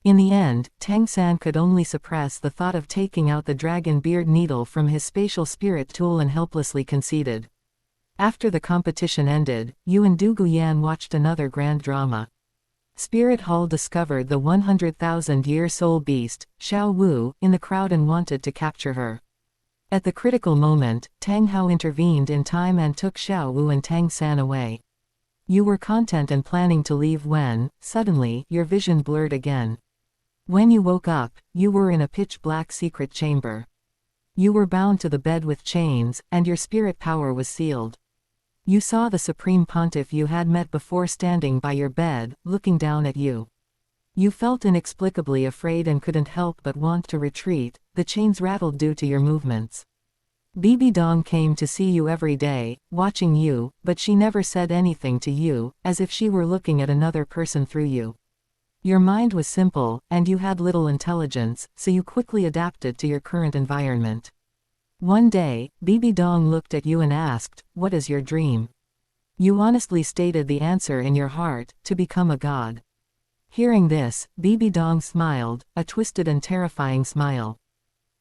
In the end, Tang San could only suppress the thought of taking out the dragon beard needle from his spatial spirit tool and helplessly conceded. After the competition ended, you and Du Guyan watched another grand drama. Spirit Hall discovered the 100,000-year soul beast, Xiao Wu, in the crowd and wanted to capture her. At the critical moment, Tang Hao intervened in time and took Xiao Wu and Tang San away. You were content and planning to leave when, suddenly, your vision blurred again. When you woke up, you were in a pitch-black secret chamber. You were bound to the bed with chains, and your spirit power was sealed. You saw the Supreme Pontiff you had met before standing by your bed, looking down at you. You felt inexplicably afraid and couldn't help but want to retreat, the chains rattled due to your movements. Bibi Dong came to see you every day, watching you, but she never said anything to you, as if she were looking at another person through you. Your mind was simple, and you had little intelligence, so you quickly adapted to your current environment. One day, Bibi Dong looked at you and asked, "What is your dream?" You honestly stated the answer in your heart, to become a god. Hearing this, Bibi Dong smiled, a twisted and terrifying smile.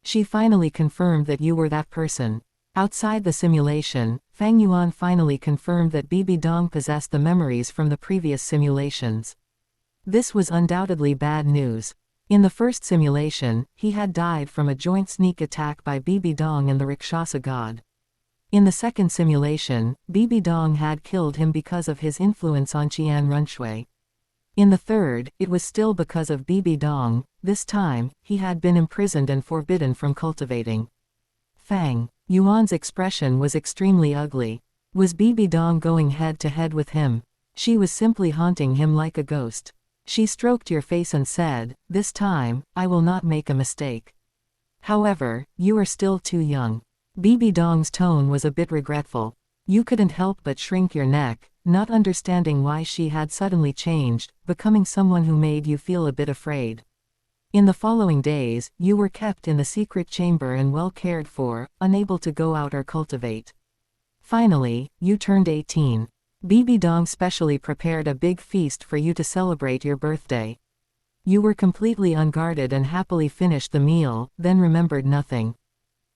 She finally confirmed that you were that person. Outside the simulation, Fang Yuan finally confirmed that Bibi Dong possessed the memories from the previous simulations. This was undoubtedly bad news. In the first simulation, he had died from a joint sneak attack by Bibi Dong and the Rakshasa god. In the second simulation, Bibi Dong had killed him because of his influence on Qian Xunji. In the third, it was still because of Bibi Dong. This time, he had been imprisoned and forbidden from cultivating. Fang Yuan's expression was extremely ugly. Was Bibi Dong going head to head with him? She was simply haunting him like a ghost. She stroked your face and said, "This time, I will not make a mistake. However, you are still too young." Bibi Dong's tone was a bit regretful. You couldn't help but shrink your neck, not understanding why she had suddenly changed, becoming someone who made you feel a bit afraid. In the following days, you were kept in the secret chamber and well cared for, unable to go out or cultivate. Finally, you turned 18. Bibi Dong specially prepared a big feast for you to celebrate your birthday. You were completely unguarded and happily finished the meal, then remembered nothing.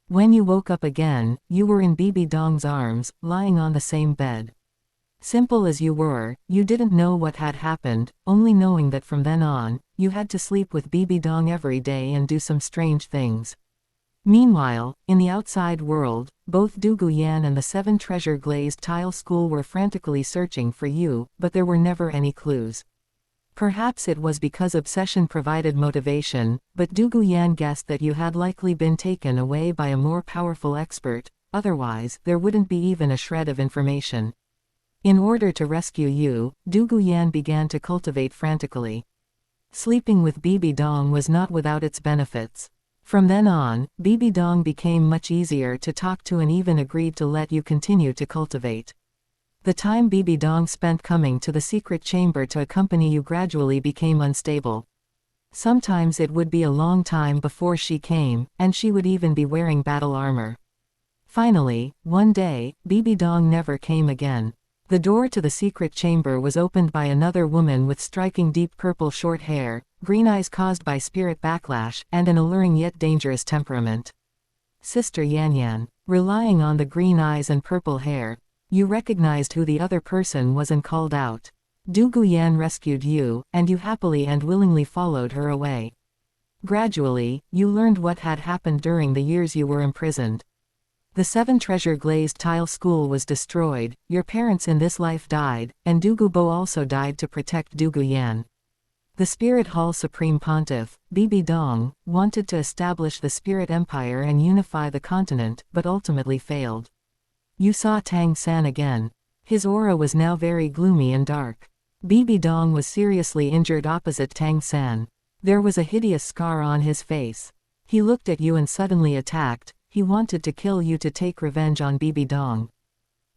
When you woke up again, you were in Bibi Dong's arms, lying on the same bed. Simple as you were, you didn't know what had happened, only knowing that from then on, you had to sleep with Bibi Dong every day and do some strange things. Meanwhile, in the outside world, both Douluo Yan and the 7 Treasure Glazed Tile School were frantically searching for you, but there were never any clues. Perhaps it was because obsession provided motivation, but Douluo Yan guessed that you had likely been taken away by a more powerful expert, otherwise, there wouldn't be even a shred of information. In order to rescue you, Douluo Yan began to cultivate frantically. Sleeping with Bibi Dong was not without its benefits. From then on, Bibi Dong became much easier to talk to and even agreed to let you continue to cultivate. The time Bibi Dong spent coming to the secret chamber to accompany you gradually became unstable. Sometimes it would be a long time before she came, and she would even be wearing battle armor. Finally, one day, Bibi Dong never came again. The door to the secret chamber was opened by another woman with striking deep purple short hair, green eyes caused by spirit backlash, and an alluring yet dangerous temperament. Sister Yan Yan. Relying on the green eyes and purple hair, you recognized who the other person was and called out. Douluo Yan rescued you, and you happily and willingly followed her away. Gradually, you learned what had happened during the years you were imprisoned. The 7 Treasure Glazed Tile School was destroyed, your parents in this life died, and Douluo Bo also died to protect Douluo Yan. The Spirit Hall Supreme Pontiff, Bibi Dong, wanted to establish the Spirit Empire and unify the continent, but ultimately failed. You saw Tang San again. His aura was now very gloomy and dark. Bibi Dong was seriously injured opposite Tang San. There was a hideous scar on his face. He looked at you and suddenly attacked. He wanted to kill you to take revenge on Bibi Dong.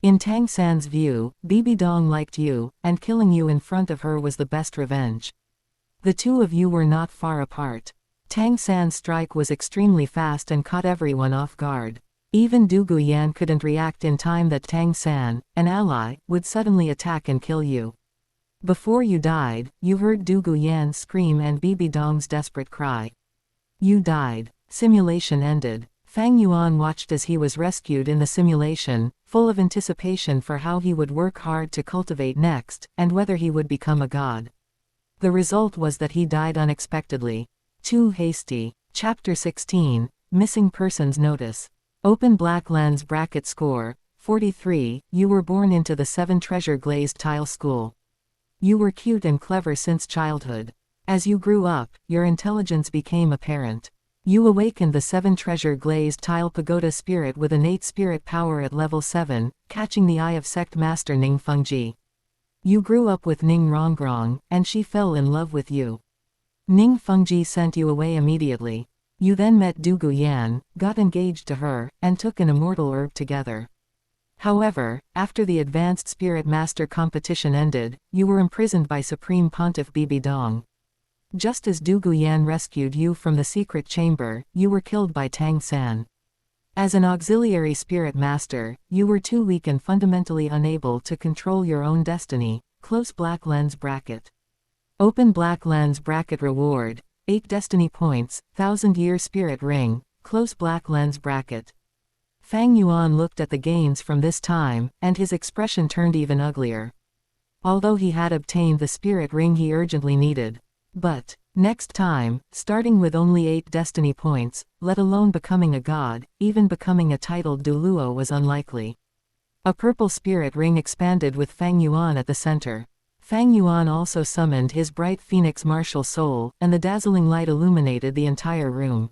In Tang San's view, Bibi Dong liked you, and killing you in front of her was the best revenge. The two of you were not far apart. Tang San's strike was extremely fast and caught everyone off guard. Even Douluo Yan couldn't react in time that Tang San, an ally, would suddenly attack and kill you. Before you died, you heard Douluo Yan scream and Bibi Dong's desperate cry. You died. Simulation ended. Fang Yuan watched as he was rescued in the simulation, full of anticipation for how he would work hard to cultivate next, and whether he would become a god. The result was that he died unexpectedly. Too hasty. Chapter 16, Missing Persons Notice. Open black lens bracket score, 43, you were born into the 7 Treasure Glazed Tile School. You were cute and clever since childhood. As you grew up, your intelligence became apparent. You awakened the 7 Treasure Glazed Tile Pagoda Spirit with innate spirit power at level 7, catching the eye of Sect Master Ning Fengji. You grew up with Ning Rongrong, and she fell in love with you. Ning Fengji sent you away immediately. You then met Douluo Yan, got engaged to her, and took an immortal herb together. However, after the Advanced Spirit Master competition ended, you were imprisoned by Supreme Pontiff Bibi Dong. Just as Du Guyan rescued you from the secret chamber, you were killed by Tang San. As an auxiliary spirit master, you were too weak and fundamentally unable to control your own destiny. Close black lens bracket. Open black lens bracket reward. 8 destiny points, 1000-year spirit ring, close black lens bracket. Fang Yuan looked at the gains from this time, and his expression turned even uglier. Although he had obtained the spirit ring he urgently needed. But, next time, starting with only 8 destiny points, let alone becoming a god, even becoming a titled Douluo was unlikely. A purple spirit ring expanded with Fang Yuan at the center. Fang Yuan also summoned his bright phoenix martial soul, and the dazzling light illuminated the entire room.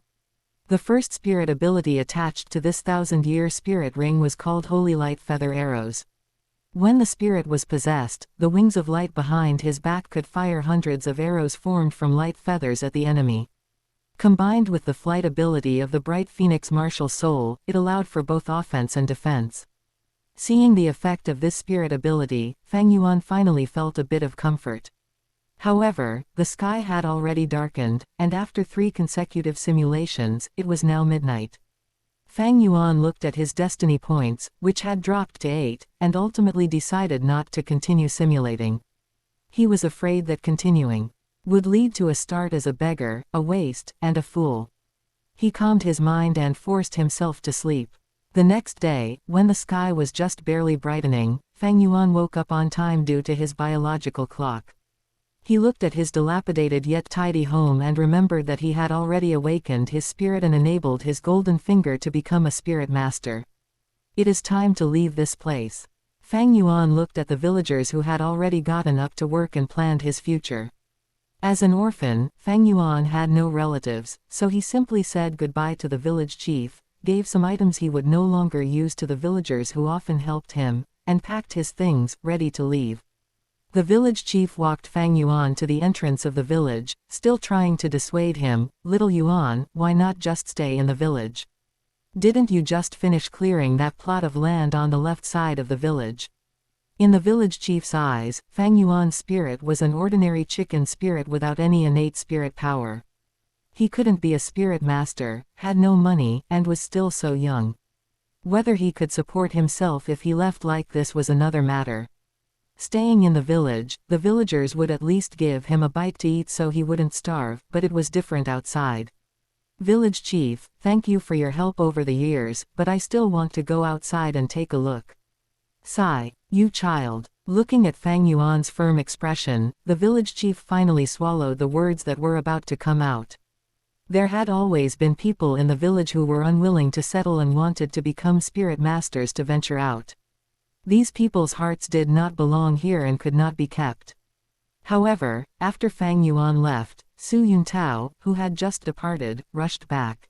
The first spirit ability attached to this 1000-year spirit ring was called Holy Light Feather Arrows. When the spirit was possessed, the wings of light behind his back could fire hundreds of arrows formed from light feathers at the enemy. Combined with the flight ability of the bright phoenix martial soul, it allowed for both offense and defense. Seeing the effect of this spirit ability, Fang Yuan finally felt a bit of comfort. However, the sky had already darkened, and after 3 consecutive simulations, it was now midnight. Fang Yuan looked at his destiny points, which had dropped to 8, and ultimately decided not to continue simulating. He was afraid that continuing would lead to a start as a beggar, a waste, and a fool. He calmed his mind and forced himself to sleep. The next day, when the sky was just barely brightening, Fang Yuan woke up on time due to his biological clock. He looked at his dilapidated yet tidy home and remembered that he had already awakened his spirit and enabled his golden finger to become a spirit master. It is time to leave this place. Fang Yuan looked at the villagers who had already gotten up to work and planned his future. As an orphan, Fang Yuan had no relatives, so he simply said goodbye to the village chief, gave some items he would no longer use to the villagers who often helped him, and packed his things, ready to leave. The village chief walked Fang Yuan to the entrance of the village, still trying to dissuade him. "Little Yuan, why not just stay in the village? Didn't you just finish clearing that plot of land on the left side of the village?" In the village chief's eyes, Fang Yuan's spirit was an ordinary chicken spirit without any innate spirit power. He couldn't be a spirit master, had no money, and was still so young. Whether he could support himself if he left like this was another matter. Staying in the village, the villagers would at least give him a bite to eat so he wouldn't starve, but it was different outside. "Village chief, thank you for your help over the years, but I still want to go outside and take a look." "Sigh, you child." Looking at Fang Yuan's firm expression, the village chief finally swallowed the words that were about to come out. There had always been people in the village who were unwilling to settle and wanted to become spirit masters to venture out. These people's hearts did not belong here and could not be kept. However, after Fang Yuan left, Su Yuntao, who had just departed, rushed back.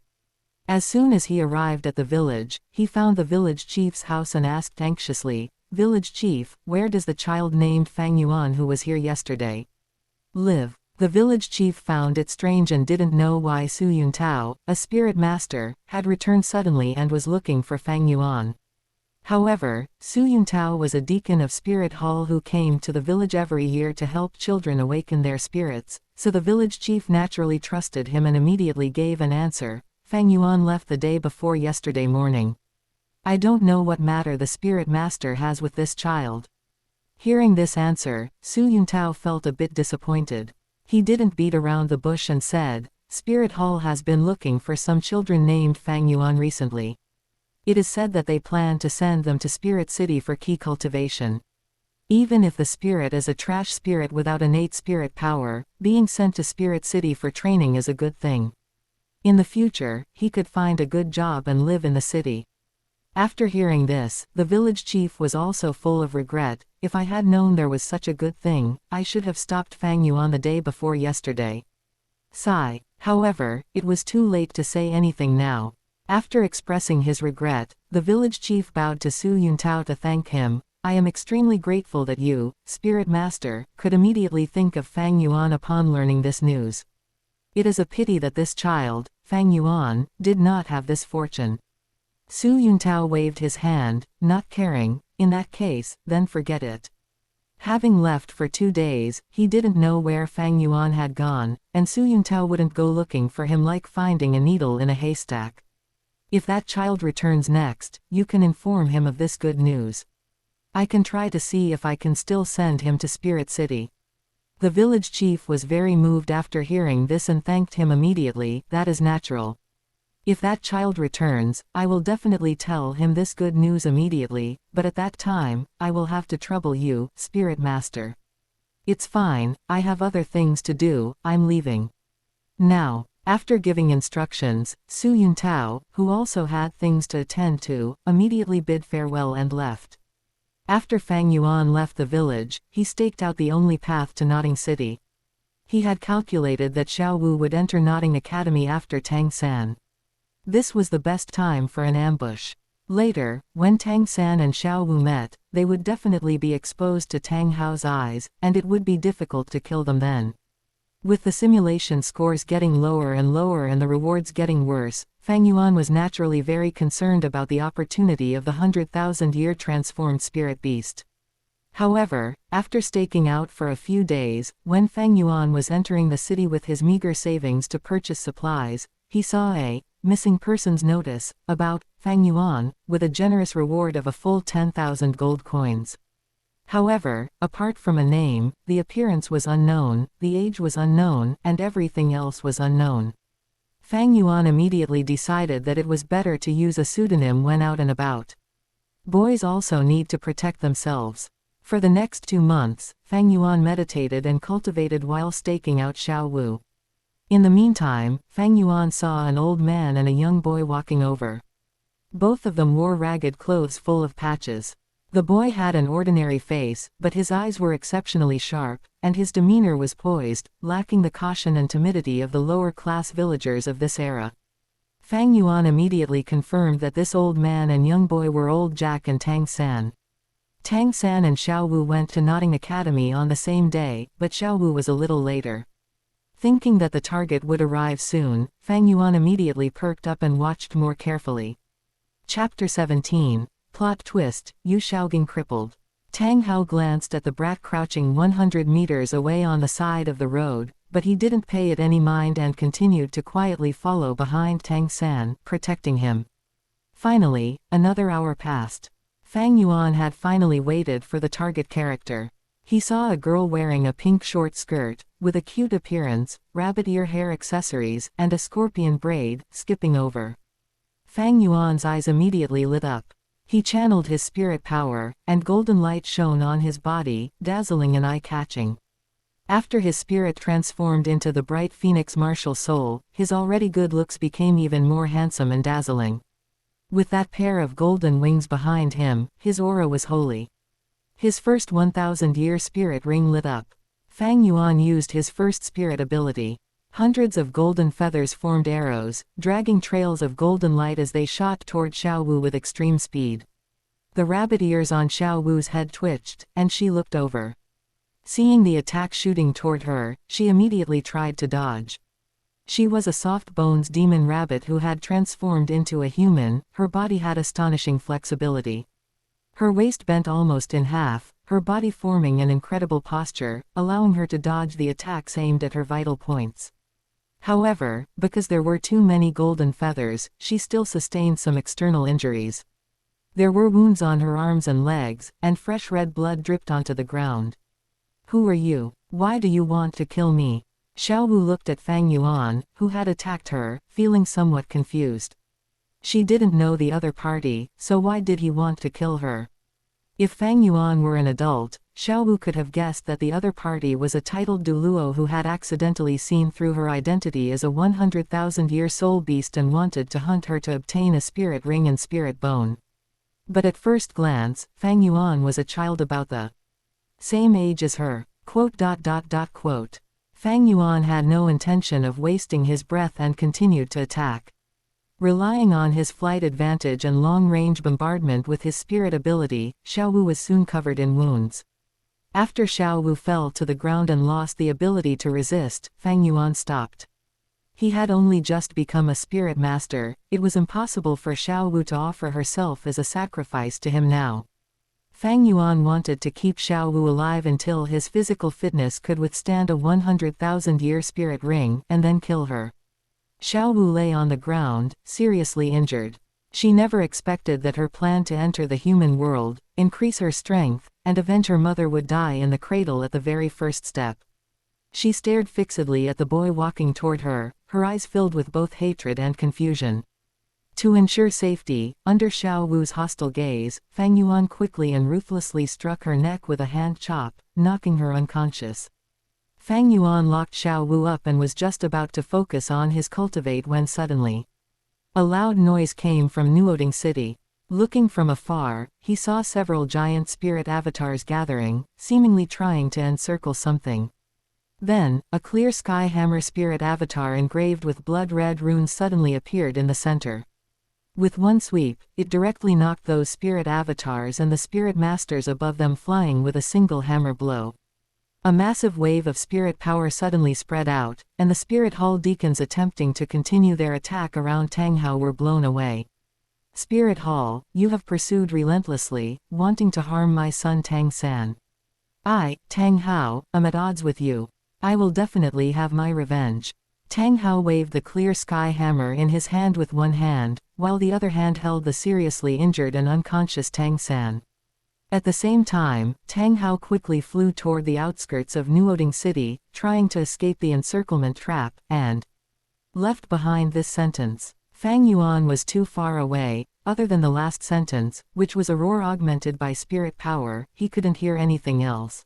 As soon as he arrived at the village, he found the village chief's house and asked anxiously, "Village chief, where does the child named Fang Yuan who was here yesterday live?" The village chief found it strange and didn't know why Su Yuntao, a spirit master, had returned suddenly and was looking for Fang Yuan. However, Su Yuntao was a deacon of Spirit Hall who came to the village every year to help children awaken their spirits, so the village chief naturally trusted him and immediately gave an answer. "Fang Yuan left the day before yesterday morning. I don't know what matter the spirit master has with this child." Hearing this answer, Su Yuntao felt a bit disappointed. He didn't beat around the bush and said, "Spirit Hall has been looking for some children named Fang Yuan recently. It is said that they plan to send them to Spirit City for key cultivation. Even if the spirit is a trash spirit without innate spirit power, being sent to Spirit City for training is a good thing. In the future, he could find a good job and live in the city." After hearing this, the village chief was also full of regret. "If I had known there was such a good thing, I should have stopped Fang Yuan the day before yesterday." Sigh. However, it was too late to say anything now. After expressing his regret, the village chief bowed to Su Yuntao to thank him. "I am extremely grateful that you, Spirit Master, could immediately think of Fang Yuan upon learning this news. It is a pity that this child, Fang Yuan, did not have this fortune." Su Yuntao waved his hand, not caring. "In that case, then forget it." Having left for 2 days, he didn't know where Fang Yuan had gone, and Su Yuntao wouldn't go looking for him like finding a needle in a haystack. If that child returns next, you can inform him of this good news. I can try to see if I can still send him to Spirit City. The village chief was very moved after hearing this and thanked him immediately. That is natural. If that child returns, I will definitely tell him this good news immediately, but at that time, I will have to trouble you, Spirit Master. It's fine, I have other things to do, I'm leaving. Now. After giving instructions, Su Yuntao, who also had things to attend to, immediately bid farewell and left. After Fang Yuan left the village, he staked out the only path to Notting City. He had calculated that Xiao Wu would enter Notting Academy after Tang San. This was the best time for an ambush. Later, when Tang San and Xiao Wu met, they would definitely be exposed to Tang Hao's eyes, and it would be difficult to kill them then. With the simulation scores getting lower and lower and the rewards getting worse, Fang Yuan was naturally very concerned about the opportunity of the 100,000-year transformed spirit beast. However, after staking out for a few days, when Fang Yuan was entering the city with his meager savings to purchase supplies, he saw a missing persons notice about Fang Yuan, with a generous reward of a full 10,000 gold coins. However, apart from a name, the appearance was unknown, the age was unknown, and everything else was unknown. Fang Yuan immediately decided that it was better to use a pseudonym when out and about. Boys also need to protect themselves. For the next 2 months, Fang Yuan meditated and cultivated while staking out Xiao Wu. In the meantime, Fang Yuan saw an old man and a young boy walking over. Both of them wore ragged clothes full of patches. The boy had an ordinary face, but his eyes were exceptionally sharp, and his demeanor was poised, lacking the caution and timidity of the lower-class villagers of this era. Fang Yuan immediately confirmed that this old man and young boy were old Jack and Tang San. Tang San and Xiao Wu went to Notting Academy on the same day, but Xiao Wu was a little later. Thinking that the target would arrive soon, Fang Yuan immediately perked up and watched more carefully. Chapter 17. Plot twist, Yu Shaogang crippled. Tang Hao glanced at the brat crouching 100 meters away on the side of the road, but he didn't pay it any mind and continued to quietly follow behind Tang San, protecting him. Finally, another hour passed. Fang Yuan had finally waited for the target character. He saw a girl wearing a pink short skirt, with a cute appearance, rabbit ear hair accessories, and a scorpion braid, skipping over. Fang Yuan's eyes immediately lit up. He channeled his spirit power, and golden light shone on his body, dazzling and eye-catching. After his spirit transformed into the bright Phoenix Martial Soul, his already good looks became even more handsome and dazzling. With that pair of golden wings behind him, his aura was holy. His first 1,000-year spirit ring lit up. Fang Yuan used his first spirit ability. Hundreds of golden feathers formed arrows, dragging trails of golden light as they shot toward Xiao Wu with extreme speed. The rabbit ears on Xiao Wu's head twitched, and she looked over. Seeing the attack shooting toward her, she immediately tried to dodge. She was a soft-bones demon rabbit who had transformed into a human. Her body had astonishing flexibility. Her waist bent almost in half, her body forming an incredible posture, allowing her to dodge the attacks aimed at her vital points. However, because there were too many golden feathers, she still sustained some external injuries. There were wounds on her arms and legs, and fresh red blood dripped onto the ground. "Who are you? Why do you want to kill me?" Xiao Wu looked at Fang Yuan, who had attacked her, feeling somewhat confused. She didn't know the other party, so why did he want to kill her? If Fang Yuan were an adult, Xiao Wu could have guessed that the other party was a titled Douluo who had accidentally seen through her identity as a 100,000-year soul beast and wanted to hunt her to obtain a spirit ring and spirit bone. But at first glance, Fang Yuan was a child about the same age as her. Fang Yuan had no intention of wasting his breath and continued to attack. Relying on his flight advantage and long-range bombardment with his spirit ability, Xiao Wu was soon covered in wounds. After Xiao Wu fell to the ground and lost the ability to resist, Fang Yuan stopped. He had only just become a spirit master. It was impossible for Xiao Wu to offer herself as a sacrifice to him now. Fang Yuan wanted to keep Xiao Wu alive until his physical fitness could withstand a 100,000-year spirit ring, and then kill her. Xiao Wu lay on the ground, seriously injured. She never expected that her plan to enter the human world, increase her strength, and avenge her mother would die in the cradle at the very first step. She stared fixedly at the boy walking toward her, her eyes filled with both hatred and confusion. To ensure safety, under Xiao Wu's hostile gaze, Fang Yuan quickly and ruthlessly struck her neck with a hand chop, knocking her unconscious. Fang Yuan locked Xiao Wu up and was just about to focus on his cultivate when suddenly a loud noise came from Nuoding City. Looking from afar, he saw several giant spirit avatars gathering, seemingly trying to encircle something. Then, a clear sky hammer spirit avatar engraved with blood-red runes suddenly appeared in the center. With one sweep, it directly knocked those spirit avatars and the spirit masters above them flying with a single hammer blow. A massive wave of spirit power suddenly spread out, and the spirit hall deacons attempting to continue their attack around Tang Hao were blown away. Spirit Hall, you have pursued relentlessly, wanting to harm my son Tang San. I, Tang Hao, am at odds with you. I will definitely have my revenge. Tang Hao waved the clear sky hammer in his hand with one hand, while the other hand held the seriously injured and unconscious Tang San. At the same time, Tang Hao quickly flew toward the outskirts of Nuoding City, trying to escape the encirclement trap, and left behind this sentence. Fang Yuan was too far away. Other than the last sentence, which was a roar augmented by spirit power, he couldn't hear anything else.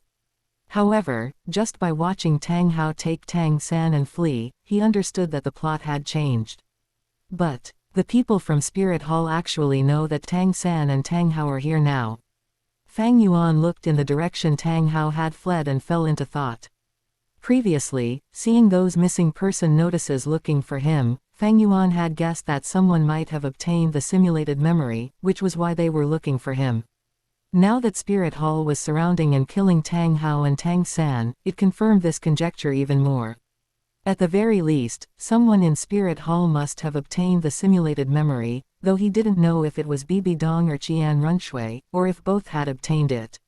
However, just by watching Tang Hao take Tang San and flee, he understood that the plot had changed. But the people from Spirit Hall actually know that Tang San and Tang Hao are here now. Fang Yuan looked in the direction Tang Hao had fled and fell into thought. Previously, seeing those missing person notices looking for him, Fang Yuan had guessed that someone might have obtained the simulated memory, which was why they were looking for him. Now that Spirit Hall was surrounding and killing Tang Hao and Tang San, it confirmed this conjecture even more. At the very least, someone in Spirit Hall must have obtained the simulated memory, though he didn't know if it was Bibi Dong or Qian Xunji, or if both had obtained it.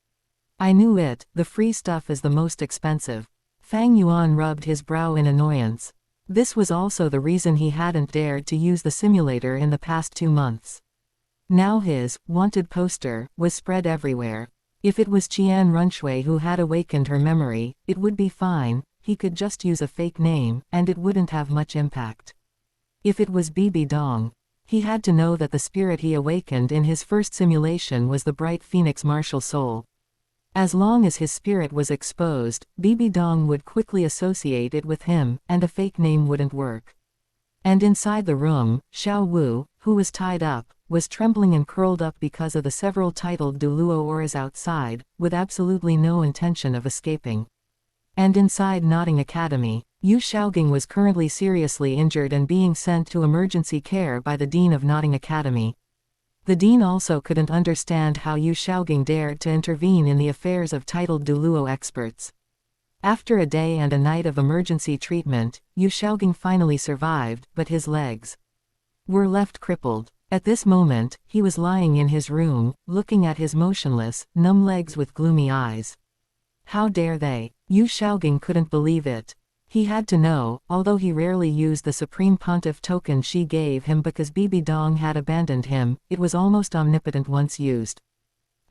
I knew it, the free stuff is the most expensive. Fang Yuan rubbed his brow in annoyance. This was also the reason he hadn't dared to use the simulator in the past 2 months. Now his wanted poster was spread everywhere. If it was Qian Xunji who had awakened her memory, it would be fine. He could just use a fake name, and it wouldn't have much impact. If it was Bibi Dong, he had to know that the spirit he awakened in his first simulation was the bright phoenix Martial Soul. As long as his spirit was exposed, Bibi Dong would quickly associate it with him, and a fake name wouldn't work. And inside the room, Xiao Wu, who was tied up, was trembling and curled up because of the several titled Douluo auras outside, with absolutely no intention of escaping. And inside Nodding Academy, Yu Xiaogang was currently seriously injured and being sent to emergency care by the Dean of Nodding Academy. The Dean also couldn't understand how Yu Xiaogang dared to intervene in the affairs of titled Douluo experts. After a day and a night of emergency treatment, Yu Xiaogang finally survived, but his legs were left crippled. At this moment, he was lying in his room, looking at his motionless, numb legs with gloomy eyes. How dare they? Yu Xiaogang couldn't believe it. He had to know, although he rarely used the Supreme Pontiff token she gave him because Bibi Dong had abandoned him, it was almost omnipotent once used.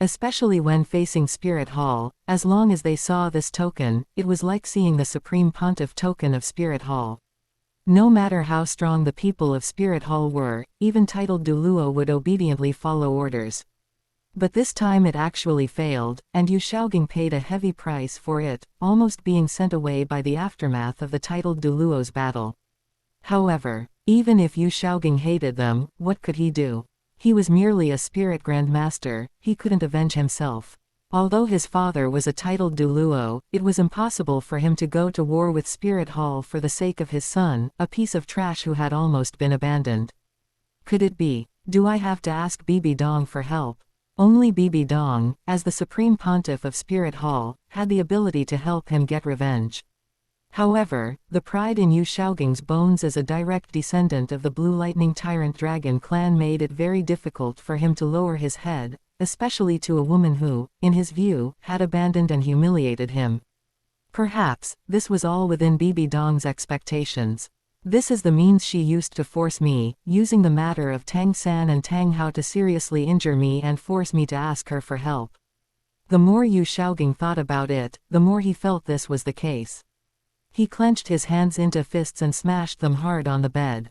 Especially when facing Spirit Hall, as long as they saw this token, it was like seeing the Supreme Pontiff token of Spirit Hall. No matter how strong the people of Spirit Hall were, even titled Douluo would obediently follow orders. But this time it actually failed, and Yu Xiaogang paid a heavy price for it, almost being sent away by the aftermath of the titled Douluo's battle. However, even if Yu Xiaogang hated them, what could he do? He was merely a spirit grandmaster, he couldn't avenge himself. Although his father was a titled Douluo, it was impossible for him to go to war with Spirit Hall for the sake of his son, a piece of trash who had almost been abandoned. Could it be? Do I have to ask Bibi Dong for help? Only Bibi Dong, as the Supreme Pontiff of Spirit Hall, had the ability to help him get revenge. However, the pride in Yu Xiaogang's bones as a direct descendant of the Blue Lightning Tyrant Dragon clan made it very difficult for him to lower his head, especially to a woman who, in his view, had abandoned and humiliated him. Perhaps, this was all within Bibi Dong's expectations. This is the means she used to force me, using the matter of Tang San and Tang Hao to seriously injure me and force me to ask her for help. The more Yu Shaogang thought about it, the more he felt this was the case. He clenched his hands into fists and smashed them hard on the bed.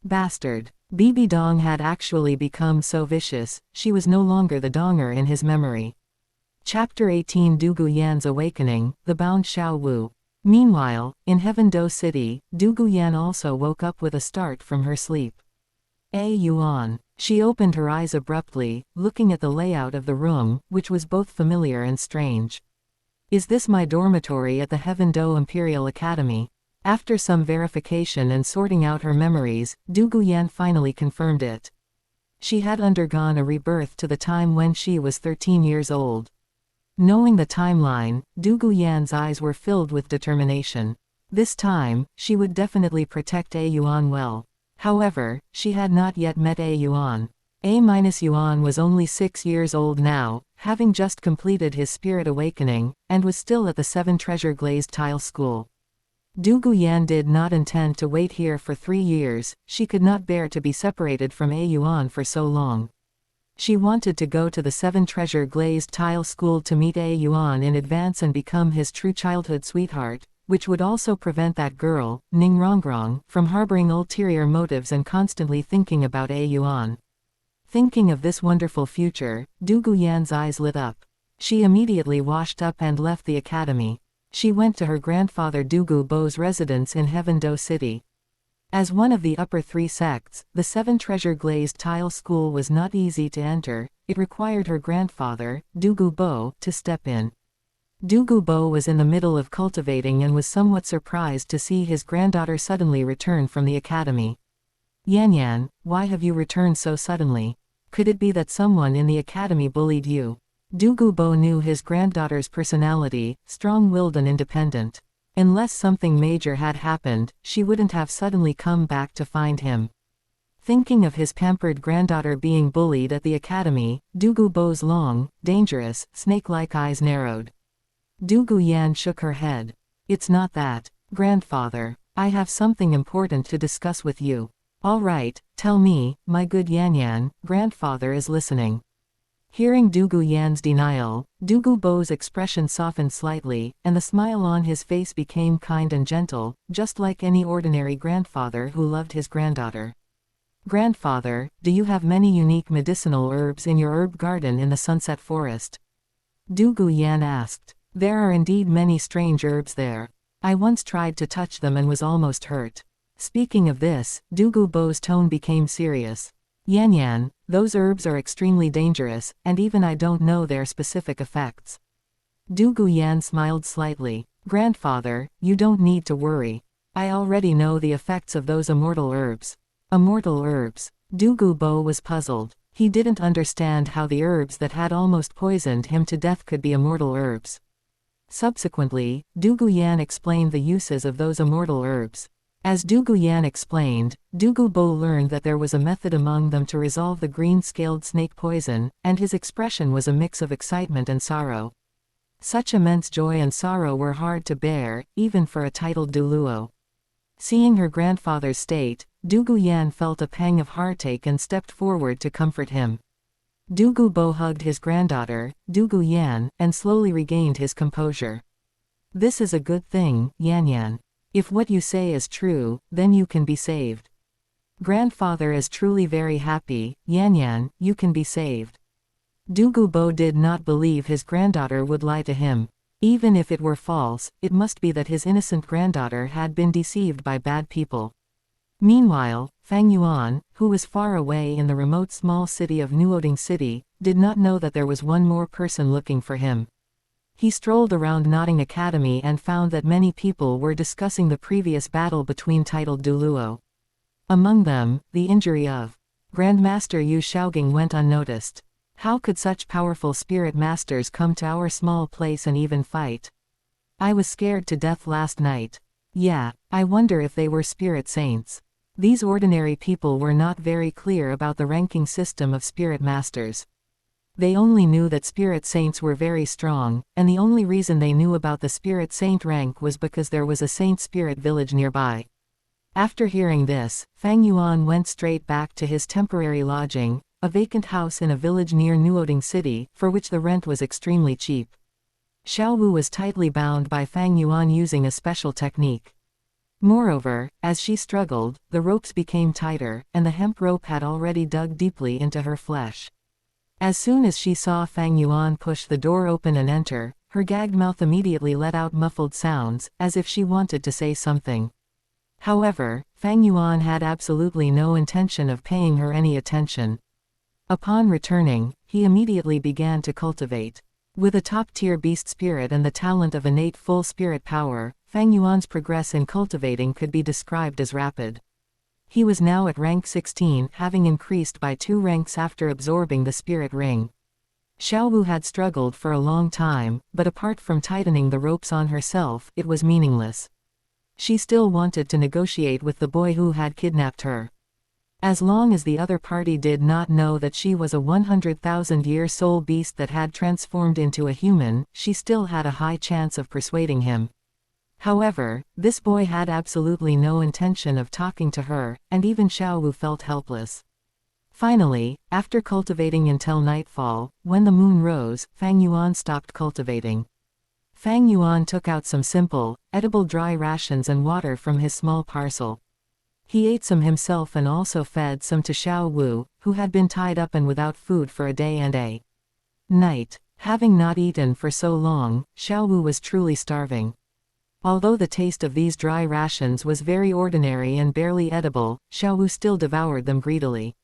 Bastard. Bibi Dong had actually become so vicious, she was no longer the Donger in his memory. Chapter 18 Dugu Yan's Awakening, The Bound Xiao Wu. Meanwhile, in Heaven Do City, Dugu Yan also woke up with a start from her sleep. Yuan. She opened her eyes abruptly, looking at the layout of the room, which was both familiar and strange. Is this my dormitory at the Heaven Do Imperial Academy? After some verification and sorting out her memories, Dugu Yan finally confirmed it. She had undergone a rebirth to the time when she was 13 years old. Knowing the timeline, Dugu Yan's eyes were filled with determination. This time, she would definitely protect Yuan well. However, she had not yet met Yuan. Yuan was only 6 years old now, having just completed his spirit awakening, and was still at the 7 Treasure Glazed Tile School. Dugu Yan did not intend to wait here for 3 years, she could not bear to be separated from Yuan for so long. She wanted to go to the 7 Treasure Glazed Tile School to meet Yuan in advance and become his true childhood sweetheart, which would also prevent that girl, Ning Rongrong, from harboring ulterior motives and constantly thinking about Yuan. Thinking of this wonderful future, Dugu Yan's eyes lit up. She immediately washed up and left the academy. She went to her grandfather Dugu Bo's residence in Heaven Do City. As one of the upper 3 sects, the 7 Treasure Glazed Tile School was not easy to enter, it required her grandfather, Dugu Bo, to step in. Dugu Bo was in the middle of cultivating and was somewhat surprised to see his granddaughter suddenly return from the academy. Yan, why have you returned so suddenly? Could it be that someone in the academy bullied you? Dugu Bo knew his granddaughter's personality, strong-willed and independent. Unless something major had happened, she wouldn't have suddenly come back to find him. Thinking of his pampered granddaughter being bullied at the academy, Dugu Bo's long, dangerous, snake-like eyes narrowed. Dugu Yan shook her head. It's not that. Grandfather, I have something important to discuss with you. All right, tell me, my good Yan, grandfather is listening. Hearing Dugu Yan's denial, Dugu Bo's expression softened slightly, and the smile on his face became kind and gentle, just like any ordinary grandfather who loved his granddaughter. Grandfather, do you have many unique medicinal herbs in your herb garden in the Sunset Forest? Dugu Yan asked. There are indeed many strange herbs there. I once tried to touch them and was almost hurt. Speaking of this, Dugu Bo's tone became serious. Yan, those herbs are extremely dangerous, and even I don't know their specific effects. Dugu Yan smiled slightly. Grandfather, you don't need to worry. I already know the effects of those immortal herbs. Immortal herbs. Dugu Bo was puzzled. He didn't understand how the herbs that had almost poisoned him to death could be immortal herbs. Subsequently, Dugu Yan explained the uses of those immortal herbs. As Dugu Yan explained, Dugu Bo learned that there was a method among them to resolve the green-scaled snake poison, and his expression was a mix of excitement and sorrow. Such immense joy and sorrow were hard to bear, even for a titled Douluo. Seeing her grandfather's state, Dugu Yan felt a pang of heartache and stepped forward to comfort him. Dugu Bo hugged his granddaughter, Dugu Yan, and slowly regained his composure. This is a good thing, Yan. If what you say is true, then you can be saved. Grandfather is truly very happy, Yan, you can be saved. Dugu Bo did not believe his granddaughter would lie to him. Even if it were false, it must be that his innocent granddaughter had been deceived by bad people. Meanwhile, Fang Yuan, who was far away in the remote small city of Nuoding City, did not know that there was one more person looking for him. He strolled around Nodding Academy and found that many people were discussing the previous battle between titled Douluo. Among them, the injury of Grandmaster Yu Shaogang went unnoticed. How could such powerful spirit masters come to our small place and even fight? I was scared to death last night. Yeah, I wonder if they were spirit saints. These ordinary people were not very clear about the ranking system of spirit masters. They only knew that spirit saints were very strong, and the only reason they knew about the spirit saint rank was because there was a saint spirit village nearby. After hearing this, Fang Yuan went straight back to his temporary lodging, a vacant house in a village near Nuoding City, for which the rent was extremely cheap. Xiao Wu was tightly bound by Fang Yuan using a special technique. Moreover, as she struggled, the ropes became tighter, and the hemp rope had already dug deeply into her flesh. As soon as she saw Fang Yuan push the door open and enter, her gagged mouth immediately let out muffled sounds, as if she wanted to say something. However, Fang Yuan had absolutely no intention of paying her any attention. Upon returning, he immediately began to cultivate. With a top-tier beast spirit and the talent of innate full spirit power, Fang Yuan's progress in cultivating could be described as rapid. He was now at rank 16, having increased by 2 ranks after absorbing the spirit ring. Xiao Wu had struggled for a long time, but apart from tightening the ropes on herself, it was meaningless. She still wanted to negotiate with the boy who had kidnapped her. As long as the other party did not know that she was a 100,000-year soul beast that had transformed into a human, she still had a high chance of persuading him. However, this boy had absolutely no intention of talking to her, and even Xiao Wu felt helpless. Finally, after cultivating until nightfall, when the moon rose, Fang Yuan stopped cultivating. Fang Yuan took out some simple, edible dry rations and water from his small parcel. He ate some himself and also fed some to Xiao Wu, who had been tied up and without food for a day and a night. Having not eaten for so long, Xiao Wu was truly starving. Although the taste of these dry rations was very ordinary and barely edible, Xiao Wu still devoured them greedily.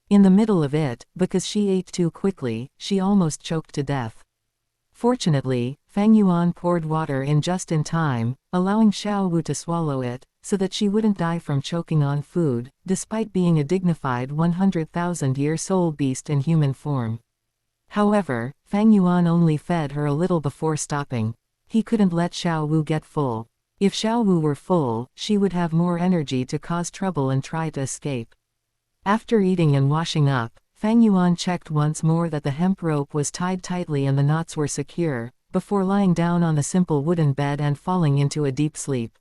In the middle of it, because she ate too quickly, she almost choked to death. Fortunately, Fang Yuan poured water in just in time, allowing Xiao Wu to swallow it, so that she wouldn't die from choking on food, despite being a dignified 100,000-year soul beast in human form. However, Fang Yuan only fed her a little before stopping. He couldn't let Xiao Wu get full. If Xiao Wu were full, she would have more energy to cause trouble and try to escape. After eating and washing up, Fang Yuan checked once more that the hemp rope was tied tightly and the knots were secure, before lying down on the simple wooden bed and falling into a deep sleep.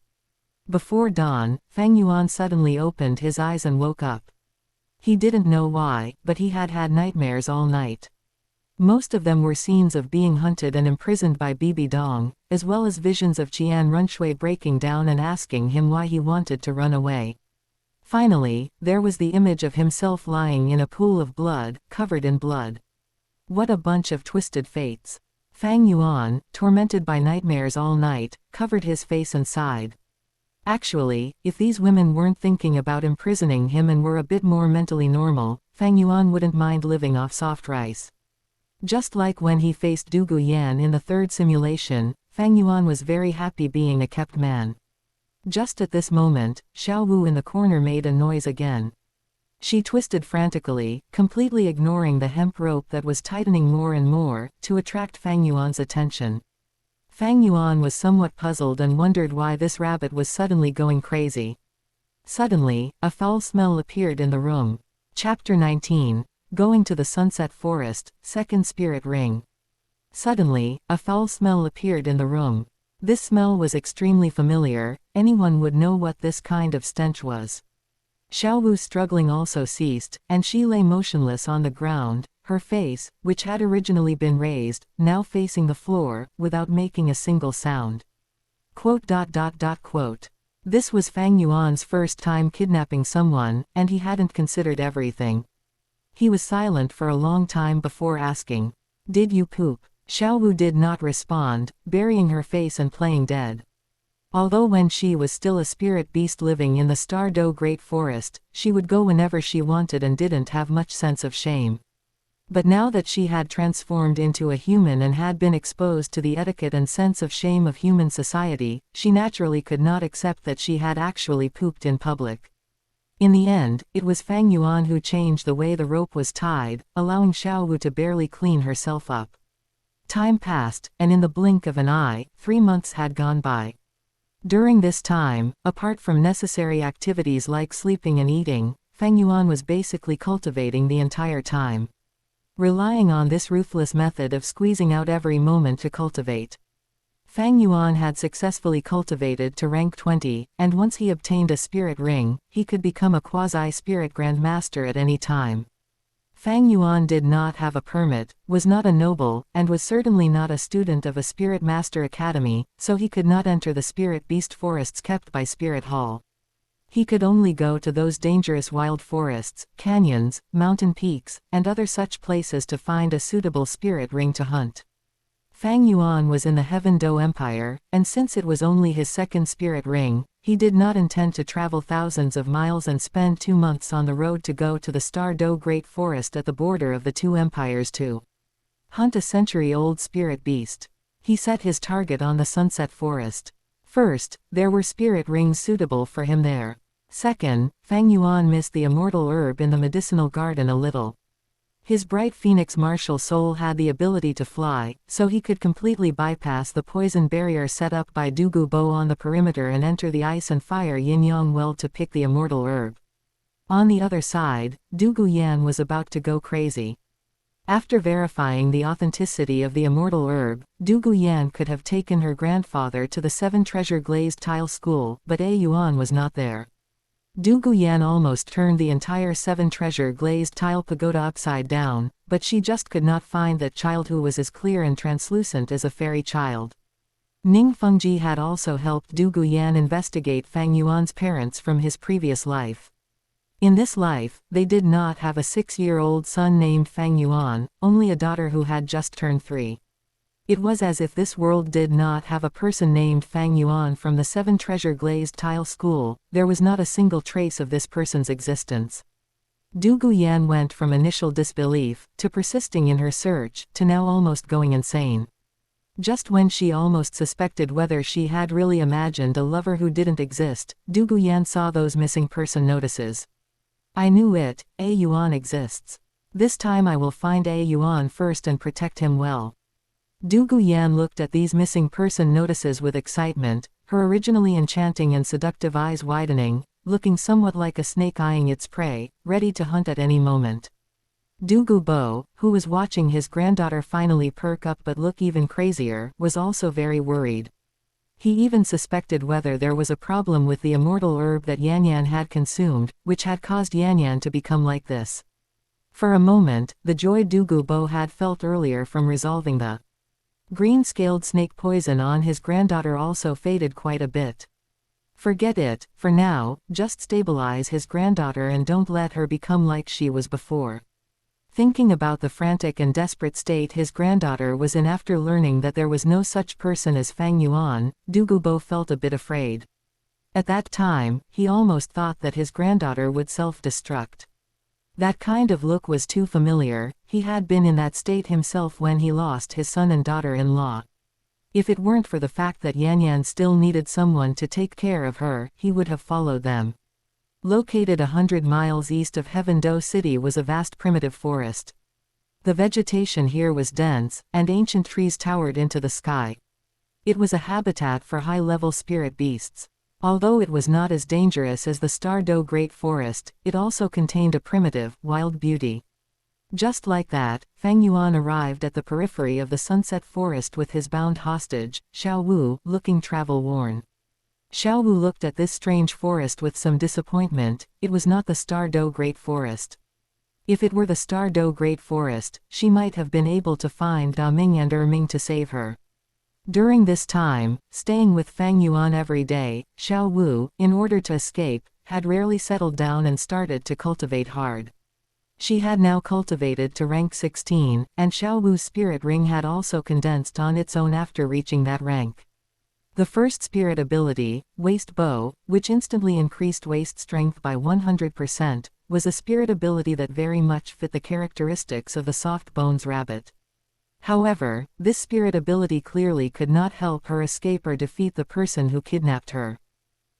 Before dawn, Fang Yuan suddenly opened his eyes and woke up. He didn't know why, but he had had nightmares all night. Most of them were scenes of being hunted and imprisoned by Bibi Dong, as well as visions of Qian Xunji breaking down and asking him why he wanted to run away. Finally, there was the image of himself lying in a pool of blood, covered in blood. What a bunch of twisted fates. Fang Yuan, tormented by nightmares all night, covered his face and sighed. Actually, if these women weren't thinking about imprisoning him and were a bit more mentally normal, Fang Yuan wouldn't mind living off soft rice. Just like when he faced Du Guyan in the third simulation, Fang Yuan was very happy being a kept man. Just at this moment, Xiao Wu in the corner made a noise again. She twisted frantically, completely ignoring the hemp rope that was tightening more and more, to attract Fang Yuan's attention. Fang Yuan was somewhat puzzled and wondered why this rabbit was suddenly going crazy. Suddenly, a foul smell appeared in the room. Chapter 19. Going to the Sunset Forest, Second Spirit Ring. Suddenly, a foul smell appeared in the room. This smell was extremely familiar, anyone would know what this kind of stench was. Xiao Wu's struggling also ceased, and she lay motionless on the ground, her face, which had originally been raised, now facing the floor, without making a single sound. This was Fang Yuan's first time kidnapping someone, and he hadn't considered everything. He was silent for a long time before asking, "Did you poop?" Xiao Wu did not respond, burying her face and playing dead. Although when she was still a spirit beast living in the Star Do Great Forest, she would go whenever she wanted and didn't have much sense of shame. But now that she had transformed into a human and had been exposed to the etiquette and sense of shame of human society, she naturally could not accept that she had actually pooped in public. In the end, it was Fang Yuan who changed the way the rope was tied, allowing Xiao Wu to barely clean herself up. Time passed, and in the blink of an eye, 3 months had gone by. During this time, apart from necessary activities like sleeping and eating, Fang Yuan was basically cultivating the entire time. relying on this ruthless method of squeezing out every moment to cultivate. Fang Yuan had successfully cultivated to rank 20, and once he obtained a spirit ring, he could become a quasi-spirit grandmaster at any time. Fang Yuan did not have a permit, was not a noble, and was certainly not a student of a Spirit Master Academy, so he could not enter the spirit beast forests kept by Spirit Hall. He could only go to those dangerous wild forests, canyons, mountain peaks, and other such places to find a suitable spirit ring to hunt. Fang Yuan was in the Heaven Do Empire, and since it was only his second spirit ring, he did not intend to travel thousands of miles and spend 2 months on the road to go to the Star Do Great Forest at the border of the two empires to hunt a century-old spirit beast. He set his target on the Sunset Forest. First, there were spirit rings suitable for him there. Second, Fang Yuan missed the immortal herb in the medicinal garden a little. His bright phoenix martial soul had the ability to fly, so he could completely bypass the poison barrier set up by Douluo Bo on the perimeter and enter the ice and fire yin-yang well to pick the immortal herb. On the other side, Douluo Yan was about to go crazy. After verifying the authenticity of the immortal herb, Douluo Yan could have taken her grandfather to the 7 treasure glazed tile school, but A Yuan was not there. Douluo Yan almost turned the entire 7 treasure glazed tile pagoda upside down, but she just could not find that child who was as clear and translucent as a fairy child. Ning Fengji had also helped Douluo Yan investigate Fang Yuan's parents from his previous life. In this life, they did not have a 6-year-old son named Fang Yuan, only a daughter who had just turned 3. It was as if this world did not have a person named Fang Yuan from the 7 treasure glazed tile school. There was not a single trace of this person's existence. Douluo Yan went from initial disbelief, to persisting in her search, to now almost going insane. Just when she almost suspected whether she had really imagined a lover who didn't exist, Douluo Yan saw those missing person notices. I knew it, A Yuan exists. This time I will find A Yuan first and protect him well. Douluo Yan looked at these missing person notices with excitement, her originally enchanting and seductive eyes widening, looking somewhat like a snake eyeing its prey, ready to hunt at any moment. Douluo Bo, who was watching his granddaughter finally perk up but look even crazier, was also very worried. He even suspected whether there was a problem with the immortal herb that Yanyan had consumed, which had caused Yanyan to become like this. For a moment, the joy Douluo Bo had felt earlier from resolving the green-scaled snake poison on his granddaughter also faded quite a bit. Forget it, for now, just stabilize his granddaughter and don't let her become like she was before. Thinking about the frantic and desperate state his granddaughter was in after learning that there was no such person as Fang Yuan, Douluo Bo felt a bit afraid. At that time, he almost thought that his granddaughter would self-destruct. That kind of look was too familiar. He had been in that state himself when he lost his son and daughter-in-law. If it weren't for the fact that Yanyan still needed someone to take care of her, he would have followed them. Located 100 miles east of Heaven Do City was a vast primitive forest. The vegetation here was dense, and ancient trees towered into the sky. It was a habitat for high-level spirit beasts. Although it was not as dangerous as the Star Do Great Forest, it also contained a primitive, wild beauty. Just like that, Fang Yuan arrived at the periphery of the Sunset Forest with his bound hostage, Xiao Wu, looking travel-worn. Xiao Wu looked at this strange forest with some disappointment. It was not the Star Do Great Forest. If it were the Star Do Great Forest, she might have been able to find Da Ming and Ming to save her. During this time, staying with Fang Yuan every day, Xiao Wu, in order to escape, had rarely settled down and started to cultivate hard. She had now cultivated to rank 16, and Xiao Wu's spirit ring had also condensed on its own after reaching that rank. The first spirit ability, Waist Bow, which instantly increased waist strength by 100%, was a spirit ability that very much fit the characteristics of the soft bones rabbit. However, this spirit ability clearly could not help her escape or defeat the person who kidnapped her.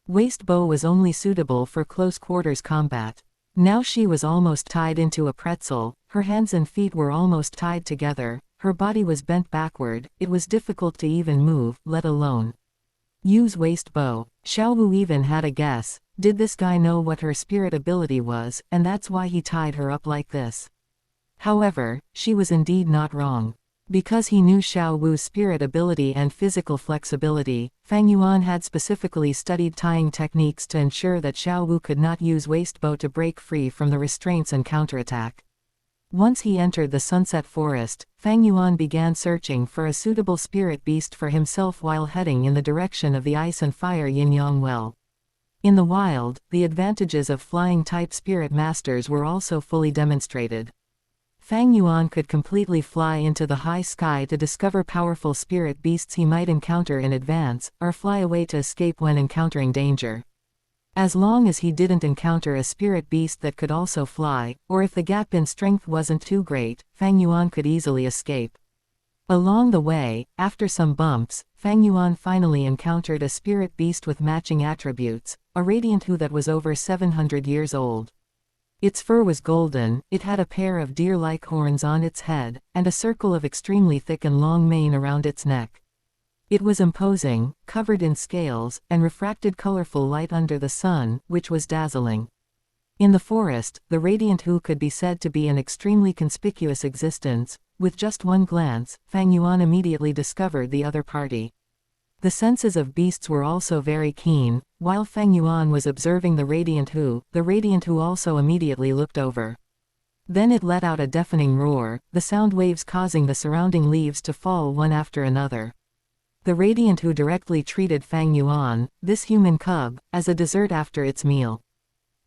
Waist Bow was only suitable for close quarters combat. Now she was almost tied into a pretzel, her hands and feet were almost tied together, her body was bent backward, it was difficult to even move, let alone use Waist Bow. Xiao Wu even had a guess. Did this guy know what her spirit ability was, and that's why he tied her up like this? However, she was indeed not wrong. Because he knew Xiao Wu's spirit ability and physical flexibility, Fang Yuan had specifically studied tying techniques to ensure that Xiao Wu could not use waist bow to break free from the restraints and counterattack. Once he entered the Sunset Forest, Fang Yuan began searching for a suitable spirit beast for himself while heading in the direction of the Ice and Fire Yin-Yang Well. In the wild, the advantages of flying-type spirit masters were also fully demonstrated. Fang Yuan could completely fly into the high sky to discover powerful spirit beasts he might encounter in advance, or fly away to escape when encountering danger. As long as he didn't encounter a spirit beast that could also fly, or if the gap in strength wasn't too great, Fang Yuan could easily escape. Along the way, after some bumps, Fang Yuan finally encountered a spirit beast with matching attributes, a radiant Hu that was over 700 years old. Its fur was golden, it had a pair of deer-like horns on its head, and a circle of extremely thick and long mane around its neck. It was imposing, covered in scales, and refracted colorful light under the sun, which was dazzling. In the forest, the radiant Hu could be said to be an extremely conspicuous existence. With just one glance, Fang Yuan immediately discovered the other party. The senses of beasts were also very keen. While Fang Yuan was observing the radiant Hu also immediately looked over. Then it let out a deafening roar, the sound waves causing the surrounding leaves to fall one after another. The radiant Hu directly treated Fang Yuan, this human cub, as a dessert after its meal.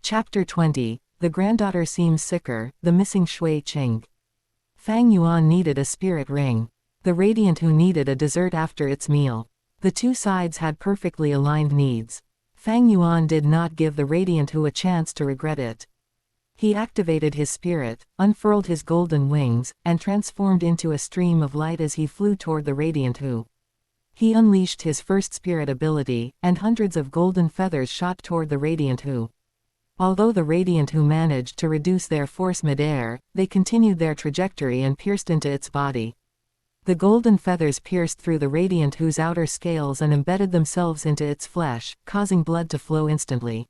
Chapter 20. The granddaughter seems sicker, the missing Shui Qing. Fang Yuan needed a spirit ring. The radiant Hu needed a dessert after its meal. The two sides had perfectly aligned needs. Fang Yuan did not give the radiant Hu a chance to regret it. He activated his spirit, unfurled his golden wings, and transformed into a stream of light as he flew toward the radiant Hu. He unleashed his first spirit ability, and hundreds of golden feathers shot toward the radiant Hu. Although the radiant Hu managed to reduce their force mid-air, they continued their trajectory and pierced into its body. The golden feathers pierced through the radiant Hu's outer scales and embedded themselves into its flesh, causing blood to flow instantly.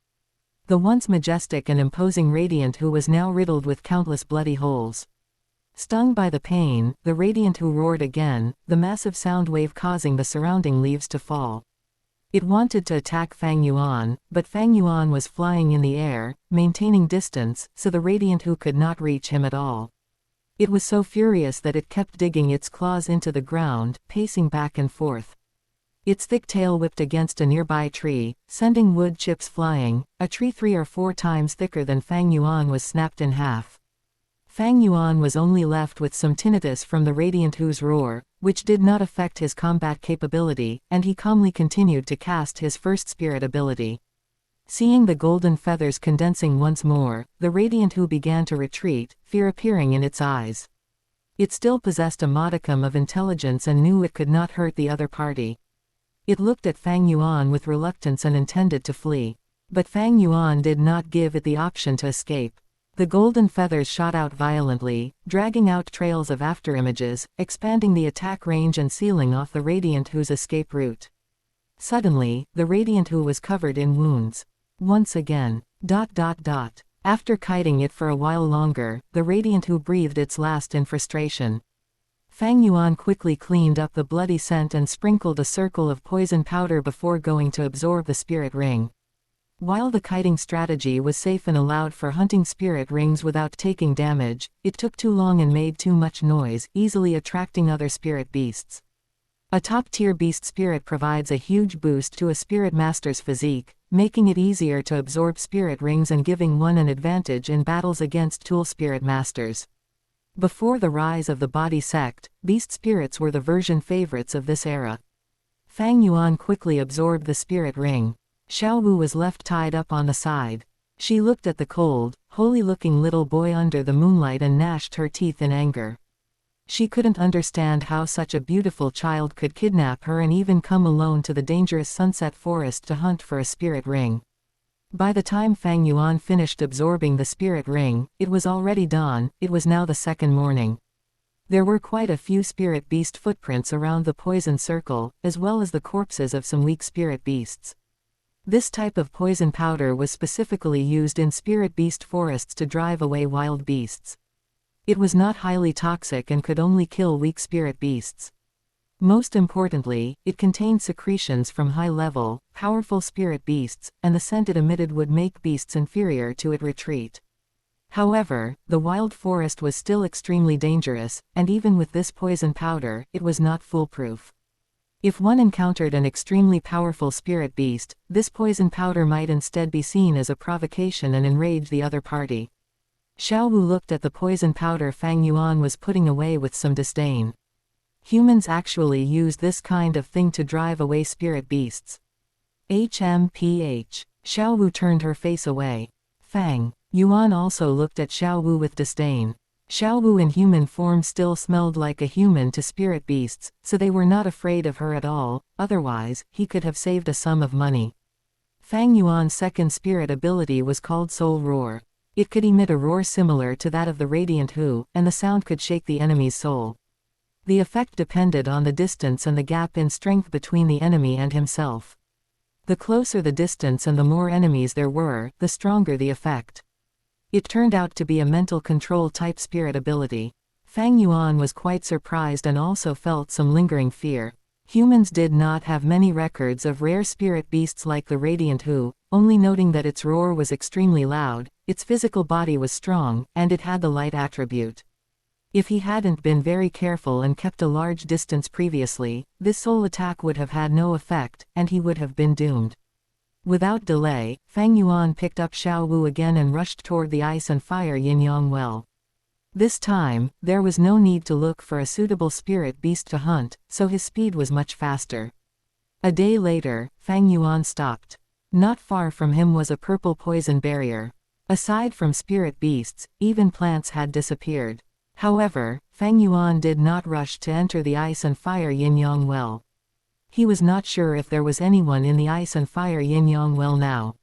The once majestic and imposing radiant Hu was now riddled with countless bloody holes. Stung by the pain, the radiant Hu roared again, the massive sound wave causing the surrounding leaves to fall. It wanted to attack Fang Yuan, but Fang Yuan was flying in the air, maintaining distance, so the radiant Hu could not reach him at all. It was so furious that it kept digging its claws into the ground, pacing back and forth. Its thick tail whipped against a nearby tree, sending wood chips flying. A tree 3 or 4 times thicker than Fang Yuan was snapped in half. Fang Yuan was only left with some tinnitus from the radiant Hu's roar, which did not affect his combat capability, and he calmly continued to cast his first spirit ability. Seeing the golden feathers condensing once more, the radiant Hu began to retreat, fear appearing in its eyes. It still possessed a modicum of intelligence and knew it could not hurt the other party. It looked at Fang Yuan with reluctance and intended to flee. But Fang Yuan did not give it the option to escape. The golden feathers shot out violently, dragging out trails of afterimages, expanding the attack range and sealing off the radiant Hu's escape route. Suddenly, the radiant Hu was covered in wounds. Once again. After kiting it for a while longer, the radiant Hu breathed its last in frustration. Fang Yuan quickly cleaned up the bloody scent and sprinkled a circle of poison powder before going to absorb the spirit ring. While the kiting strategy was safe and allowed for hunting spirit rings without taking damage, it took too long and made too much noise, easily attracting other spirit beasts. A top-tier beast spirit provides a huge boost to a spirit master's physique, making it easier to absorb spirit rings and giving one an advantage in battles against tool spirit masters. Before the rise of the body sect, beast spirits were the version favorites of this era. Fang Yuan quickly absorbed the spirit ring. Xiao Wu was left tied up on the side. She looked at the cold, holy-looking little boy under the moonlight and gnashed her teeth in anger. She couldn't understand how such a beautiful child could kidnap her and even come alone to the dangerous Sunset Forest to hunt for a spirit ring. By the time Fang Yuan finished absorbing the spirit ring, it was already dawn. It was now the second morning. There were quite a few spirit beast footprints around the poison circle, as well as the corpses of some weak spirit beasts. This type of poison powder was specifically used in spirit beast forests to drive away wild beasts. It was not highly toxic and could only kill weak spirit beasts. Most importantly, it contained secretions from high-level, powerful spirit beasts, and the scent it emitted would make beasts inferior to it retreat. However, the wild forest was still extremely dangerous, and even with this poison powder, it was not foolproof. If one encountered an extremely powerful spirit beast, this poison powder might instead be seen as a provocation and enrage the other party. Xiao Wu looked at the poison powder Fang Yuan was putting away with some disdain. Humans actually use this kind of thing to drive away spirit beasts. HMPH. Xiao Wu turned her face away. Fang Yuan also looked at Xiao Wu with disdain. Xiao Wu in human form still smelled like a human to spirit beasts, so they were not afraid of her at all, otherwise, he could have saved a sum of money. Fang Yuan's second spirit ability was called Soul Roar. It could emit a roar similar to that of the Radiant Hu, and the sound could shake the enemy's soul. The effect depended on the distance and the gap in strength between the enemy and himself. The closer the distance and the more enemies there were, the stronger the effect. It turned out to be a mental control type spirit ability. Fang Yuan was quite surprised and also felt some lingering fear. Humans did not have many records of rare spirit beasts like the Radiant Hu, only noting that its roar was extremely loud, its physical body was strong, and it had the light attribute. If he hadn't been very careful and kept a large distance previously, this soul attack would have had no effect, and he would have been doomed. Without delay, Fang Yuan picked up Xiao Wu again and rushed toward the ice and fire yin-yang well. This time, there was no need to look for a suitable spirit beast to hunt, so his speed was much faster. A day later, Fang Yuan stopped. Not far from him was a purple poison barrier. Aside from spirit beasts, even plants had disappeared. However, Fang Yuan did not rush to enter the ice and fire yin-yang well. He was not sure if there was anyone in the ice and fire yin-yang well now.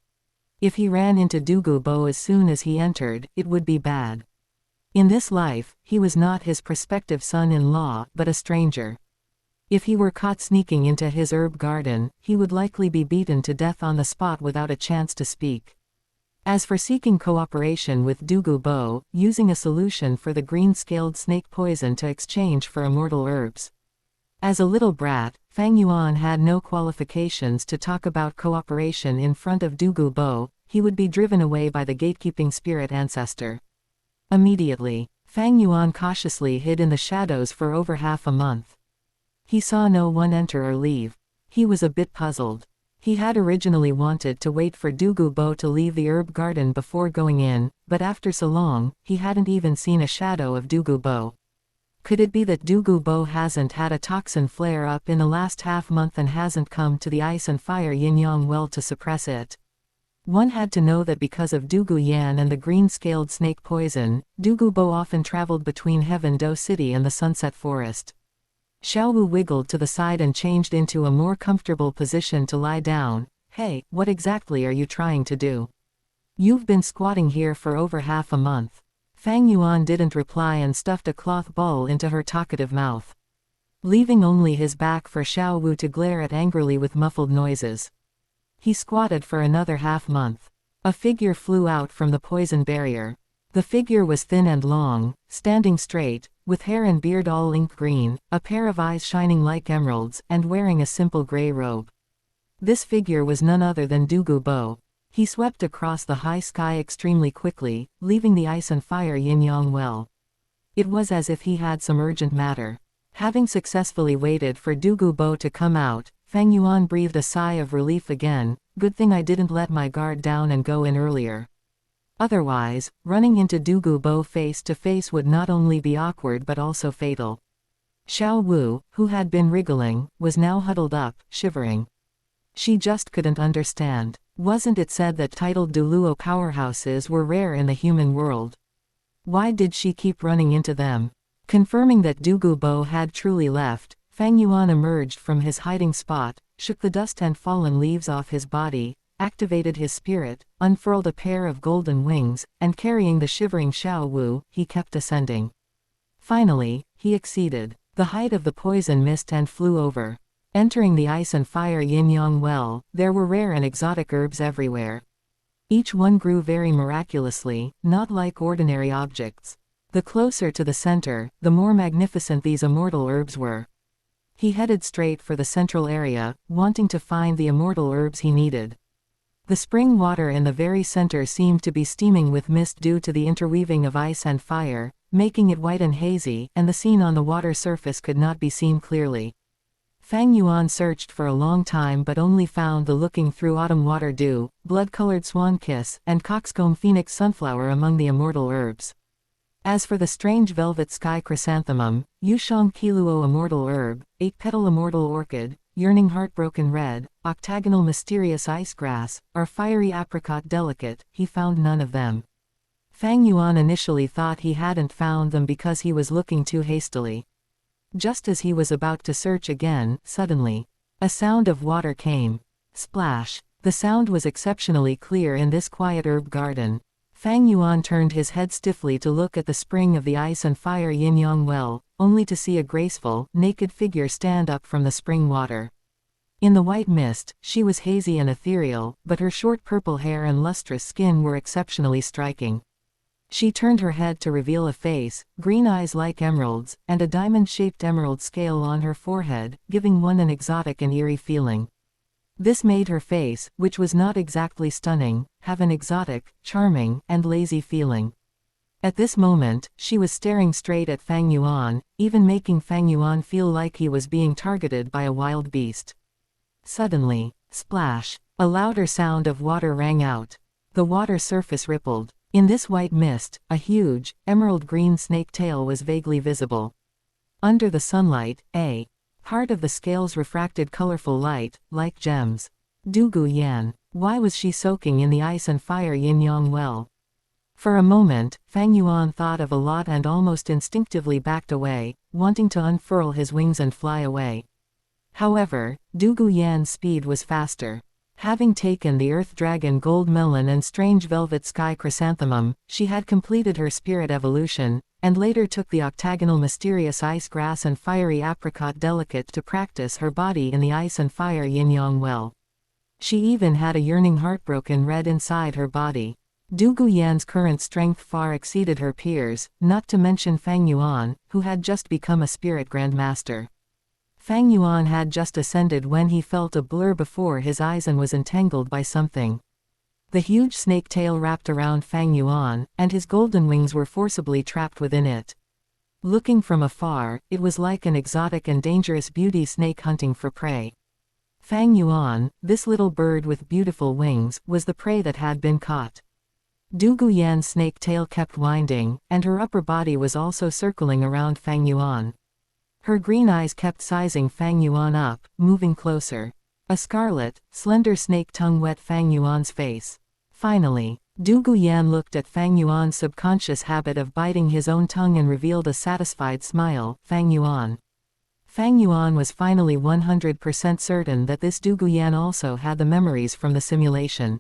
If he ran into Douluo Bo as soon as he entered, it would be bad. In this life, he was not his prospective son-in-law, but a stranger. If he were caught sneaking into his herb garden, he would likely be beaten to death on the spot without a chance to speak. As for seeking cooperation with Douluo Bo, using a solution for the green-scaled snake poison to exchange for immortal herbs. As a little brat, Fang Yuan had no qualifications to talk about cooperation in front of Douluo Bo. He would be driven away by the gatekeeping spirit ancestor. Immediately, Fang Yuan cautiously hid in the shadows for over half a month. He saw no one enter or leave. He was a bit puzzled. He had originally wanted to wait for Douluo Bo to leave the herb garden before going in, but after so long, he hadn't even seen a shadow of Douluo Bo. Could it be that Douluo Bo hasn't had a toxin flare-up in the last half-month and hasn't come to the ice and fire yin-yang well to suppress it? One had to know that because of Douluo Yan and the green-scaled snake poison, Douluo Bo often traveled between Heaven Do City and the Sunset Forest. Xiao Wu wiggled to the side and changed into a more comfortable position to lie down. Hey, what exactly are you trying to do? You've been squatting here for over half a month. Fang Yuan didn't reply and stuffed a cloth ball into her talkative mouth, leaving only his back for Xiao Wu to glare at angrily with muffled noises. He squatted for another half-month. A figure flew out from the poison barrier. The figure was thin and long, standing straight, with hair and beard all ink green, a pair of eyes shining like emeralds, and wearing a simple gray robe. This figure was none other than Douluo Bo. He swept across the high sky extremely quickly, leaving the ice and fire yin-yang well. It was as if he had some urgent matter. Having successfully waited for Douluo Bo to come out, Fang Yuan breathed a sigh of relief again. Good thing I didn't let my guard down and go in earlier. Otherwise, running into Douluo Bo face to face would not only be awkward but also fatal. Xiao Wu, who had been wriggling, was now huddled up, shivering. She just couldn't understand. Wasn't it said that titled Douluo powerhouses were rare in the human world? Why did she keep running into them? Confirming that Douluo Bo had truly left, Fang Yuan emerged from his hiding spot, shook the dust and fallen leaves off his body, activated his spirit, unfurled a pair of golden wings, and carrying the shivering Xiao Wu, he kept ascending. Finally, he exceeded the height of the poison mist and flew over. Entering the ice and fire yin-yang well, there were rare and exotic herbs everywhere. Each one grew very miraculously, not like ordinary objects. The closer to the center, the more magnificent these immortal herbs were. He headed straight for the central area, wanting to find the immortal herbs he needed. The spring water in the very center seemed to be steaming with mist due to the interweaving of ice and fire, making it white and hazy, and the scene on the water surface could not be seen clearly. Fang Yuan searched for a long time but only found the looking through autumn water dew, blood-colored swan kiss, and coxcomb phoenix sunflower among the immortal herbs. As for the strange velvet sky chrysanthemum, Yushang Qiluo immortal herb, 8-petal immortal orchid, yearning heartbroken red, octagonal mysterious ice grass, or fiery apricot delicate, he found none of them. Fang Yuan initially thought he hadn't found them because he was looking too hastily. Just as he was about to search again, suddenly, a sound of water came. Splash! The sound was exceptionally clear in this quiet herb garden. Fang Yuan turned his head stiffly to look at the spring of the ice and fire yin-yang well, only to see a graceful, naked figure stand up from the spring water. In the white mist, she was hazy and ethereal, but her short purple hair and lustrous skin were exceptionally striking. She turned her head to reveal a face, green eyes like emeralds, and a diamond-shaped emerald scale on her forehead, giving one an exotic and eerie feeling. This made her face, which was not exactly stunning, have an exotic, charming, and lazy feeling. At this moment, she was staring straight at Fang Yuan, even making Fang Yuan feel like he was being targeted by a wild beast. Suddenly, splash! A louder sound of water rang out. The water surface rippled. In this white mist, a huge, emerald-green snake tail was vaguely visible. Under the sunlight, a part of the scales refracted colorful light, like gems. Douluo Yan. Why was she soaking in the ice and fire yin-yang well? For a moment, Fang Yuan thought of a lot and almost instinctively backed away, wanting to unfurl his wings and fly away. However, Douluo Yan's speed was faster. Having taken the earth dragon gold melon and strange velvet sky chrysanthemum, she had completed her spirit evolution, and later took the octagonal mysterious ice grass and fiery apricot delicate to practice her body in the ice and fire yin-yang well. She even had a yearning heartbroken red inside her body. Douluo Yan's current strength far exceeded her peers, not to mention Fang Yuan, who had just become a spirit grandmaster. Fang Yuan had just ascended when he felt a blur before his eyes and was entangled by something. The huge snake tail wrapped around Fang Yuan, and his golden wings were forcibly trapped within it. Looking from afar, it was like an exotic and dangerous beauty snake hunting for prey. Fang Yuan, this little bird with beautiful wings, was the prey that had been caught. Douluo Yan's snake tail kept winding, and her upper body was also circling around Fang Yuan. Her green eyes kept sizing Fang Yuan up, moving closer. A scarlet, slender snake tongue wet Fang Yuan's face. Finally, Douluo Yan looked at Fang Yuan's subconscious habit of biting his own tongue and revealed a satisfied smile. Fang Yuan. Fang Yuan was finally 100% certain that this Douluo Yan also had the memories from the simulation.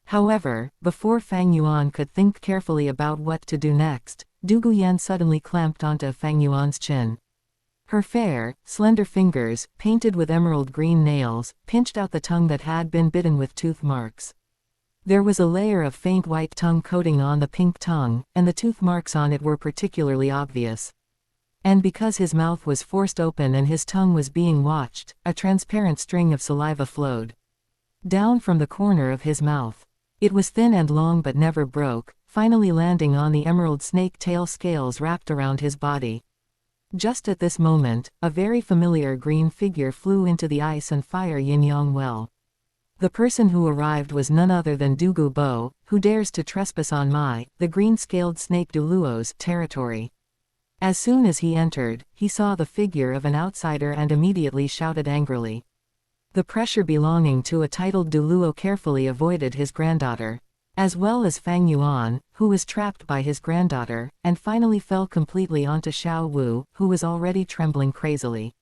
However, before Fang Yuan could think carefully about what to do next, Douluo Yan suddenly clamped onto Fang Yuan's chin. Her fair, slender fingers, painted with emerald green nails, pinched out the tongue that had been bitten with tooth marks. There was a layer of faint white tongue coating on the pink tongue, and the tooth marks on it were particularly obvious. And because his mouth was forced open and his tongue was being watched, a transparent string of saliva flowed down from the corner of his mouth. It was thin and long but never broke, finally landing on the emerald snake tail scales wrapped around his body. Just at this moment, a very familiar green figure flew into the ice and fire yin-yang well. The person who arrived was none other than Douluo Bo, who dares to trespass on the green-scaled snake Douluo's territory. As soon as he entered, he saw the figure of an outsider and immediately shouted angrily. The pressure belonging to a titled Douluo carefully avoided his granddaughter, as well as Fang Yuan, who was trapped by his granddaughter, and finally fell completely onto Xiao Wu, who was already trembling crazily.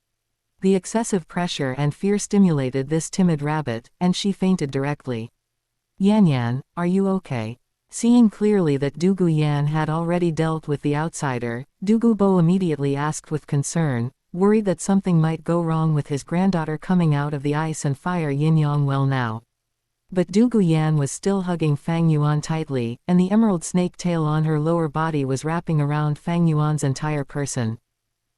The excessive pressure and fear stimulated this timid rabbit, and she fainted directly. Yan Yan, are you okay? Seeing clearly that Douluo Yan had already dealt with the outsider, Douluo Bo immediately asked with concern, worried that something might go wrong with his granddaughter coming out of the ice and fire yin-yang well now. But Du Guyan was still hugging Fang Yuan tightly, and the emerald snake tail on her lower body was wrapping around Fang Yuan's entire person.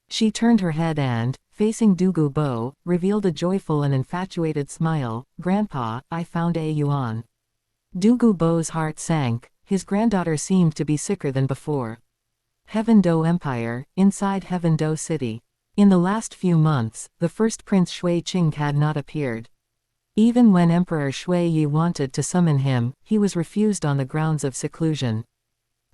She turned her head and, facing Du Gubo, revealed a joyful and infatuated smile. "Grandpa, I found a Yuan." Du Gubo's heart sank. His granddaughter seemed to be sicker than before. Heaven Do Empire, inside Heaven Do City. In the last few months, the first Prince Shui Qing had not appeared. Even when Emperor Shui Yi wanted to summon him, he was refused on the grounds of seclusion.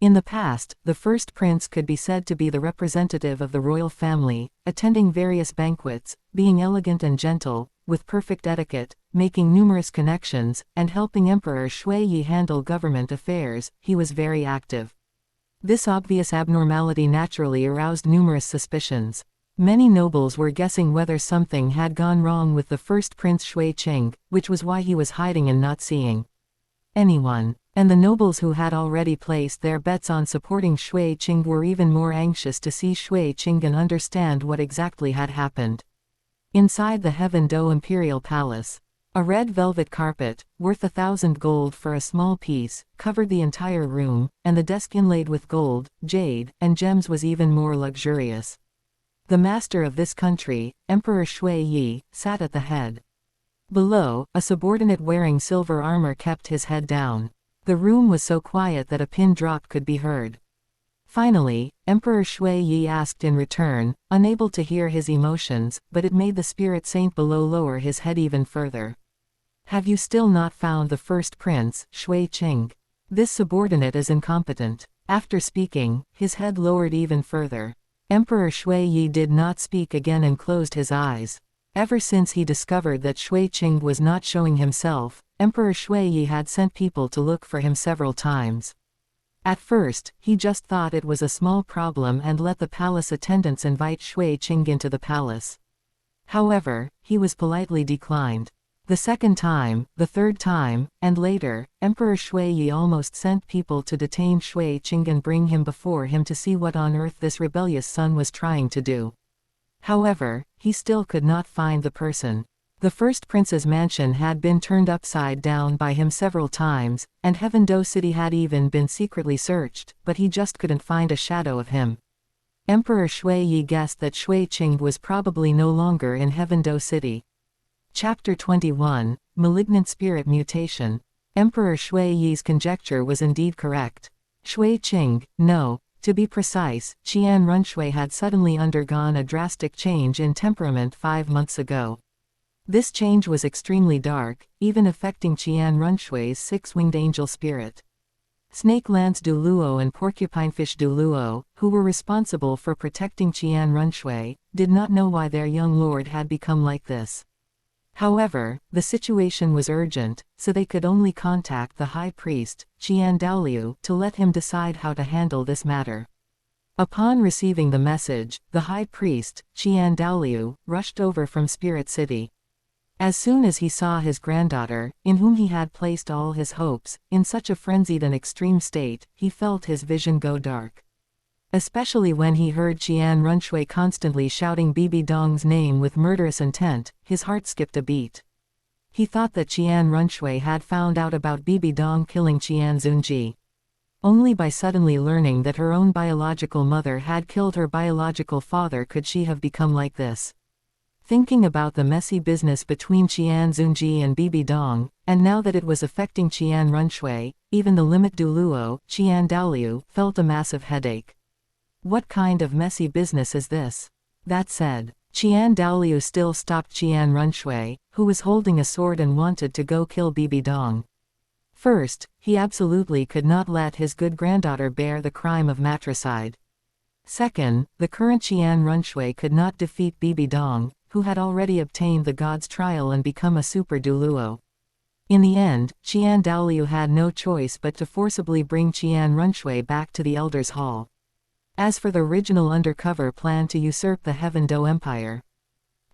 In the past, the first prince could be said to be the representative of the royal family, attending various banquets, being elegant and gentle, with perfect etiquette, making numerous connections, and helping Emperor Shui Yi handle government affairs. He was very active. This obvious abnormality naturally aroused numerous suspicions. Many nobles were guessing whether something had gone wrong with the first Prince Shui Qing, which was why he was hiding and not seeing anyone. And the nobles who had already placed their bets on supporting Shui Qing were even more anxious to see Shui Qing and understand what exactly had happened. Inside the Heaven Do Imperial Palace, a red velvet carpet, worth 1,000 gold for a small piece, covered the entire room, and the desk inlaid with gold, jade, and gems was even more luxurious. The master of this country, Emperor Shui Yi, sat at the head. Below, a subordinate wearing silver armor kept his head down. The room was so quiet that a pin drop could be heard. Finally, Emperor Shui Yi asked in return, unable to hear his emotions, but it made the spirit saint below lower his head even further. "Have you still not found the first prince, Shui Qing? This subordinate is incompetent." After speaking, his head lowered even further. Emperor Shui Yi did not speak again and closed his eyes. Ever since he discovered that Shui Qing was not showing himself, Emperor Shui Yi had sent people to look for him several times. At first, he just thought it was a small problem and let the palace attendants invite Shui Qing into the palace. However, he was politely declined. The second time, the third time, and later, Emperor Shui Yi almost sent people to detain Shui Qing and bring him before him to see what on earth this rebellious son was trying to do. However, he still could not find the person. The first prince's mansion had been turned upside down by him several times, and Heaven Do City had even been secretly searched, but he just couldn't find a shadow of him. Emperor Shui Yi guessed that Shui Qing was probably no longer in Heaven Do City. Chapter 21, Malignant Spirit Mutation. Emperor Shui Yi's conjecture was indeed correct. Shui Qing, no, to be precise, Qian Runshui had suddenly undergone a drastic change in temperament 5 months ago. This change was extremely dark, even affecting Qian Runshui's 6-winged angel spirit. Snake Lance Douluo and Porcupinefish Douluo, who were responsible for protecting Qian Runshui, did not know why their young lord had become like this. However, the situation was urgent, so they could only contact the high priest, Qian Douluo, to let him decide how to handle this matter. Upon receiving the message, the high priest, Qian Douluo, rushed over from Spirit City. As soon as he saw his granddaughter, in whom he had placed all his hopes, in such a frenzied and extreme state, he felt his vision go dark. Especially when he heard Qian Runshui constantly shouting Bibi Dong's name with murderous intent, his heart skipped a beat. He thought that Qian Runshui had found out about Bibi Dong killing Qian Xunji. Only by suddenly learning that her own biological mother had killed her biological father could she have become like this. Thinking about the messy business between Qian Xunji and Bibi Dong, and now that it was affecting Qian Runshui, even the limit Douluo, Qian Douluo, felt a massive headache. What kind of messy business is this? That said, Qian Douluo still stopped Qian Runshui, who was holding a sword and wanted to go kill Bibi Dong. First, he absolutely could not let his good granddaughter bear the crime of matricide. Second, the current Qian Runshui could not defeat Bibi Dong, who had already obtained the god's trial and become a super Douluo. In the end, Qian Douluo had no choice but to forcibly bring Qian Runshui back to the Elder's Hall. As for the original undercover plan to usurp the Heaven Do Empire,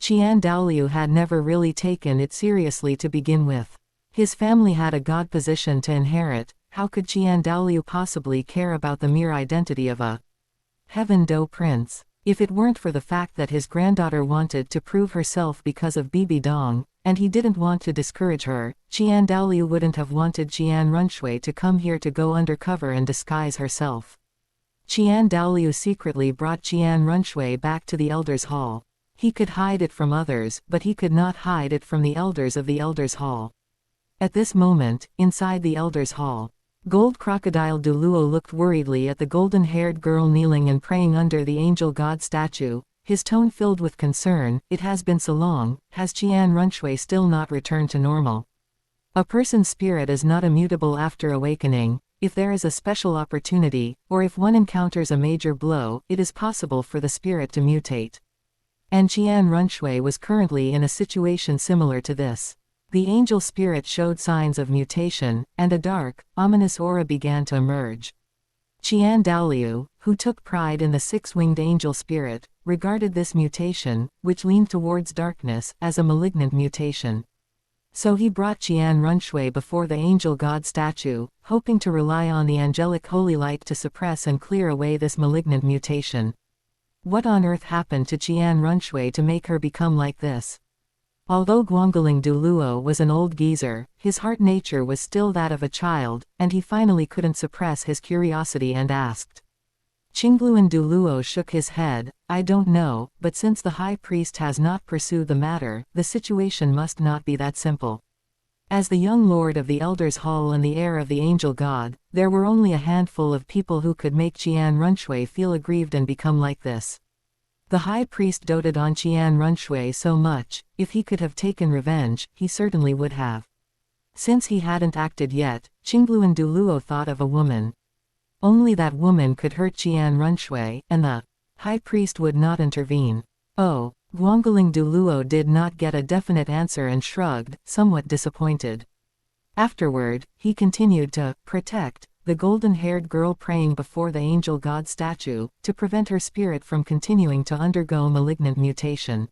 Qian Douluo had never really taken it seriously to begin with. His family had a god position to inherit. How could Qian Douluo possibly care about the mere identity of a Heaven Do prince? If it weren't for the fact that his granddaughter wanted to prove herself because of Bibi Dong, and he didn't want to discourage her. Qian Douluo wouldn't have wanted Qian Runshui to come here to go undercover and disguise herself. Qian Douluo secretly brought Qian Runshui back to the Elders' Hall. He could hide it from others, but he could not hide it from the elders of the Elders' Hall. At this moment, inside the Elders' Hall, Gold Crocodile Douluo looked worriedly at the golden-haired girl kneeling and praying under the angel god statue, his tone filled with concern. It has been so long, has Qian Runshui still not returned to normal? A person's spirit is not immutable after awakening. If there is a special opportunity, or if one encounters a major blow, it is possible for the spirit to mutate. And Qian Runshui was currently in a situation similar to this. The angel spirit showed signs of mutation, and a dark, ominous aura began to emerge. Qian Douluo, who took pride in the six-winged angel spirit, regarded this mutation, which leaned towards darkness, as a malignant mutation. So he brought Qian Runshui before the angel god statue, hoping to rely on the angelic holy light to suppress and clear away this malignant mutation. What on earth happened to Qian Runshui to make her become like this? Although Guangling Douluo was an old geezer, his heart nature was still that of a child, and he finally couldn't suppress his curiosity and asked. Qingluan Douluo shook his head. I don't know, but since the high priest has not pursued the matter, the situation must not be that simple. As the young lord of the Elders' Hall and the heir of the angel god, there were only a handful of people who could make Qian Runshui feel aggrieved and become like this. The high priest doted on Qian Runshui so much, if he could have taken revenge, he certainly would have. Since he hadn't acted yet, Qingluan Douluo thought of a woman. Only that woman could hurt Qian Runshui, and the high priest would not intervene. Oh, Guangling Douluo did not get a definite answer and shrugged, somewhat disappointed. Afterward, he continued to protect the golden-haired girl praying before the angel god statue, to prevent her spirit from continuing to undergo malignant mutation.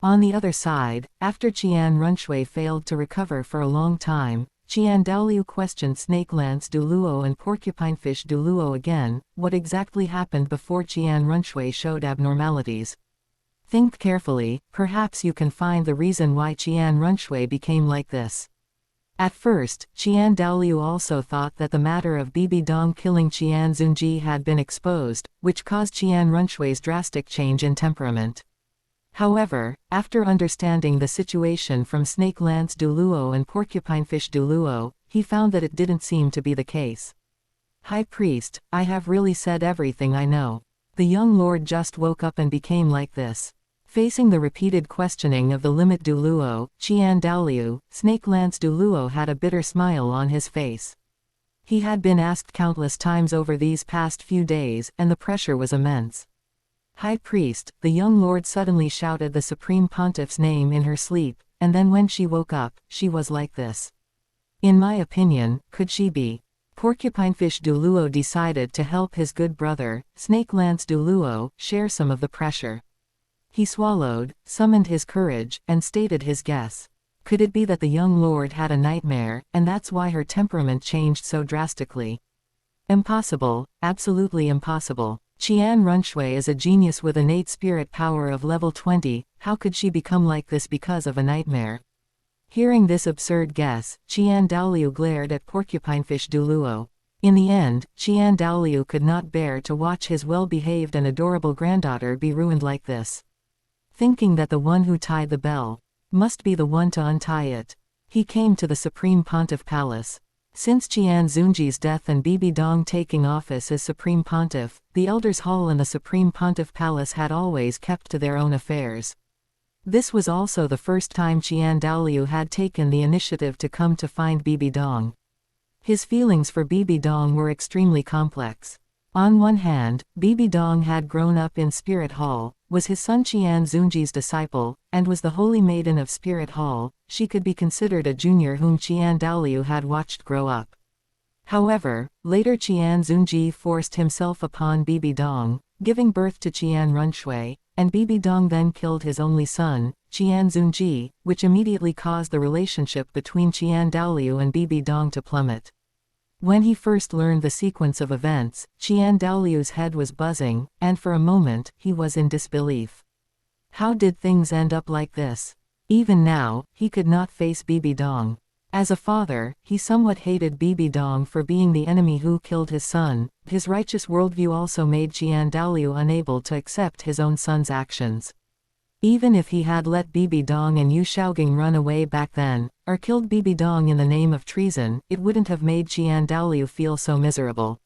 On the other side, after Qian Runshui failed to recover for a long time, Qian Douluo questioned Snake Lance Douluo and Porcupinefish Douluo again. What exactly happened before Qian Runshui showed abnormalities? Think carefully, perhaps you can find the reason why Qian Runshui became like this. At first, Qian Douluo also thought that the matter of Bibi Dong killing Qian Xunji had been exposed, which caused Qian Runshui's drastic change in temperament. However, after understanding the situation from Snake Lance Douluo and Porcupinefish Douluo, he found that it didn't seem to be the case. High Priest, I have really said everything I know. The young lord just woke up and became like this. Facing the repeated questioning of the limit Douluo, Qian Douluo, Snake Lance Douluo had a bitter smile on his face. He had been asked countless times over these past few days, and the pressure was immense. High Priest, the young lord suddenly shouted the Supreme Pontiff's name in her sleep, and then when she woke up, she was like this. In my opinion, could she be? Porcupinefish Douluo decided to help his good brother, Snake Lance Douluo, share some of the pressure. He swallowed, summoned his courage, and stated his guess. Could it be that the young lord had a nightmare, and that's why her temperament changed so drastically? Impossible, absolutely impossible. Qian Runshui is a genius with innate spirit power of level 20, how could she become like this because of a nightmare? Hearing this absurd guess, Qian Douluo glared at Porcupinefish Douluo. In the end, Qian Douluo could not bear to watch his well-behaved and adorable granddaughter be ruined like this. Thinking that the one who tied the bell must be the one to untie it, he came to the Supreme Pontiff Palace. Since Qian Xunji's death and Bibi Dong taking office as Supreme Pontiff, the Elders' Hall and the Supreme Pontiff Palace had always kept to their own affairs. This was also the first time Qian Douluo had taken the initiative to come to find Bibi Dong. His feelings for Bibi Dong were extremely complex. On one hand, Bibi Dong had grown up in Spirit Hall, was his son Qian Xunji's disciple, and was the holy maiden of Spirit Hall. She could be considered a junior whom Qian Douluo had watched grow up. However, later Qian Xunji forced himself upon Bibi Dong, giving birth to Qian Runshui, and Bibi Dong then killed his only son, Qian Xunji, which immediately caused the relationship between Qian Douluo and Bibi Dong to plummet. When he first learned the sequence of events, Qian Douluo's head was buzzing, and for a moment, he was in disbelief. How did things end up like this? Even now, he could not face Bibi Dong. As a father, he somewhat hated Bibi Dong for being the enemy who killed his son. His righteous worldview also made Qian Douluo unable to accept his own son's actions. Even if he had let Bibi Dong and Yu Shaogang run away back then, or killed Bibi Dong in the name of treason, it wouldn't have made Qian Douluo feel so miserable.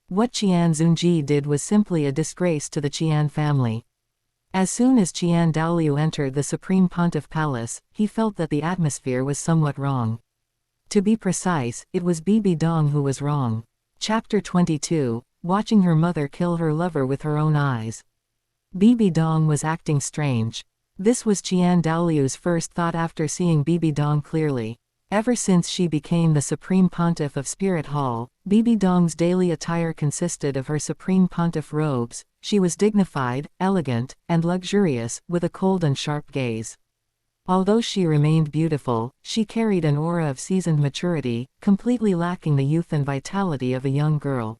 What Qian Xunji did was simply a disgrace to the Qian family. As soon as Qian Douluo entered the Supreme Pontiff Palace, he felt that the atmosphere was somewhat wrong. To be precise, it was Bibi Dong who was wrong. Chapter 22, watching her mother kill her lover with her own eyes. Bibi Dong was acting strange. This was Qian Douluo's first thought after seeing Bibi Dong clearly. Ever since she became the Supreme Pontiff of Spirit Hall, Bibi Dong's daily attire consisted of her Supreme Pontiff robes. She was dignified, elegant, and luxurious, with a cold and sharp gaze. Although she remained beautiful, she carried an aura of seasoned maturity, completely lacking the youth and vitality of a young girl.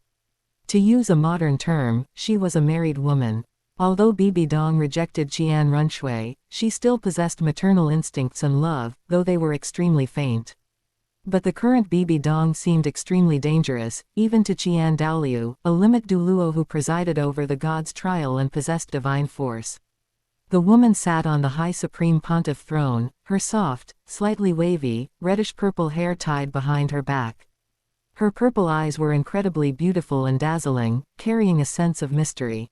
To use a modern term, she was a married woman. Although Bibi Dong rejected Qian Runshui, she still possessed maternal instincts and love, though they were extremely faint. But the current Bibi Dong seemed extremely dangerous, even to Qian Douluo, a limit Douluo who presided over the gods' trial and possessed divine force. The woman sat on the high Supreme Pontiff throne, her soft, slightly wavy, reddish-purple hair tied behind her back. Her purple eyes were incredibly beautiful and dazzling, carrying a sense of mystery.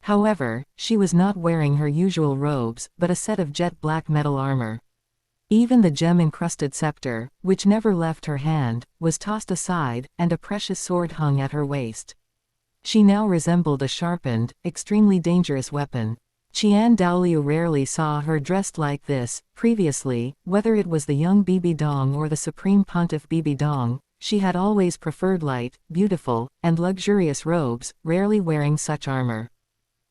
However, she was not wearing her usual robes, but a set of jet-black metal armor. Even the gem-encrusted scepter, which never left her hand, was tossed aside, and a precious sword hung at her waist. She now resembled a sharpened, extremely dangerous weapon. Qian Douluo rarely saw her dressed like this. Previously, whether it was the young Bibi Dong or the Supreme Pontiff Bibi Dong, she had always preferred light, beautiful, and luxurious robes, rarely wearing such armor.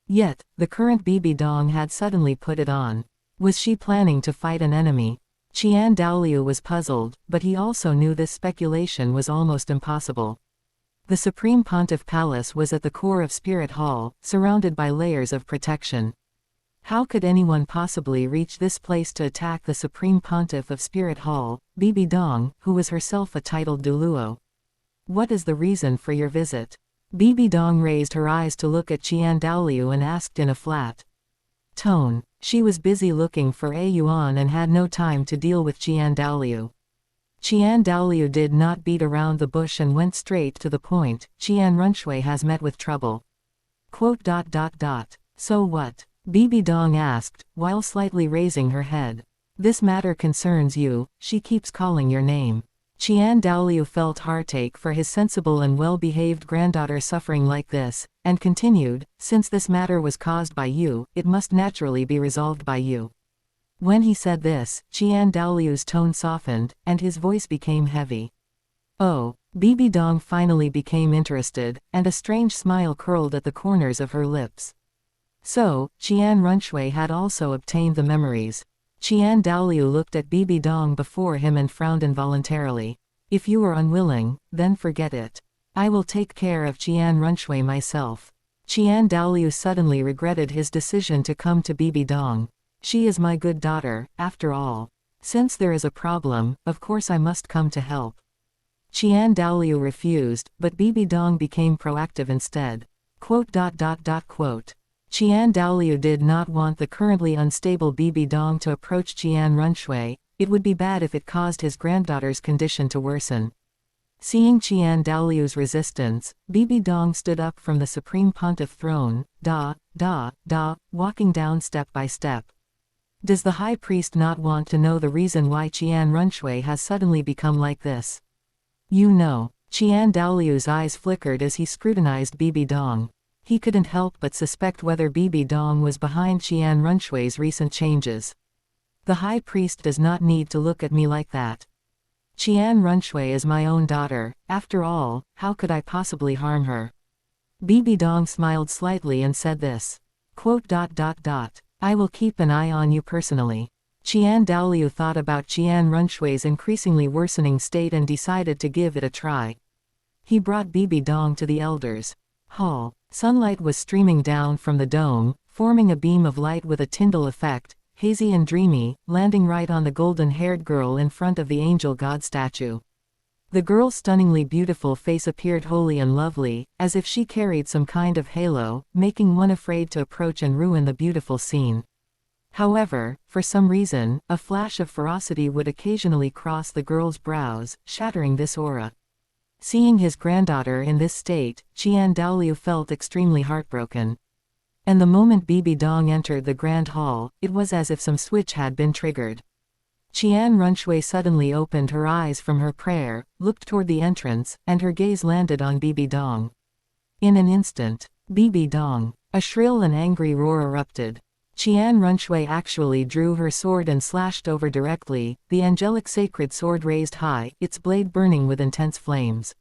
Yet, the current Bibi Dong had suddenly put it on. Was she planning to fight an enemy? Qian Douluo was puzzled, but he also knew this speculation was almost impossible. The Supreme Pontiff Palace was at the core of Spirit Hall, surrounded by layers of protection. How could anyone possibly reach this place to attack the Supreme Pontiff of Spirit Hall, Bibi Dong, who was herself a titled Douluo? What is the reason for your visit? Bibi Dong raised her eyes to look at Qian Douluo and asked in a flat tone. She was busy looking for a yuan and had no time to deal with Qian Douluo. Qian Douluo did not beat around the bush and went straight to the point. Qian Runshui has met with trouble. So what? Bibi Dong asked, while slightly raising her head. This matter concerns you, she keeps calling your name. Qian Douluo felt heartache for his sensible and well-behaved granddaughter suffering like this, and continued, since this matter was caused by you, it must naturally be resolved by you. When he said this, Qian Douluo's tone softened, and his voice became heavy. Oh, Bibi Dong finally became interested, and a strange smile curled at the corners of her lips. So, Qian Runshui had also obtained the memories. Qian Douluo looked at Bibi Dong before him and frowned involuntarily. If you are unwilling, then forget it. I will take care of Qian Runshui myself. Qian Douluo suddenly regretted his decision to come to Bibi Dong. She is my good daughter, after all. Since there is a problem, of course I must come to help. Qian Douluo refused, but Bibi Dong became proactive instead. Qian Douluo did not want the currently unstable Bibi Dong to approach Qian Runshui. It would be bad if it caused his granddaughter's condition to worsen. Seeing Qian Douluo's resistance, Bibi Dong stood up from the Supreme Pontiff throne, walking down step by step. Does the High Priest not want to know the reason why Qian Runshui has suddenly become like this? You know. Qian Douluo's eyes flickered as he scrutinized Bibi Dong. He couldn't help but suspect whether Bibi Dong was behind Qian Runshui's recent changes. The High Priest does not need to look at me like that. Qian Runshui is my own daughter, after all, how could I possibly harm her? Bibi Dong smiled slightly and said this. I will keep an eye on you personally. Qian Douluo thought about Qian Runshui's increasingly worsening state and decided to give it a try. He brought Bibi Dong to the elders' hall. Sunlight was streaming down from the dome, forming a beam of light with a Tyndall effect, hazy and dreamy, landing right on the golden-haired girl in front of the angel god statue. The girl's stunningly beautiful face appeared holy and lovely, as if she carried some kind of halo, making one afraid to approach and ruin the beautiful scene. However, for some reason, a flash of ferocity would occasionally cross the girl's brows, shattering this aura. Seeing his granddaughter in this state, Qian Douluo felt extremely heartbroken. And the moment Bibi Dong entered the grand hall, it was as if some switch had been triggered. Qian Xunji suddenly opened her eyes from her prayer, looked toward the entrance, and her gaze landed on Bibi Dong. In an instant, Bibi Dong, a shrill and angry roar erupted. Qian Xunji actually drew her sword and slashed over directly, the angelic sacred sword raised high, its blade burning with intense flames.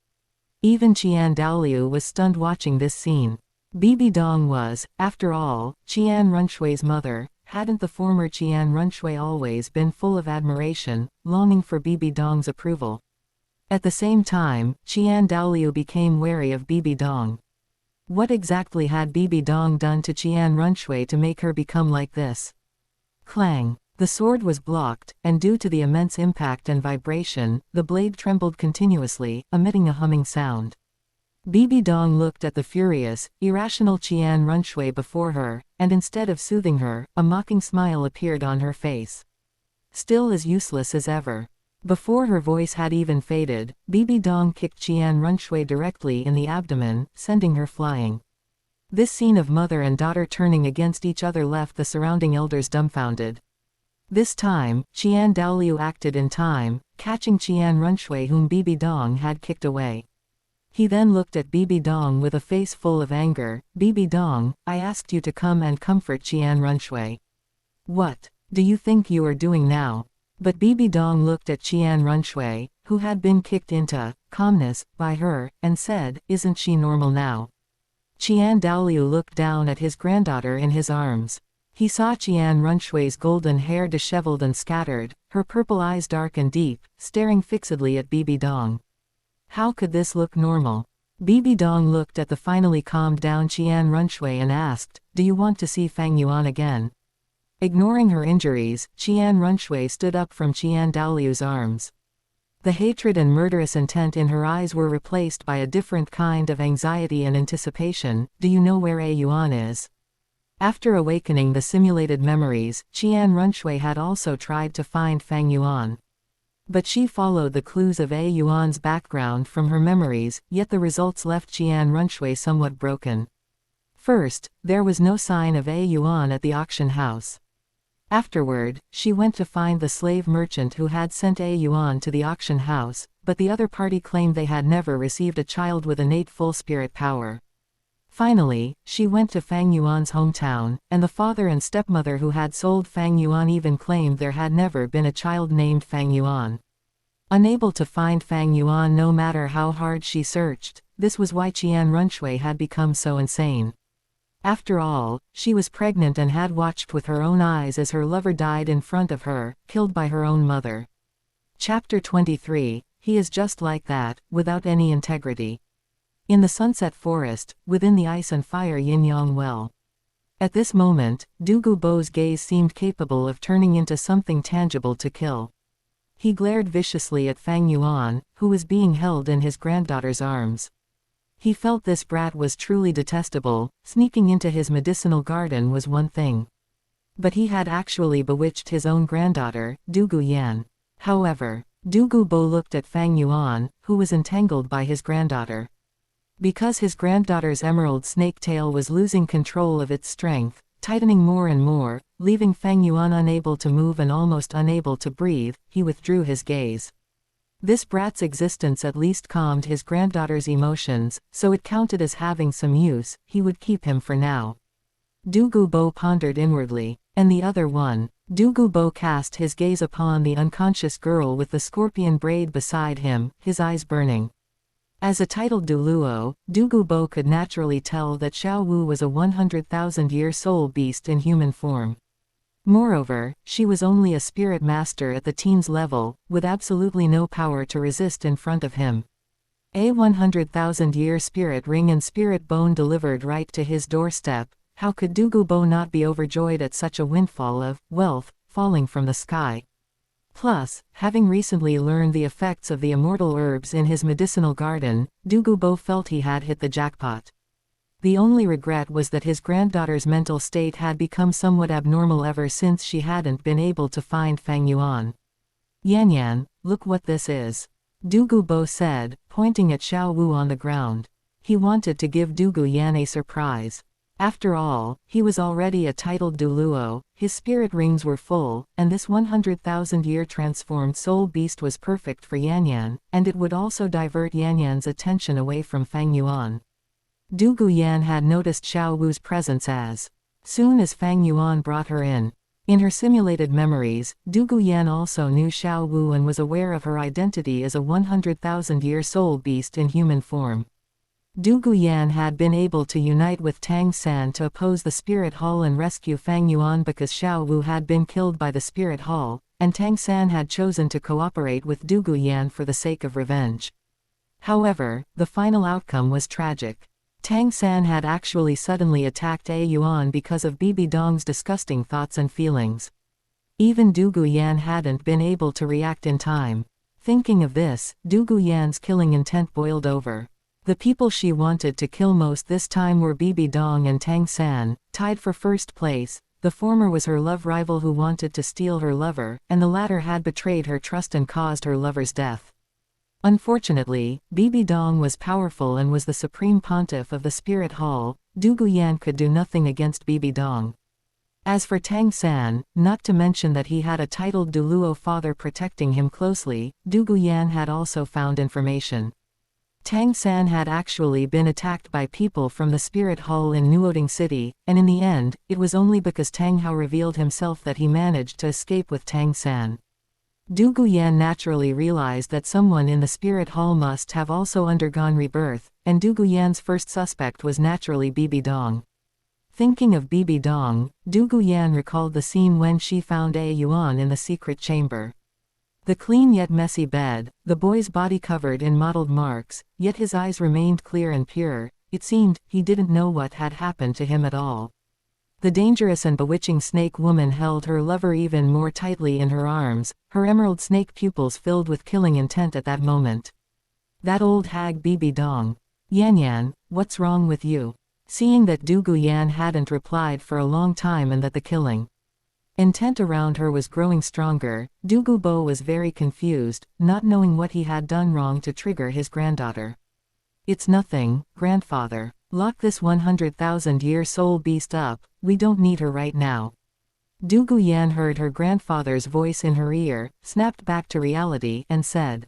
Even Qian Douluo was stunned watching this scene. Bibi Dong was, after all, Qian Xunji's mother. Hadn't the former Qian Xunji always been full of admiration, longing for Bibi Dong's approval? At the same time, Qian Douluo became wary of Bibi Dong. What exactly had Bibi Dong done to Qian Xunji to make her become like this? Clang! The sword was blocked, and due to the immense impact and vibration, the blade trembled continuously, emitting a humming sound. Bibi Dong looked at the furious, irrational Qian Xunji before her, and instead of soothing her, a mocking smile appeared on her face. Still as useless as ever. Before her voice had even faded, Bibi Dong kicked Qian Xunji directly in the abdomen, sending her flying. This scene of mother and daughter turning against each other left the surrounding elders dumbfounded. This time, Qian Douluo acted in time, catching Qian Xunji whom Bibi Dong had kicked away. He then looked at Bibi Dong with a face full of anger. Bibi Dong, I asked you to come and comfort Qian Xunji. What do you think you are doing now? But Bibi Dong looked at Qian Xunji, who had been kicked into calmness by her, and said, isn't she normal now? Qian Douluo looked down at his granddaughter in his arms. He saw Qian Xunji's golden hair disheveled and scattered, her purple eyes dark and deep, staring fixedly at Bibi Dong. How could this look normal? Bibi Dong looked at the finally calmed down Qian Xunji and asked, do you want to see Fang Yuan again? Ignoring her injuries, Qian Xunji stood up from Qian Douluo's arms. The hatred and murderous intent in her eyes were replaced by a different kind of anxiety and anticipation. Do you know where A Yuan is? After awakening the simulated memories, Qian Xunji had also tried to find Fang Yuan. But she followed the clues of A Yuan's background from her memories, yet the results left Qian Xunji somewhat broken. First, there was no sign of A Yuan at the auction house. Afterward, she went to find the slave merchant who had sent A Yuan to the auction house, but the other party claimed they had never received a child with innate full spirit power. Finally, she went to Fang Yuan's hometown, and the father and stepmother who had sold Fang Yuan even claimed there had never been a child named Fang Yuan. Unable to find Fang Yuan no matter how hard she searched, this was why Qian Xunji had become so insane. After all, she was pregnant and had watched with her own eyes as her lover died in front of her, killed by her own mother. Chapter 23, He is just like that, without any integrity. In the sunset forest, within the ice and fire yin-yang well. At this moment, Douluo Bo's gaze seemed capable of turning into something tangible to kill. He glared viciously at Fang Yuan, who was being held in his granddaughter's arms. He felt this brat was truly detestable. Sneaking into his medicinal garden was one thing. But he had actually bewitched his own granddaughter, Douluo Yan. However, Douluo Bo looked at Fang Yuan, who was entangled by his granddaughter. Because his granddaughter's emerald snake tail was losing control of its strength, tightening more and more, leaving Fang Yuan unable to move and almost unable to breathe, he withdrew his gaze. This brat's existence at least calmed his granddaughter's emotions, so it counted as having some use. He would keep him for now. Douluo Bo pondered inwardly. And the other one? Douluo Bo cast his gaze upon the unconscious girl with the scorpion braid beside him, his eyes burning. As a titled Douluo, Douluo Bo could naturally tell that Xiao Wu was a 100,000-year soul beast in human form. Moreover, she was only a spirit master at the teen's level, with absolutely no power to resist in front of him. A 100,000-year spirit ring and spirit bone delivered right to his doorstep. How could Douluo not be overjoyed at such a windfall of wealth falling from the sky? Plus, having recently learned the effects of the immortal herbs in his medicinal garden, Douluo felt he had hit the jackpot. The only regret was that his granddaughter's mental state had become somewhat abnormal ever since she hadn't been able to find Fang Yuan. "Yan, look what this is," Douluo said, pointing at Xiao Wu on the ground. He wanted to give Yan a surprise. After all, he was already a titled Douluo, his spirit rings were full, and this 100,000-year transformed soul beast was perfect for Yan, and it would also divert Yan's attention away from Fang Yuan. Yan had noticed Xiao Wu's presence as soon as Fang Yuan brought her in. In her simulated memories, Yan also knew Xiao Wu and was aware of her identity as a 100,000-year soul beast in human form. Yan had been able to unite with Tang San to oppose the Spirit Hall and rescue Fang Yuan because Xiao Wu had been killed by the Spirit Hall, and Tang San had chosen to cooperate with Yan for the sake of revenge. However, the final outcome was tragic. Tang San had actually suddenly attacked Yuan because of Bibi Dong's disgusting thoughts and feelings. Even Yan hadn't been able to react in time. Thinking of this, Yan's killing intent boiled over. The people she wanted to kill most this time were Bibi Dong and Tang San, tied for first place. The former was her love rival who wanted to steal her lover, and the latter had betrayed her trust and caused her lover's death. Unfortunately, Bibi Dong was powerful and was the supreme pontiff of the Spirit Hall. Yan could do nothing against Bibi Dong. As for Tang San, not to mention that he had a titled Douluo father protecting him closely, Yan had also found information. Tang San had actually been attacked by people from the Spirit Hall in Nuoding City, and in the end, it was only because Tang Hao revealed himself that he managed to escape with Tang San. Yan naturally realized that someone in the Spirit Hall must have also undergone rebirth, and Yan's first suspect was naturally Bibi Dong. Thinking of Bibi Dong, Yan recalled the scene when she found Yuan in the secret chamber. The clean yet messy bed, the boy's body covered in mottled marks, yet his eyes remained clear and pure. It seemed he didn't know what had happened to him at all. The dangerous and bewitching snake woman held her lover even more tightly in her arms, her emerald snake pupils filled with killing intent at that moment. That old hag Bibi Dong. Yan, what's wrong with you? Seeing that Yan hadn't replied for a long time and that the killing intent around her was growing stronger, Douluo was very confused, not knowing what he had done wrong to trigger his granddaughter. "It's nothing, grandfather. Lock this 100,000-year soul beast up, we don't need her right now." Yan heard her grandfather's voice in her ear, snapped back to reality, and said.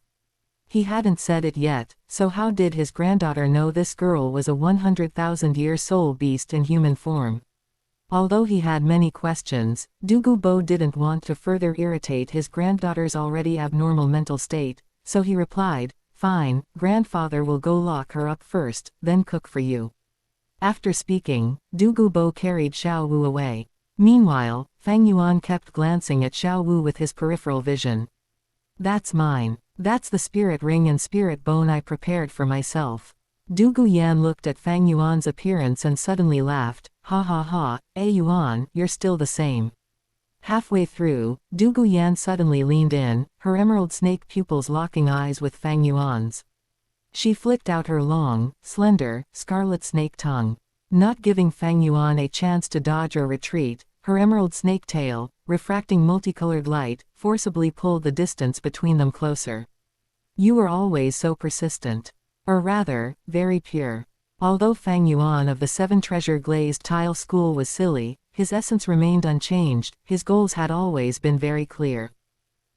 He hadn't said it yet, so how did his granddaughter know this girl was a 100,000-year soul beast in human form? Although he had many questions, Douluo didn't want to further irritate his granddaughter's already abnormal mental state, so he replied, "Fine, grandfather will go lock her up first, then cook for you." After speaking, Douluo carried Xiao Wu away. Meanwhile, Fang Yuan kept glancing at Xiao Wu with his peripheral vision. "That's mine. That's the spirit ring and spirit bone I prepared for myself." Yan looked at Fang Yuan's appearance and suddenly laughed. "Ha ha ha, Yuan, you're still the same." Halfway through, Yan suddenly leaned in, her emerald snake pupils locking eyes with Fang Yuan's. She flicked out her long, slender, scarlet snake tongue. Not giving Fang Yuan a chance to dodge or retreat, her emerald snake tail, refracting multicolored light, forcibly pulled the distance between them closer. "You were always so persistent. Or rather, very pure." Although Fang Yuan of the Seven Treasure Glazed Tile School was silly, his essence remained unchanged, his goals had always been very clear.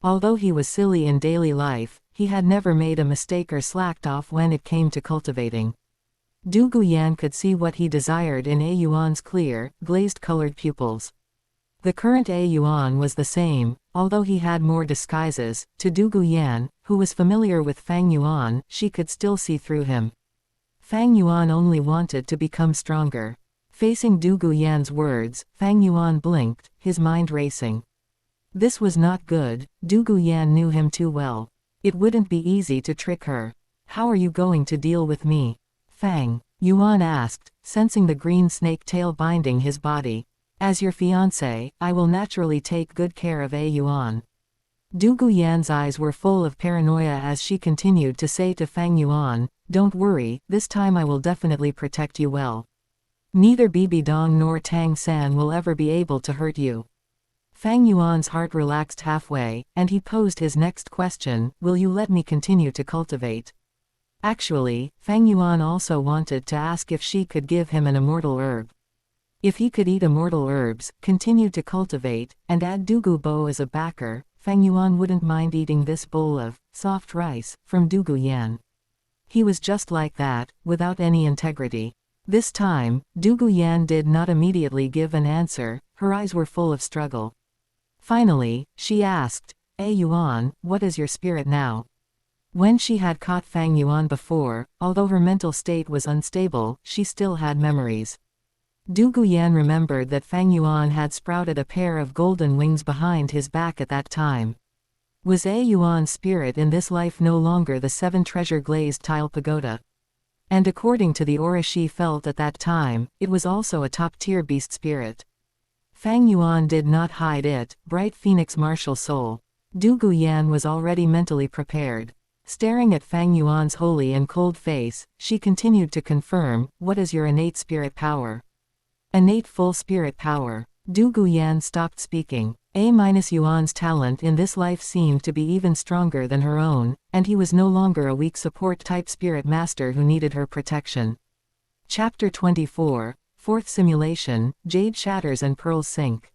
Although he was silly in daily life, he had never made a mistake or slacked off when it came to cultivating. Yan could see what he desired in Yuan's clear, glazed-colored pupils. The current Yuan was the same, although he had more disguises. To Yan, who was familiar with Fang Yuan, she could still see through him. Fang Yuan only wanted to become stronger. Facing Yan's words, Fang Yuan blinked, his mind racing. This was not good. Yan knew him too well. It wouldn't be easy to trick her. "How are you going to deal with me?" Fang Yuan asked, sensing the green snake tail binding his body. As your fiancé, I will naturally take good care of A Yuan. Du Guyan's eyes were full of paranoia as she continued to say to Fang Yuan, don't worry, this time I will definitely protect you well. Neither Bibi Dong nor Tang San will ever be able to hurt you. Fang Yuan's heart relaxed halfway, and he posed his next question, will you let me continue to cultivate? Actually, Fang Yuan also wanted to ask if she could give him an immortal herb. If he could eat immortal herbs, continue to cultivate, and add Dugu Bo as a backer, Fang Yuan wouldn't mind eating this bowl of soft rice from Du Guyan. He was just like that, without any integrity. This time, Du Guyan did not immediately give an answer, her eyes were full of struggle. Finally, she asked, A Yuan, what is your spirit now? When she had caught Fang Yuan before, although her mental state was unstable, she still had memories. Du Guyan remembered that Fang Yuan had sprouted a pair of golden wings behind his back at that time. Was A Yuan's spirit in this life no longer the 7 treasure glazed tile pagoda? And according to the aura she felt at that time, it was also a top-tier beast spirit. Fang Yuan did not hide it, bright phoenix martial soul. Du Guyan was already mentally prepared. Staring at Fang Yuan's holy and cold face, she continued to confirm, what is your innate spirit power? Innate full spirit power. Du Guyan stopped speaking. A- Yuan's talent in this life seemed to be even stronger than her own, and he was no longer a weak support-type spirit master who needed her protection. Chapter 24, Fourth Simulation, Jade Shatters and Pearls Sink.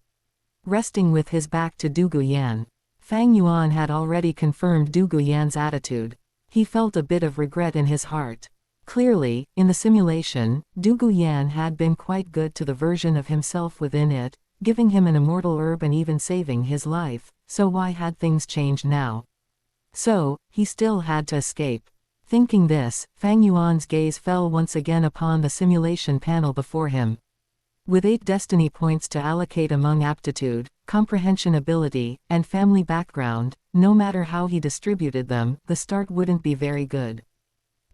Resting with his back to Du Guyan, Fang Yuan had already confirmed Du Guyan's attitude. He felt a bit of regret in his heart. Clearly, in the simulation, Du Guyan had been quite good to the version of himself within it, giving him an immortal herb and even saving his life, so why had things changed now? So, he still had to escape. Thinking this, Fang Yuan's gaze fell once again upon the simulation panel before him. With 8 destiny points to allocate among aptitude, comprehension ability, and family background, no matter how he distributed them, the start wouldn't be very good.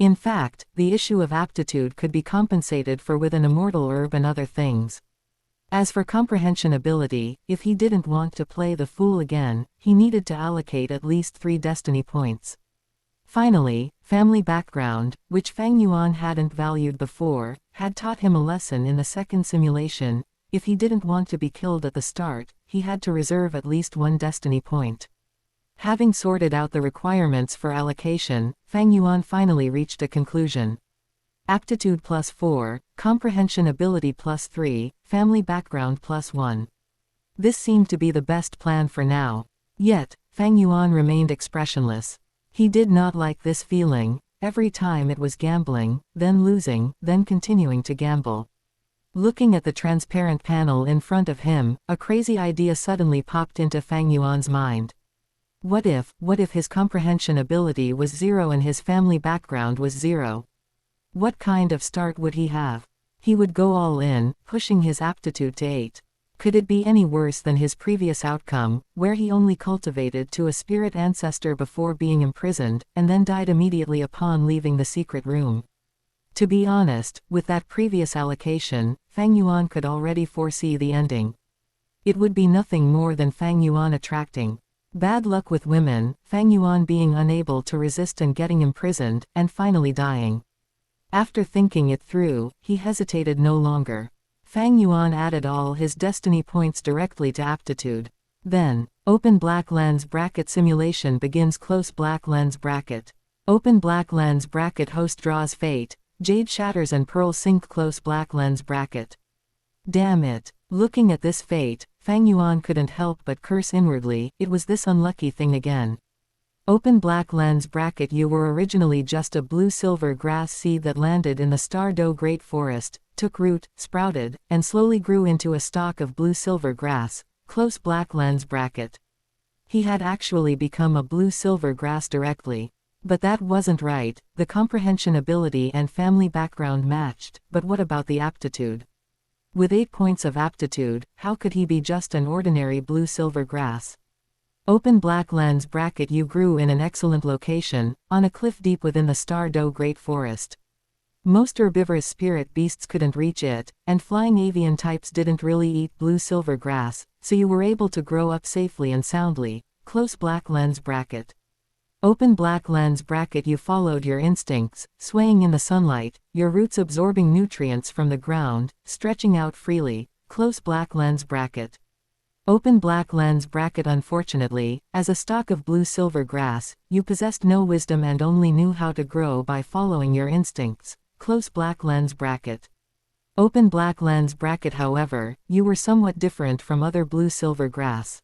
In fact, the issue of aptitude could be compensated for with an immortal herb and other things. As for comprehension ability, if he didn't want to play the fool again, he needed to allocate at least 3 destiny points. Finally, family background, which Fang Yuan hadn't valued before, had taught him a lesson in the second simulation. If he didn't want to be killed at the start, he had to reserve at least 1 destiny point. Having sorted out the requirements for allocation, Fang Yuan finally reached a conclusion. Aptitude +4, comprehension ability +3, family background +1. This seemed to be the best plan for now. Yet, Fang Yuan remained expressionless. He did not like this feeling. Every time it was gambling, then losing, then continuing to gamble. Looking at the transparent panel in front of him, a crazy idea suddenly popped into Fang Yuan's mind. What if his comprehension ability was 0 and his family background was 0? What kind of start would he have? He would go all in, pushing his aptitude to 8. Could it be any worse than his previous outcome, where he only cultivated to a spirit ancestor before being imprisoned, and then died immediately upon leaving the secret room? To be honest, with that previous allocation, Fang Yuan could already foresee the ending. It would be nothing more than Fang Yuan attracting bad luck with women, Fang Yuan being unable to resist and getting imprisoned, and finally dying. After thinking it through, he hesitated no longer. Fang Yuan added all his destiny points directly to aptitude. Then, open black lens bracket simulation begins close black lens bracket. Open black lens bracket host draws fate, jade shatters and pearls sink close black lens bracket. Damn it. Looking at this fate, Fang Yuan couldn't help but curse inwardly, it was this unlucky thing again. Open black lens bracket you were originally just a blue-silver grass seed that landed in the Stardow Great Forest, took root, sprouted, and slowly grew into a stalk of blue-silver grass, close black lens bracket. He had actually become a blue-silver grass directly. But that wasn't right, the comprehension ability and family background matched, but what about the aptitude? With 8 points of aptitude, how could he be just an ordinary blue-silver grass? Open black lens bracket you grew in an excellent location, on a cliff deep within the Stardow Great Forest. Most herbivorous spirit beasts couldn't reach it, and flying avian types didn't really eat blue-silver grass, so you were able to grow up safely and soundly. Close black lens bracket. Open black lens bracket. You followed your instincts, swaying in the sunlight, your roots absorbing nutrients from the ground, stretching out freely. Close black lens bracket. Open black lens bracket. Unfortunately, as a stalk of blue-silver grass, you possessed no wisdom and only knew how to grow by following your instincts. Close black lens bracket. Open black lens bracket. However, you were somewhat different from other blue-silver grass.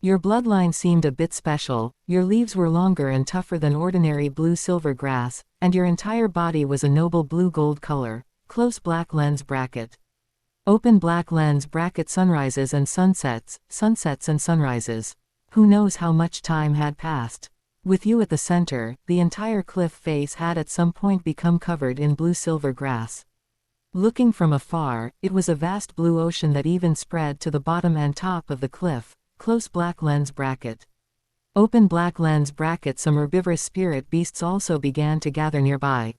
Your bloodline seemed a bit special, your leaves were longer and tougher than ordinary blue-silver grass, and your entire body was a noble blue-gold color. Close black lens bracket. Open black lens bracket. Sunrises and sunsets, sunsets and sunrises. Who knows how much time had passed? With you at the center, the entire cliff face had at some point become covered in blue-silver grass. Looking from afar, it was a vast blue ocean that even spread to the bottom and top of the cliff. Close black lens bracket. Open black lens bracket. Some herbivorous spirit beasts also began to gather nearby.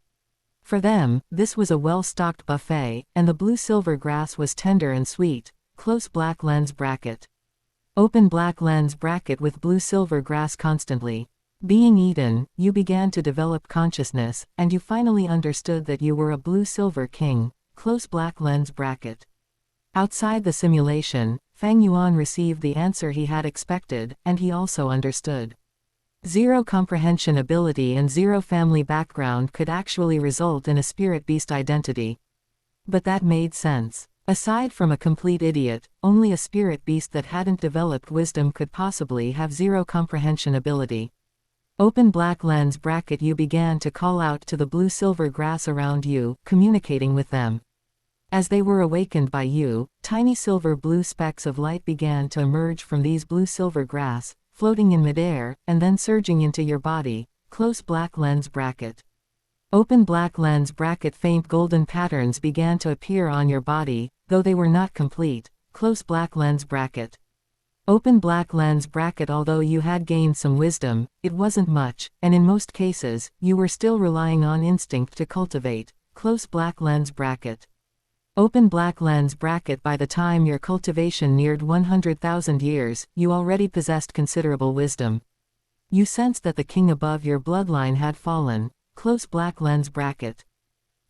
For them, this was a well-stocked buffet, and the blue-silver grass was tender and sweet. Close black lens bracket. Open black lens bracket. With blue-silver grass constantly being eaten, you began to develop consciousness, and you finally understood that you were a blue-silver king. Close black lens bracket. Outside the simulation, Fang Yuan received the answer he had expected, and he also understood. Zero comprehension ability and zero family background could actually result in a spirit beast identity. But that made sense. Aside from a complete idiot, only a spirit beast that hadn't developed wisdom could possibly have zero comprehension ability. Open black lens bracket. You began to call out to the blue-silver grass around you, communicating with them. As they were awakened by you, tiny silver-blue specks of light began to emerge from these blue-silver grass, floating in midair, and then surging into your body. Close black lens bracket. Open black lens bracket. Faint golden patterns began to appear on your body, though they were not complete. Close black lens bracket. Open black lens bracket. Although you had gained some wisdom, it wasn't much, and in most cases, you were still relying on instinct to cultivate. Close black lens bracket. Open black lens bracket. By the time your cultivation neared 100,000 years, you already possessed considerable wisdom. You sensed that the king above your bloodline had fallen. Close black lens bracket.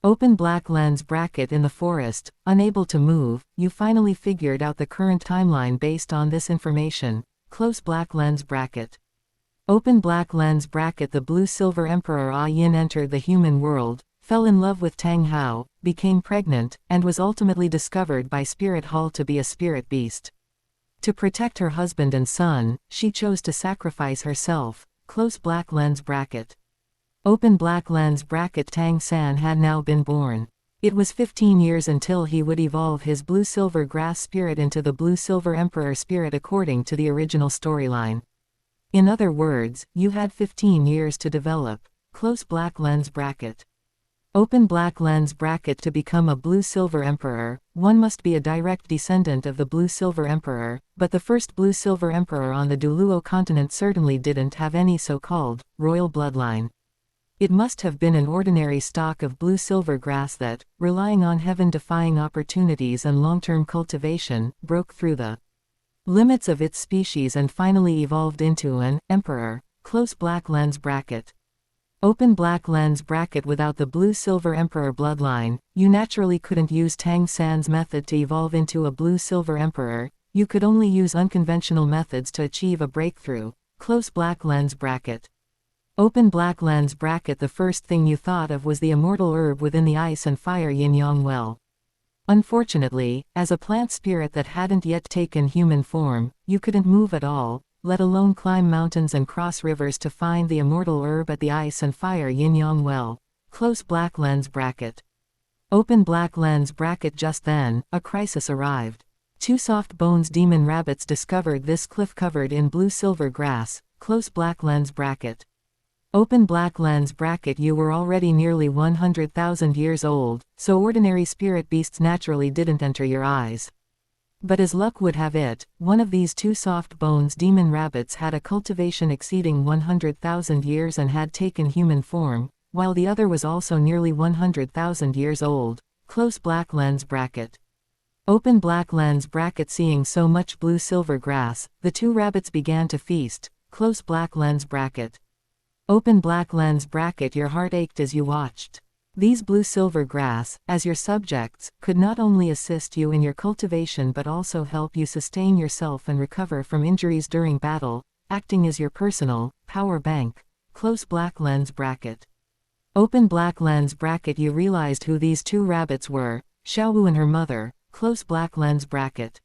Open black lens bracket. In the forest, unable to move, you finally figured out the current timeline based on this information. Close black lens bracket. Open black lens bracket. The blue-silver emperor Ah Yin entered the human world, fell in love with Tang Hao, became pregnant, and was ultimately discovered by Spirit Hall to be a spirit beast. To protect her husband and son, she chose to sacrifice herself. Close black lens bracket. Open black lens bracket. Tang San had now been born. It was 15 years until he would evolve his blue-silver grass spirit into the blue-silver emperor spirit according to the original storyline. In other words, you had 15 years to develop. Close black lens bracket. Open black lens bracket. To become a blue-silver emperor, one must be a direct descendant of the blue-silver emperor, but the first blue-silver emperor on the Douluo Continent certainly didn't have any so-called royal bloodline. It must have been an ordinary stock of blue-silver grass that, relying on heaven-defying opportunities and long-term cultivation, broke through the limits of its species and finally evolved into an emperor. Close black lens bracket. Open black lens bracket. Without the blue-silver emperor bloodline, you naturally couldn't use Tang San's method to evolve into a blue-silver emperor. You could only use unconventional methods to achieve a breakthrough. Close black lens bracket. Open black lens bracket. The first thing you thought of was the immortal herb within the ice and fire yin-yang well. Unfortunately, as a plant spirit that hadn't yet taken human form, you couldn't move at all, let alone climb mountains and cross rivers to find the immortal herb at the ice and fire yin-yang well. Close black lens bracket. Open black lens bracket. Just then, a crisis arrived. Two soft bones demon rabbits discovered this cliff covered in blue-silver grass. Close black lens bracket. Open black lens bracket. You were already nearly 100,000 years old, so ordinary spirit beasts naturally didn't enter your eyes. But as luck would have it, one of these two soft bones demon rabbits had a cultivation exceeding 100,000 years and had taken human form, while the other was also nearly 100,000 years old. Close black lens bracket. Open black lens bracket. Seeing so much blue-silver grass, the two rabbits began to feast. Close black lens bracket. Open black lens bracket. Your heart ached as you watched. These blue-silver grass, as your subjects, could not only assist you in your cultivation but also help you sustain yourself and recover from injuries during battle, acting as your personal power bank. Close black lens bracket. Open black lens bracket. You realized who these two rabbits were, Xiaowu and her mother. Close black lens bracket.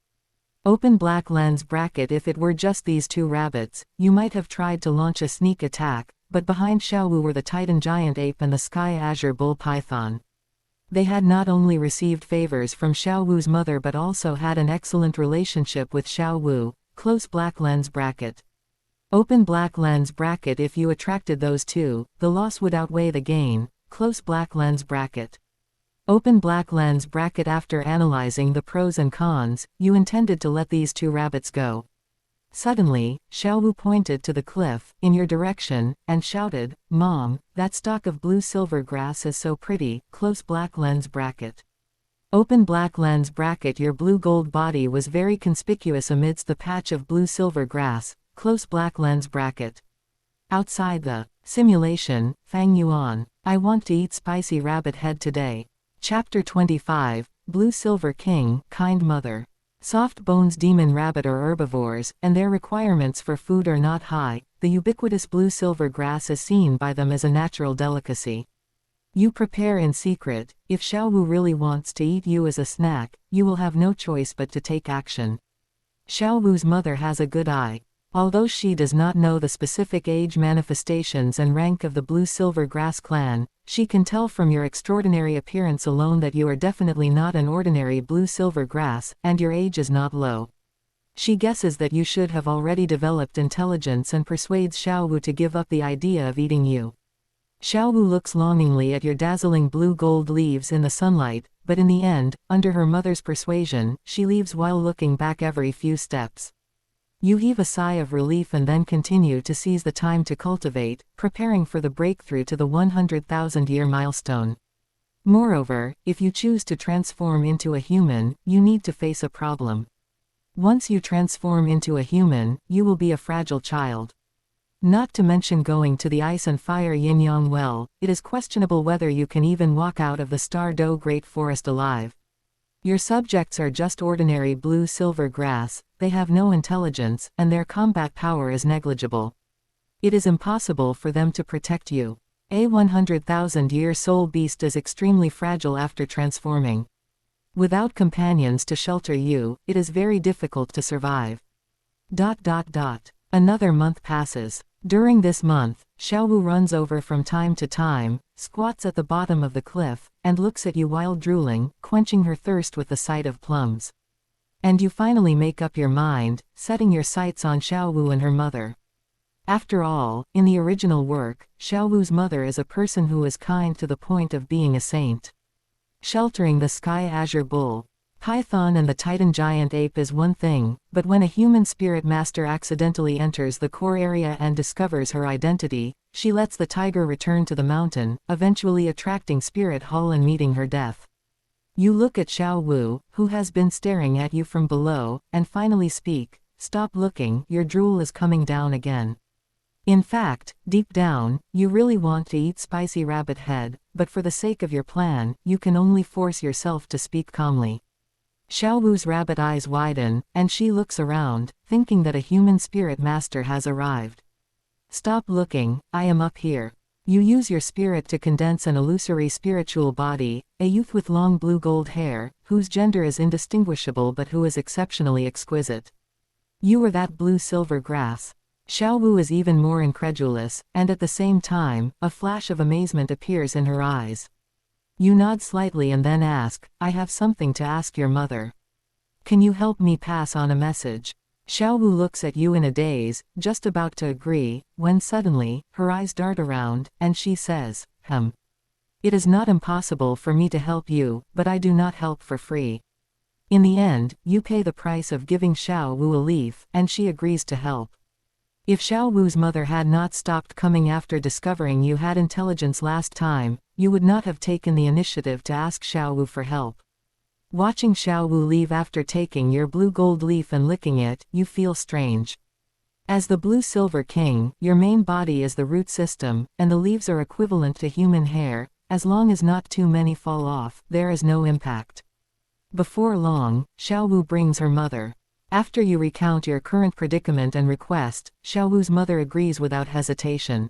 Open black lens bracket. If it were just these two rabbits, you might have tried to launch a sneak attack, but behind Xiaowu were the Titan giant ape and the sky azure bull python. They had not only received favors from Xiaowu's mother but also had an excellent relationship with Xiaowu. Close black lens bracket. Open black lens bracket. If you attracted those two, the loss would outweigh the gain. Close black lens bracket. Open black lens bracket. After analyzing the pros and cons, you intended to let these two rabbits go. Suddenly, Xiaowu pointed to the cliff, in your direction, and shouted, "Mom, that stalk of blue-silver grass is so pretty." Close black lens bracket. Open black lens bracket. Your blue-gold body was very conspicuous amidst the patch of blue-silver grass. Close black lens bracket. Outside the simulation, Fang Yuan. I want to eat spicy rabbit head today. Chapter 25, Blue-Silver King, Kind Mother. Soft bones demon rabbit are herbivores, and their requirements for food are not high. The ubiquitous blue-silver grass is seen by them as a natural delicacy. You prepare in secret. If Xiaowu really wants to eat you as a snack, you will have no choice but to take action. Xiaowu's mother has a good eye. Although she does not know the specific age, manifestations and rank of the blue-silver grass clan, she can tell from your extraordinary appearance alone that you are definitely not an ordinary blue-silver grass, and your age is not low. She guesses that you should have already developed intelligence and persuades Xiaowu to give up the idea of eating you. Xiaowu looks longingly at your dazzling blue-gold leaves in the sunlight, but in the end, under her mother's persuasion, she leaves while looking back every few steps. You heave a sigh of relief and then continue to seize the time to cultivate, preparing for the breakthrough to the 100,000-year milestone. Moreover, if you choose to transform into a human, you need to face a problem. Once you transform into a human, you will be a fragile child. Not to mention going to the ice and fire yin-yang well, it is questionable whether you can even walk out of the Star Do Great Forest alive. Your subjects are just ordinary blue-silver grass, they have no intelligence, and their combat power is negligible. It is impossible for them to protect you. A 100,000-year soul beast is extremely fragile after transforming. Without companions to shelter you, it is very difficult to survive. Another month passes. During this month, Xiaowu runs over from time to time, squats at the bottom of the cliff, and looks at you while drooling, quenching her thirst with the sight of plums. And you finally make up your mind, setting your sights on Xiaowu and her mother. After all, in the original work, Xiaowu's mother is a person who is kind to the point of being a saint. Sheltering the sky azure bull python and the Titan giant ape is one thing, but when a human spirit master accidentally enters the core area and discovers her identity, she lets the tiger return to the mountain, eventually attracting Spirit Hall and meeting her death. You look at Xiaowu, who has been staring at you from below, and finally speak. Stop looking, your drool is coming down again. In fact, deep down, you really want to eat spicy rabbit head, but for the sake of your plan, you can only force yourself to speak calmly. Xiaowu's rabbit eyes widen, and she looks around, thinking that a human spirit master has arrived. Stop looking, I am up here. You use your spirit to condense an illusory spiritual body, a youth with long blue-gold hair, whose gender is indistinguishable but who is exceptionally exquisite. You are that blue-silver grass. Xiaowu is even more incredulous, and at the same time, a flash of amazement appears in her eyes. You nod slightly and then ask, I have something to ask your mother. Can you help me pass on a message? Xiaowu looks at you in a daze, just about to agree, when suddenly, her eyes dart around, and she says, It is not impossible for me to help you, but I do not help for free. In the end, you pay the price of giving Xiaowu a leaf, and she agrees to help. If Xiao Wu's mother had not stopped coming after discovering you had intelligence last time, you would not have taken the initiative to ask Xiao Wu for help. Watching Xiao Wu leave after taking your blue gold leaf and licking it, you feel strange. As the blue silver king, your main body is the root system, and the leaves are equivalent to human hair. As long as not too many fall off, there is no impact. Before long, Xiao Wu brings her mother. After you recount your current predicament and request, Xiao Wu's mother agrees without hesitation.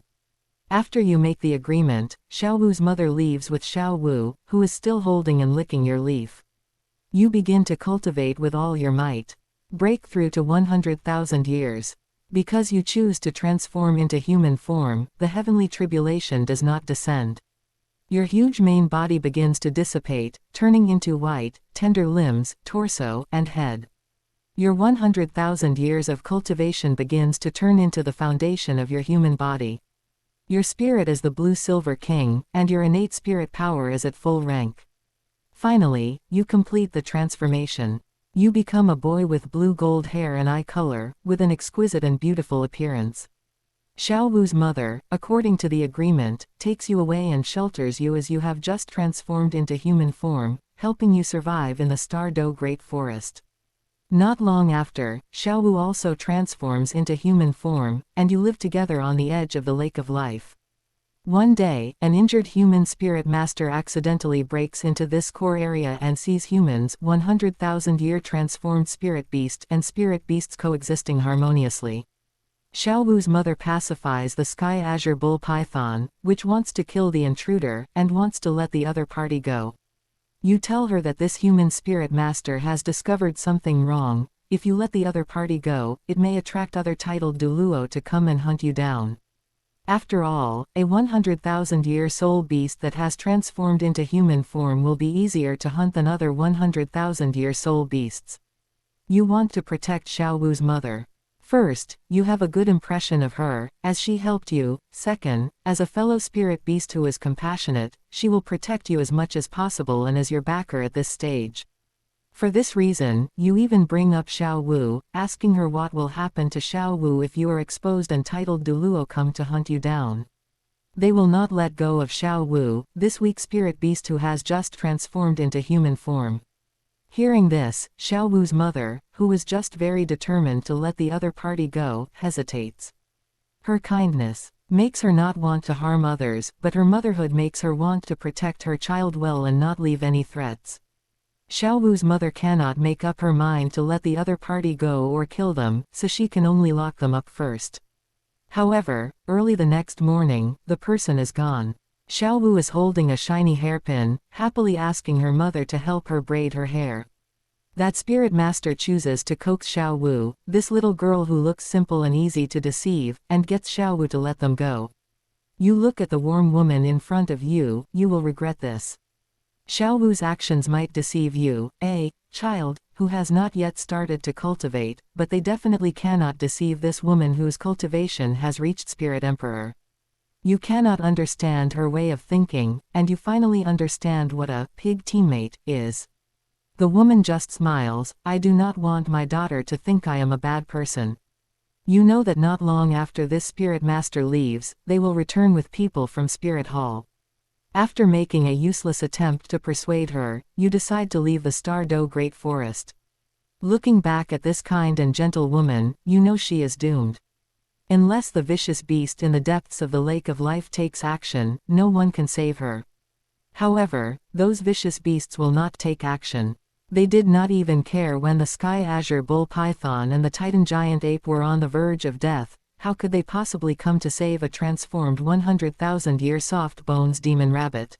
After you make the agreement, Xiao Wu's mother leaves with Xiao Wu, who is still holding and licking your leaf. You begin to cultivate with all your might. Breakthrough to 100,000 years. Because you choose to transform into human form, the heavenly tribulation does not descend. Your huge main body begins to dissipate, turning into white, tender limbs, torso, and head. Your 100,000 years of cultivation begins to turn into the foundation of your human body. Your spirit is the blue-silver king, and your innate spirit power is at full rank. Finally, you complete the transformation. You become a boy with blue-gold hair and eye color, with an exquisite and beautiful appearance. Xiao Wu's mother, according to the agreement, takes you away and shelters you as you have just transformed into human form, helping you survive in the Star Do Great Forest. Not long after, Xiao Wu also transforms into human form, and you live together on the edge of the Lake of Life. One day, an injured human spirit master accidentally breaks into this core area and sees humans, 100,000-year transformed spirit beast and spirit beasts coexisting harmoniously. Xiao Wu's mother pacifies the sky azure bull python, which wants to kill the intruder, and wants to let the other party go. You tell her that this human spirit master has discovered something wrong. If you let the other party go, it may attract other titled Douluo to come and hunt you down. After all, a 100,000-year soul beast that has transformed into human form will be easier to hunt than other 100,000-year soul beasts. You want to protect Xiao Wu's mother. First, you have a good impression of her, as she helped you. Second, as a fellow spirit beast who is compassionate, she will protect you as much as possible and as your backer at this stage. For this reason, you even bring up Xiao Wu, asking her what will happen to Xiao Wu if you are exposed and titled Douluo come to hunt you down. They will not let go of Xiao Wu, this weak spirit beast who has just transformed into human form. Hearing this, Xiao Wu's mother, who was just very determined to let the other party go, hesitates. Her kindness makes her not want to harm others, but her motherhood makes her want to protect her child well and not leave any threats. Xiao Wu's mother cannot make up her mind to let the other party go or kill them, so she can only lock them up first. However, early the next morning, the person is gone. Xiao Wu is holding a shiny hairpin, happily asking her mother to help her braid her hair. That spirit master chooses to coax Xiao Wu, this little girl who looks simple and easy to deceive, and gets Xiao Wu to let them go. You look at the warm woman in front of you, you will regret this. Xiao Wu's actions might deceive you, a child, who has not yet started to cultivate, but they definitely cannot deceive this woman whose cultivation has reached Spirit Emperor. You cannot understand her way of thinking, and you finally understand what a pig teammate is. The woman just smiles. I do not want my daughter to think I am a bad person. You know that not long after this spirit master leaves, they will return with people from Spirit Hall. After making a useless attempt to persuade her, you decide to leave the Star Do Great Forest. Looking back at this kind and gentle woman, you know she is doomed. Unless the vicious beast in the depths of the Lake of Life takes action, no one can save her. However, those vicious beasts will not take action. They did not even care when the Sky Azure Bull Python and the Titan Giant Ape were on the verge of death. How could they possibly come to save a transformed 100,000-year soft bones demon rabbit?